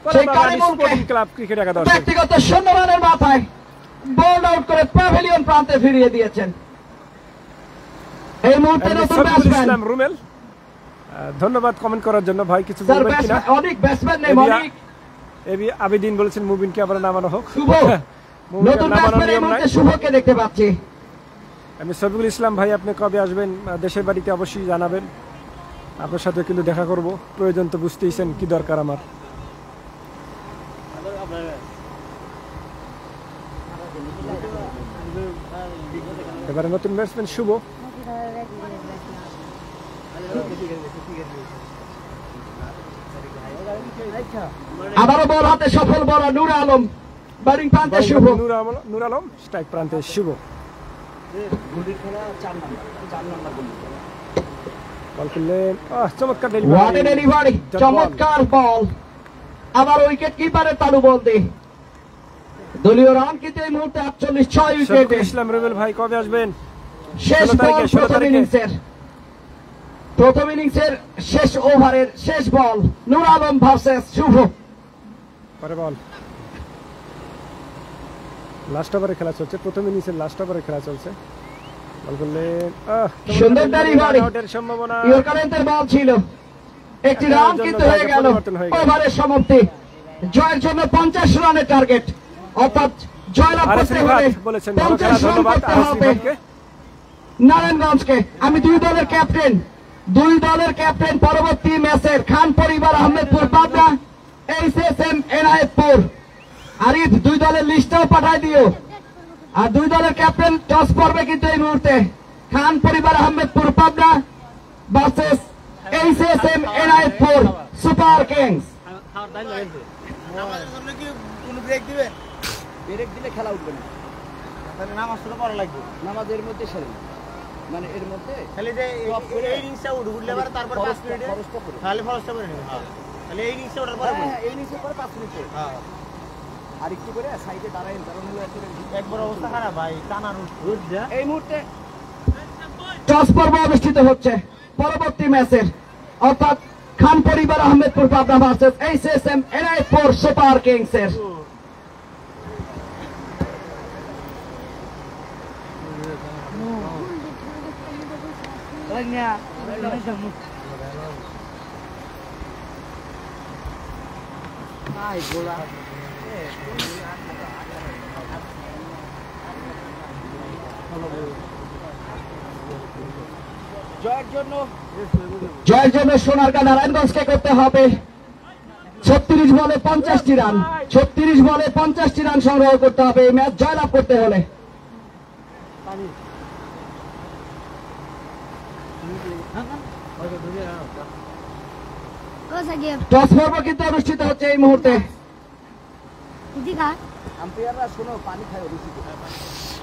স্পোর্টিং ক্লাব ক্রিকেট একাদশ ব্যক্তিগত শূন্যমানের মাথায় বোল্ড আউট করে প্যাভিলিয়ন প্রান্তে ফিরিয়ে দিয়েছেন। এই মুহূর্তে নতুন ব্যাটসম্যান ইসলাম রুমেল। ধন্যবাদ কমেন্ট করার জন্য। ভাই কিছু বলবেন কিনা? অনেক ব্যাটসম্যান নেই অনেক। এবি আবেদিন বলেছেন মুবিনকে আবার নামানো হোক। শুভ নতুন ব্যাটসম্যান এই মুহূর্তে শুভকে দেখতে পাচ্ছি। আমি সবিকুল ইসলাম। ভাই আপনি কবে আসবেন দেশের বাড়িতে? অবশ্যই জানাবেন, আপনার সাথে কিন্তু দেখা করব। প্রয়োজন তো বুঝতেইছেন কি দরকার আমার। এবারে নতুন ব্যাটসম্যান শুভ। আবারও বল হাতে সফল বলার নূর আলম। ব্যাটিং প্রান্তে শুভ। নূর আলম। স্ট্রাইক প্রান্তে শুভ। বল করলেন, চমৎকার ডেলিভারি, চমৎকার বল। আবার উইকেট কিপারের তালু বলতে। দলীয় রান কিন্তু এই মুহূর্তে 48, 6 উইকেটে। ইসলাম রুবেল ভাই কবে আসবেন? শেষ বল প্রথম ইনিংসের শেষ ওভারের শেষ বল। নূর আলম ভার্সেস শুভ। পরে বল। লাস্ট ওভারে খেলা চলছে। প্রথম ইনিংসের লাস্ট ওভারে খেলা চলছে। বল করলেন, সুন্দর ডেলিভারি। আউটের সম্ভাবনা। ইয়র্কারের বল ছিল। একটি রান কিন্তু হয়ে গেল। ওভারের সমাপ্তি। জয়ের জন্য 50 রানের টার্গেট, অর্থাৎ জয়লাভ আরে করতে শ্রীপাদ হলে বলেছেন ভালো খেলা, 50 রান ধন্যবাদ করতে আরে হবে শ্রীপাদকে। নারায়ণগঞ্জকে। আমি দুই দলের ক্যাপ্টেন পরবর্তী ম্যাচের খান পরিবার আহমেদপুর পাবনা, এইচএসএম এনায়েতপুর। আরিফ দুই দলের লিস্টটাও পাঠাই দিও। আর দুই দলের ক্যাপ্টেন টস পড়বে কিন্তু এই মুহূর্তে, খান পরিবার Ahmedpur Pabna versus HSM Enayetpur super kings. Break দিলে খেলা উঠবে না, নামাজ শুরু করা লাগবে নামাজ এর মধ্যে সেরে না। মানে এর মধ্যে খালি যে এই ইনিংসটা উঠলে পারে তারপর 5 মিনিটে খরচটা করে খালি ফরজটা করে নেবে। হ্যাঁ খালি এই ইনিংসটা ওঠার পরে হ্যাঁ, এই নিচে পরে 5 মিনিটে হ্যাঁ আর একটু করে সাইডে দাঁড়াই, কারণ হলো একবার অবস্থা খারাপ ভাই, টানা রুট যা এই মুহূর্তে টস পর্ব অনুষ্ঠিত হচ্ছে পরবর্তী ম্যাচের, অর্থাৎ খান পরিবার Ahmedpur Pabna versus HSM Enayetpur super কিংসের। জয়ের জন্য সোনারগাঁ নারায়ণগঞ্জকে করতে হবে 36 বলে 50টি রান, 36 বলে 50টি রান সংগ্রহ করতে হবে এই ম্যাচ জয়লাভ করতে হলে। টস পর্ব কিন্তু অনুষ্ঠিত হচ্ছে এই মুহূর্তে। আম্পায়াররা শোনো, পানি খায় বেশি করে।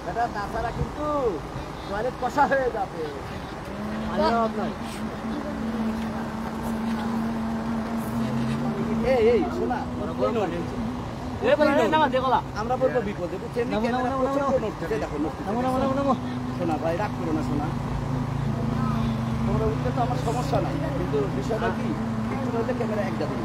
এটা তাছাড়া কিন্তু টয়লেট কষা হয়ে যাবে। এই শোনা, আমরা বলবো বিপদে, বুঝছেন? শোনা ভাই, রাগ করো না শোনা, তোমরা উঠতে তো আমার সমস্যা নাই, কিন্তু বিষয়টা কি একটু হলে ক্যামেরা একটা দিন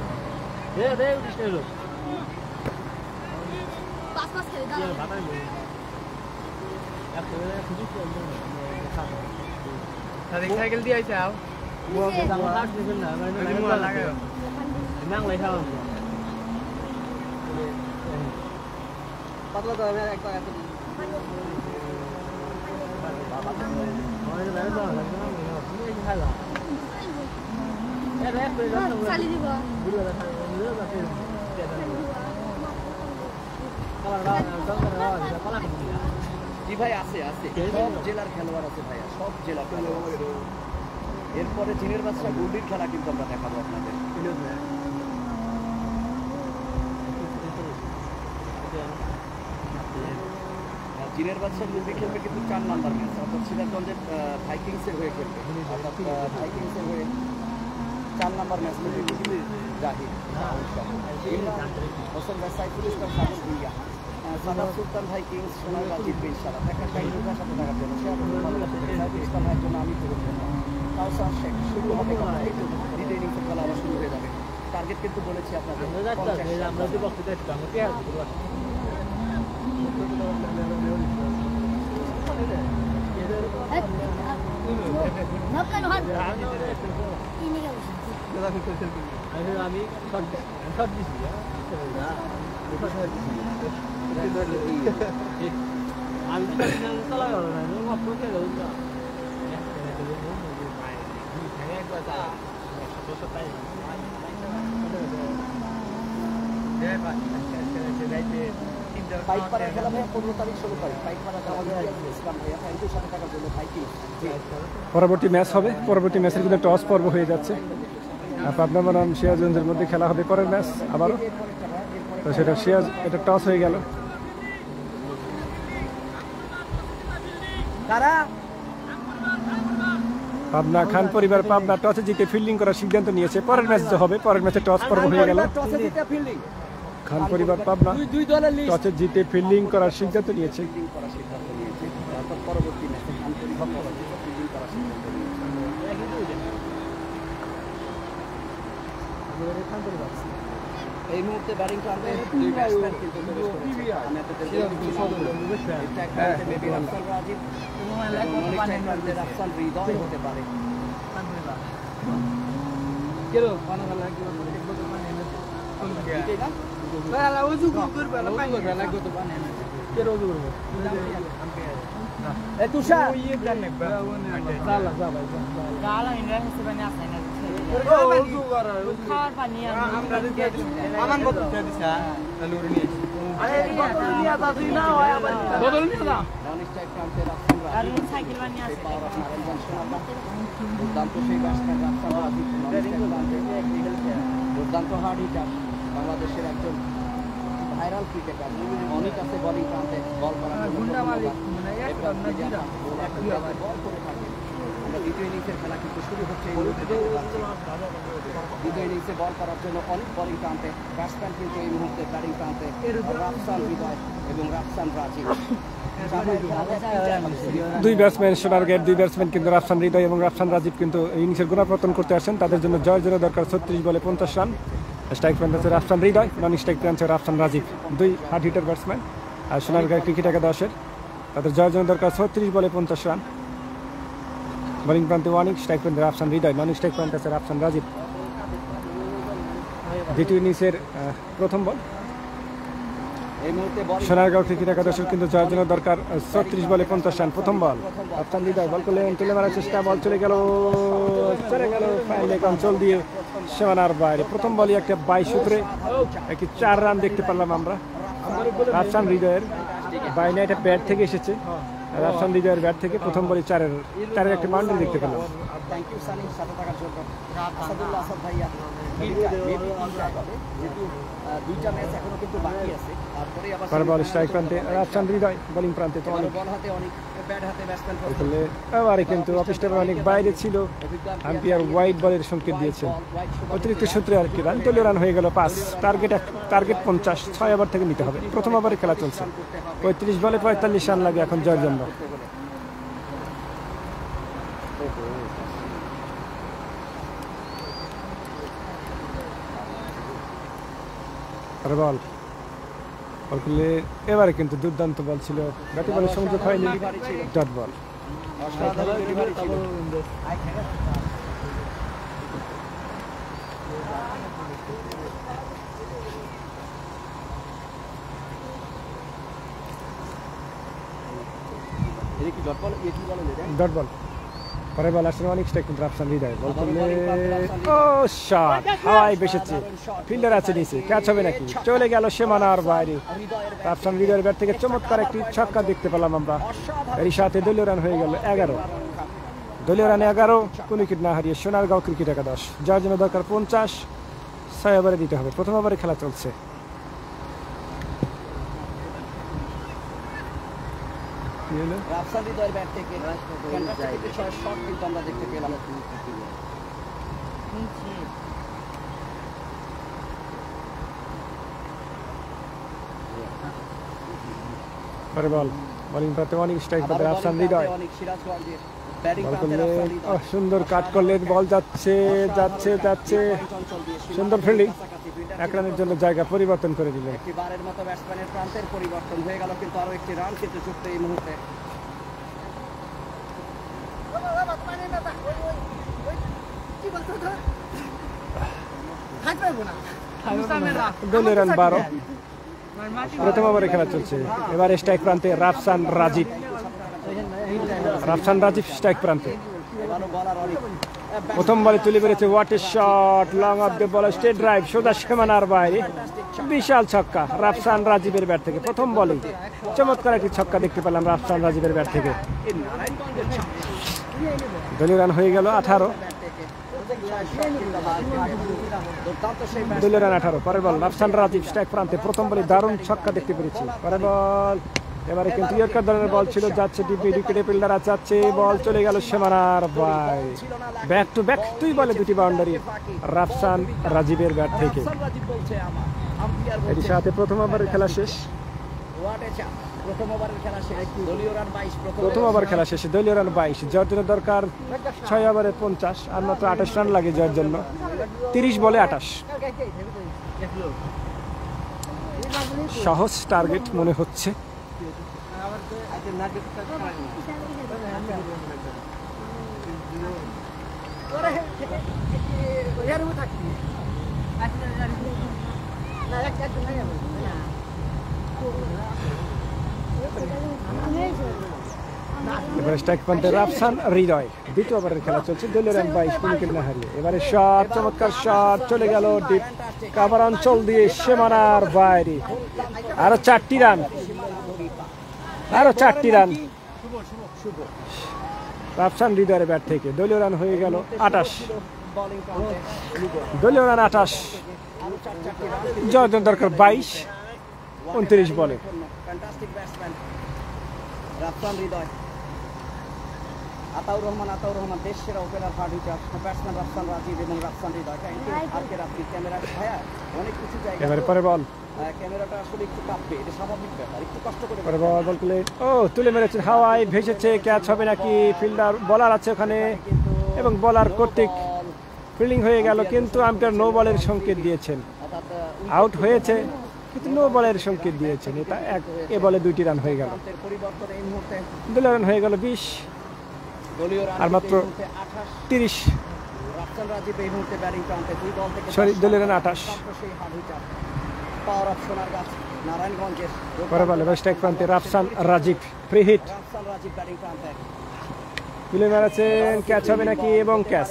সাইকেল দিয়ে আইছে আও পাতলা তো আমি একটা এত জি ভাই, আছে সব জেলার খেলোয়াড় আছে ভাইয়া, সব জেলার খেলোয়াড় আছে। এরপরে জিনের বাচ্চা গুলির খেলা কিন্তু আমরা দেখাবো আপনাদের। জিনের বাচ্চা গুলি খেলবে কিন্তু 4 নাম্বার ম্যাচ, অর্থাৎ সিরাজগঞ্জের ভাইকিংসের হয়ে খেলবে, অর্থাৎ ভাইকিংসের হয়ে 4 নাম্বার ম্যাচ খেলবে জাহিদ হোসেন ভাই, সাইফুল ইসলাম সাহেব ইয়া, সাদাব সুলতান ভাই কিংস সোনারগাঁ জিতবে ইনশাআল্লাহ। দেখা যায় ইন্ডিয়ার সাথে দেখার জন্য সে আপনাদের ভালো লাগবে। সাইফুল ইসলাম ভাইয়ের জন্য আমি তৈরি করব। কাউসার শেখ শুরু হবে, দ্বিতীয় ইনিংসের খেলা আবার শুরু হয়ে যাবে। টার্গেট কিন্তু বলেছি আপনাদের আমরা যে বক্তৃতা আমি সব দিচ্ছি আমি চলা গেল না পাইকপাড়ার খেলা ভাইয়া 15 তারিখ 16 তারিখ পাইকপাড়া খেলা ইসলাম ভাইয়া 35 টাকার জন্য ভাইকিং। পরবর্তী ম্যাচ হবে, পরবর্তী ম্যাচের কিন্তু টস পর্ব হয়ে যাচ্ছে। পাবনা বনাম সিরাজগঞ্জের মধ্যে খেলা হবে পরের ম্যাচ আবারও, তো সেটা এটা টস হয়ে গেল। পাবনা খান পরিবার পাবনা টসে জিতে ফিল্ডিং করার সিদ্ধান্ত নিয়েছে। পরের ম্যাচ যে হবে, পরের ম্যাচে টস পর্ব হয়ে গেল। খান পরিবার পাবনা টসে জিতে ফিল্ডিং করার সিদ্ধান্ত নিয়েছে। পরবর্তী ম্যাচে খান পরিবার ফিল্ডিং করার সিদ্ধান্ত নিয়েছে। এই মুহূর্তে ব্যাটিং ক্লাবে দুই ব্যাটসম্যান কিন্তু প্রবেশ করেছে। আমি আপনাদের মেবি রাফসান রাজীব রাফসান হৃদয় হতে পারে। দুর্দান্ত হার্ড হিটার বাংলাদেশের একজন ভাইরাল ক্রিকেটার অনেক আছে বোলিং প্রান্তে বল করার জন্য বল করে থাকে। আমরা দ্বিতীয় ইনিংসের খেলা কিন্তু শুরু হচ্ছে এই মুহূর্তে দেখতে পাচ্ছি। দ্বিতীয় ইনিংসে বল করার জন্য অনেক বোলিং প্রান্তে ব্যাটসম্যান কিন্তু এই মুহূর্তে ব্যাটিং প্রান্তে রাফসান হৃদয় এবং রাফসান রাজীব। দুই ব্যাটসম্যান সোনারগেট, দুই ব্যাটসম্যান কিন্তু রাফসান হৃদয় এবং রাফসান রাজীব কিন্তু ইনিংসের গোড়াপতন করতে আসেন। তাদের জন্য জয়ের জন্য দরকার 36 বলে 50 রান। স্ট্রাইক প্রান্তে আছে রাফসান হৃদয়, নন স্ট্রাইক প্রান্তে রাফসান রাজীব, দুই হার্ড হিটার ব্যাটসম্যান। আর সোনারগাঁও ক্রিকেট একাদশের তাদের জয়ের জন্য দরকার 36 বলে 50 রান। বোলিং প্রান্তে ওয়ানিং, স্ট্রাইক প্রান্তে রাফসান হৃদয়, নন স্ট্রাইক প্রান্তে আছে রাফসান রাজীব। দ্বিতীয় ইনিংসের প্রথম বল সোনারগাঁও ক্রিকেট একাদশের কিন্তু জয়ের জন্য দরকার 36 বলে 50 রান। প্রথম বল রাফসান হৃদয় বল করলেন, তুলে মারার চেষ্টা, বল চলে গেল ফাইন লেগ অঞ্চল দিয়ে সীমানার বাইরে। প্রথম বলই একটা 22 সূত্রে একটি 4 রান দেখতে পারলাম আমরা রাফসান হৃদয়ের। বাইরে একটা ব্যাট থেকে এসেছে, রাফসান হৃদয়ের ব্যাট থেকে প্রথম বলই চারের একটা বাউন্ডারি দেখতে পেলাম। থ্যাংক ইউ সানি সাথে থাকার জন্য। আসাদুল্লাহ আসাদ ভাইয়া দুইটা ম্যাচ এখনো কিন্তু বাকি আছে। তারপরে আবার বল স্ট্রাইক প্রান্তে রাফসান হৃদয়, বোলিং প্রান্তে তো অনেক বল হাতে অনেক ব্যাট হাতে ব্যাটসম্যান করলে এবারে কিন্তু অফিসটা অনেক বাইরে ছিল। আম্পায়ার হোয়াইট বলের সংকেত দিয়েছেন। অতিরিক্ত সূত্রে আর কি রান, দলীয় রান হয়ে গেল 5। টার্গেট 50, 6 ওভার থেকে নিতে হবে। প্রথম ওভারে খেলা চলছে, 35 বলে 45 রান লাগে এখন জয়ের জন্য। বল করলে এবারে কিন্তু দুর্দান্ত বল ছিল, ব্যাটে বলের সংযোগ হয়নি, ডট বল। ডট বল পরে বল আসলে অনেক স্ট্রাইক কিন্তু রাফসান হৃদয় বল করলে ও শট হাওয়ায় বেসেছে, ফিল্ডার আছে নিচে, ক্যাচ হবে নাকি, চলে গেল সীমানার বাইরে। রাফসান হৃদয়ের ব্যাট থেকে চমৎকার একটি ছক্কা দেখতে পেলাম আমরা। এর সাথে দলীয় রান হয়ে গেল 11। দলীয় রানে 11, কোনো উইকেট না হারিয়ে সোনারগাঁও ক্রিকেট একাদশ। যার জন্য দরকার 50, 6 ওভারে দিতে হবে। প্রথম ওভারে খেলা চলছে। রাফসান হৃদয়ের ব্যাট থেকে শট কিন্তু আমরা দেখতে পেলাম। পরে বল বোলিং প্রান্তে অনেক স্ট্রাইক করতে রাফসান হৃদয়, সুন্দর কাট করলেন, বল যাচ্ছে যাচ্ছে যাচ্ছে, সুন্দর ফিল্ডিং, 1 রানের জন্য জায়গা পরিবর্তন করে দিলেন। একটিবারের মতো ব্যাটসম্যানের প্রান্তের পরিবর্তন হয়ে গেল, কিন্তু আরো একটি রান কিন্তু যুক্ত এই মুহূর্তে। দলীয় রান 12। প্রথম ওভারে খেলা চলছে। এবারে স্ট্রাইক প্রান্তে রাফসান রাজীব, রাফসান রাজীব স্ট্রাইক প্রান্তে। প্রথম বলে তুলে বেড়েছে, what a shot, long of the ball, straight drive, সোজা সীমানার বাইরে, বিশাল ছক্কা রাফসান রাজীবের ব্যাট থেকে। প্রথম বলেই চমৎকার একটি ছক্কা দেখতে পেলাম রাফসান রাজীবের ব্যাট থেকে। দলীয় রান হয়ে গেল 18। দলীয় রান 18। পরের বল রাফসান রাজীব স্ট্রাইক প্রান্তে। প্রথম বলে দারুণ ছক্কা দেখতে পেরেছি। পরের বল এবারে কিন্তু ইয়র্কার ধরনের বল ছিল, যাচ্ছে ডিপি উইকেটে, ফিল্ডার যাচ্ছে, বল চলে গেল সীমানার বাইরে। ব্যাক টু ব্যাক 2 বলে 2টি বাউন্ডারি রাফসান রাজীবের ব্যাট থেকে। এর সাথে প্রথম ওভারের খেলা শেষ। প্রথম ওভার খেলা শেষে দলীয় রান 22। জয়ের জন্য দরকার 6 ওভারে 50, আর মাত্র 28 রান লাগে জয়ের জন্য। 30 বলে 28। সহজ টার্গেট মনে হচ্ছে। এবারে স্ট্রাইক প্রান্তে রাফসান হৃদয়, দ্বিতীয় ওভারের খেলা চলছে, দলীয় রান 22 কোনো উইকেট না হারিয়ে। এবারে শট, চমৎকার শট, চলে গেল ডিপ কাভার অঞ্চল দিয়ে সীমানার বাইরে। আরো 4টি রান, আরো 4টি রান রাফসান হৃদয়ের ব্যাট থেকে। দলীয় রান হয়ে গেল 28, দলীয় রান 28, জয়জন দরকার 22 29 বলে। ফ্যান্টাস্টিক ব্যাটসম্যান রাফসান হৃদয়, আতাউর রহমান দেশ সেরা opener, hard hitter batsman Rafsan Rajib এবং রাফসান হৃদয়। আজকে রাত্রি ক্যামেরা ভাইয়া অনেক কিছু জায়গা, এবারে পরে বল, ক্যামেরাটা আসলে একটু কাঁপবে, এটা স্বাভাবিক ব্যাপার, একটু কষ্ট করে পরে বল, বল তুলে, ও তুলে মেরেছেন, হাওয়ায় ভেসেছে, ক্যাচ হবে নাকি? ফিল্ডার বলার আছে ওখানে এবং বলার কর্তৃক ফিল্ডিং হয়ে গেল, কিন্তু আম্পায়ার নো বলের সংকেত দিয়েছেন। আউট হয়েছে কিন্তু নো বলের সংকেত দিয়েছেন। এটা এ বলে 2টি রান হয়ে গেল। পরিবর্তন এই মুহূর্তে। দলীয় রান হয়ে গেল 20, আর মাত্র 30। রাফসান রাজীব এই মুহূর্তে ব্যাটিং প্রান্তে, 2 বল থেকে সরি, দলীয় রান 28। সেই hard hitter power of Sonargach নারায়ণগঞ্জের। পরে বলে স্ট্রাইক প্রান্তে Rafsan Rajib, free hit, Rafsan Rajib batting প্রান্তে তুলে মেরেছেন, ক্যাচ হবে নাকি? এবং ক্যাচ,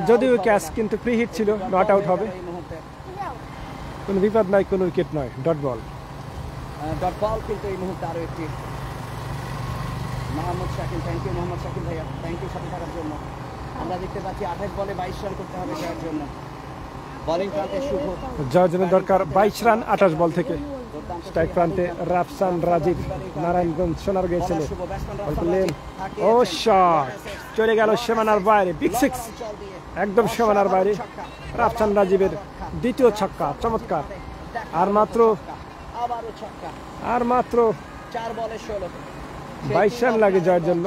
যদিও ক্যাচ কিন্তু ফ্রি হিট ছিল, নট আউট হবে, এই মুহূর্তে কোনো বিপদ নয়, কোনো উইকেট নয়, ডট বল। ডট বল কিন্তু এই মুহূর্তে আরো একটি। মোহাম্মদ শাকিল, থ্যাংক ইউ মোহাম্মদ শাকিল ভাইয়া, থ্যাংক ইউ সাথে থাকার জন্য। আমরা দেখতে পাচ্ছি 28 বলে 22 রান করতে হবে যার জন্য। বোলিং প্রান্তে শুভ, যাওয়ার জন্য দরকার 22 রান 28 বল থেকে। স্ট্রাইক প্রান্তে রাফসান রাজীব, নারায়ণগঞ্জ সোনারগাঁও ছেলে, বল করলেন, ও শট, চলে গেল সীমানার বাইরে, বিগ 6, একদম সীমানার বাইরে। রাফসান রাজীবের দ্বিতীয় ছক্কা, চমৎকার। আর মাত্র আবারও ছক্কা, 4 বলে 16, 22 রান লাগে জয়ের জন্য।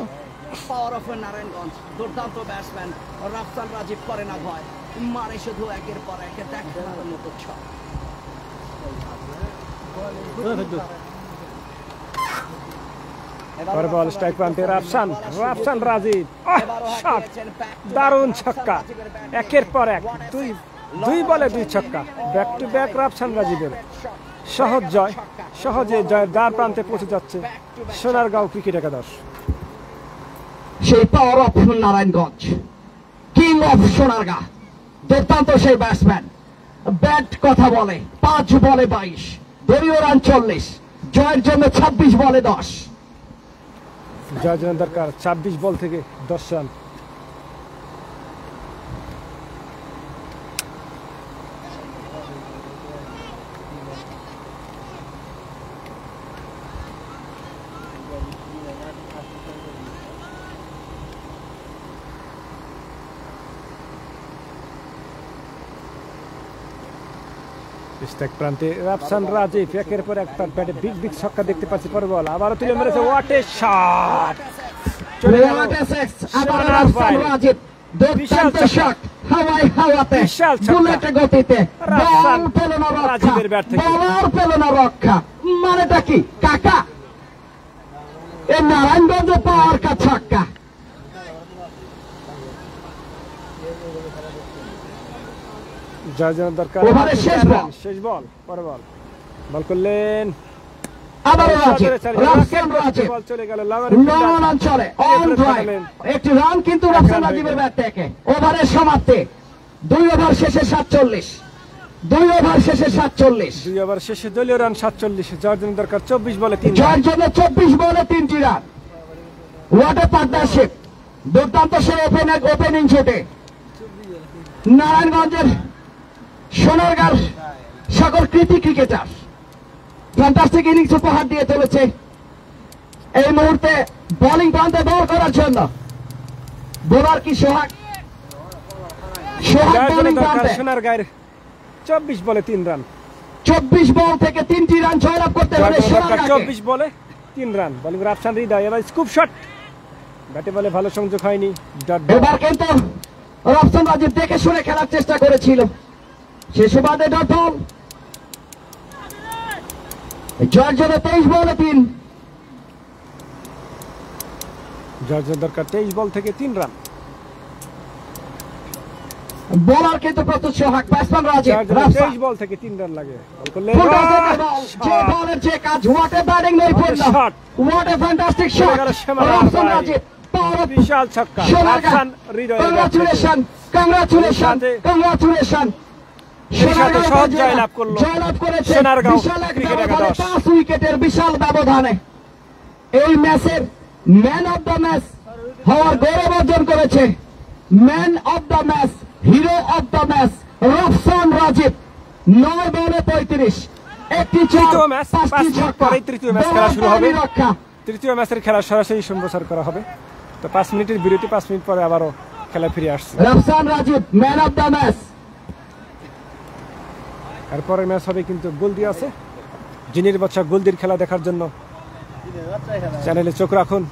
পাওয়ার অফ নারায়ণগঞ্জ, দুর্দান্ত ব্যাটসম্যান রাফসান রাজীব করে না ভয়, মারে শুধু একের পর এক দেখার মতো ছক। পরে বল স্ট্রাইক প্রান্তে রাফসান রাজীব, শট, দারুণ ছক্কা, একের পর এক, দুই বলে 2 ছক্কা, ব্যাক টু ব্যাক রাফসান রাজীবের। সহজ জয়, সহজে জয়ের দ্বার প্রান্তে পৌঁছে যাচ্ছে সোনারগাঁও ক্রিকেট একাদশ। সেই power of Narayanganj, king of Sonargaon, দুর্দান্ত সেই ব্যাটসম্যান, ব্যাট কথা বলে, 5 বলে 22, দলীয় রান 40, জয়ের জন্য 26 বলে 10। জয়ের জন্য দরকার 26 বল থেকে 10 রান। স্ট্রাইক প্রান্তে রাফসান রাজীব, একের পর এক তার ব্যাটে বিগ ছক্কা দেখতে পাচ্ছি। পরে বল আবারও তুলে মেরেছে, হোয়াট এ শট, চলে গেল রাফসান রাজীব, দুর্দান্ত শট, হাওয়াতে বুলেট গতিতে, বল পেল না রক্ষা, বলার পেল না রক্ষা, মানেটা কি কাকা? এ নারায়ণগঞ্জ পাওয়ার কা ছক্কা। যার জন্য দরকার ওভারের শেষ বল। পরে বল, বল করলেন, আবারও রাফসান রাজীব, বল চলে গেল লং অঞ্চলে, অন ড্রাইভ, একটি রান কিন্তু রাফসান রাজীবের ব্যাট থেকে। ওভারের সমাপ্তি, 2 ওভার শেষে 47, 2 ওভার শেষে 47, 2 ওভার শেষে দলীয় রান 47, যার জন্য দরকার 24 বলে 3 রান। জয়ের জন্য 24 বলে 3টি রান। হোয়াট এ পার্টনারশিপ, দুর্দান্ত সে ওপেনিং ছোটে নারায়ণগঞ্জের সোনারগাঁর সকল কৃতি ক্রিকেটার ফ্যান্টাস্টিক ইনিংস উপহার দিয়ে চলেছে। এই মুহূর্তে বোলিং প্রান্তে বল করার জন্য বোলার কি সোহাগ বোলিং প্রান্তে, সোনারগাঁয়ের 24 বলে 3 রান। 24 বল থেকে 3টি রান জয়লাভ করতে হবে সোনারগাঁকে। 24 বলে 3 রান। বলিং রাফসান হৃদয়, এবার স্কুপ শট, ব্যাটে বলে ভালো সংযোগ হয়নি। এবার কিন্তু রাফসান রাজীব দেখে শুনে খেলার চেষ্টা করেছিল, সে সুবাদে ডট বল। জয়ের জন্য 23 বলে 3, জয়ের জন্য দরকার 23 বল থেকে 3 রান। বোলার কিন্তু প্রস্তুত সোহাগ, ব্যাটসম্যান রাজীব, 23 বল থেকে 3 রান লাগে। বল করলে যে বলের যে কাজ, হোয়াট এ ব্যাটিং নৈপুণ্য, shot! What a fantastic shot, গেল শ্যামল রাফসান ভাই। রাজীব, বিশাল ছক্কা, রাফসান হৃদয়ের কংগ্রাচুলেশন, কংগ্রাচুলেশন, কংগ্রাচুলেশন। এর সাথে সহজ জয়লাভ করলো জয়লাভ করেছে সোনারগাঁও বিশাল এক ক্রিকেট ব্যবধানে, একাদশ। 5 উইকেটের বিশাল ব্যবধানে এই ম্যাচের ম্যান অফ দ্য ম্যাচ হওয়ার গৌরব অর্জন করেছে। Man of the match, hero of the match Rafsan Rajib. 9 বলে 35, একটি তৃতীয় ম্যাচ, 5 মিনিট পরেই তৃতীয় ম্যাচ খেলা শুরু হবে। রক্ষা তৃতীয় ম্যাচের খেলা সরাসরি সম্প্রচার করা হবে। তো 5 মিনিটের বিরতি, 5 মিনিট পরে আবারও খেলা ফিরে আসছে। Rafsan Rajib man of the match. এরপরের ম্যাচ হবে কিন্তু গোলদি আছে। জিনির বাচ্চা গোলদির খেলা দেখার জন্য চ্যানেলে চোখ রাখুন।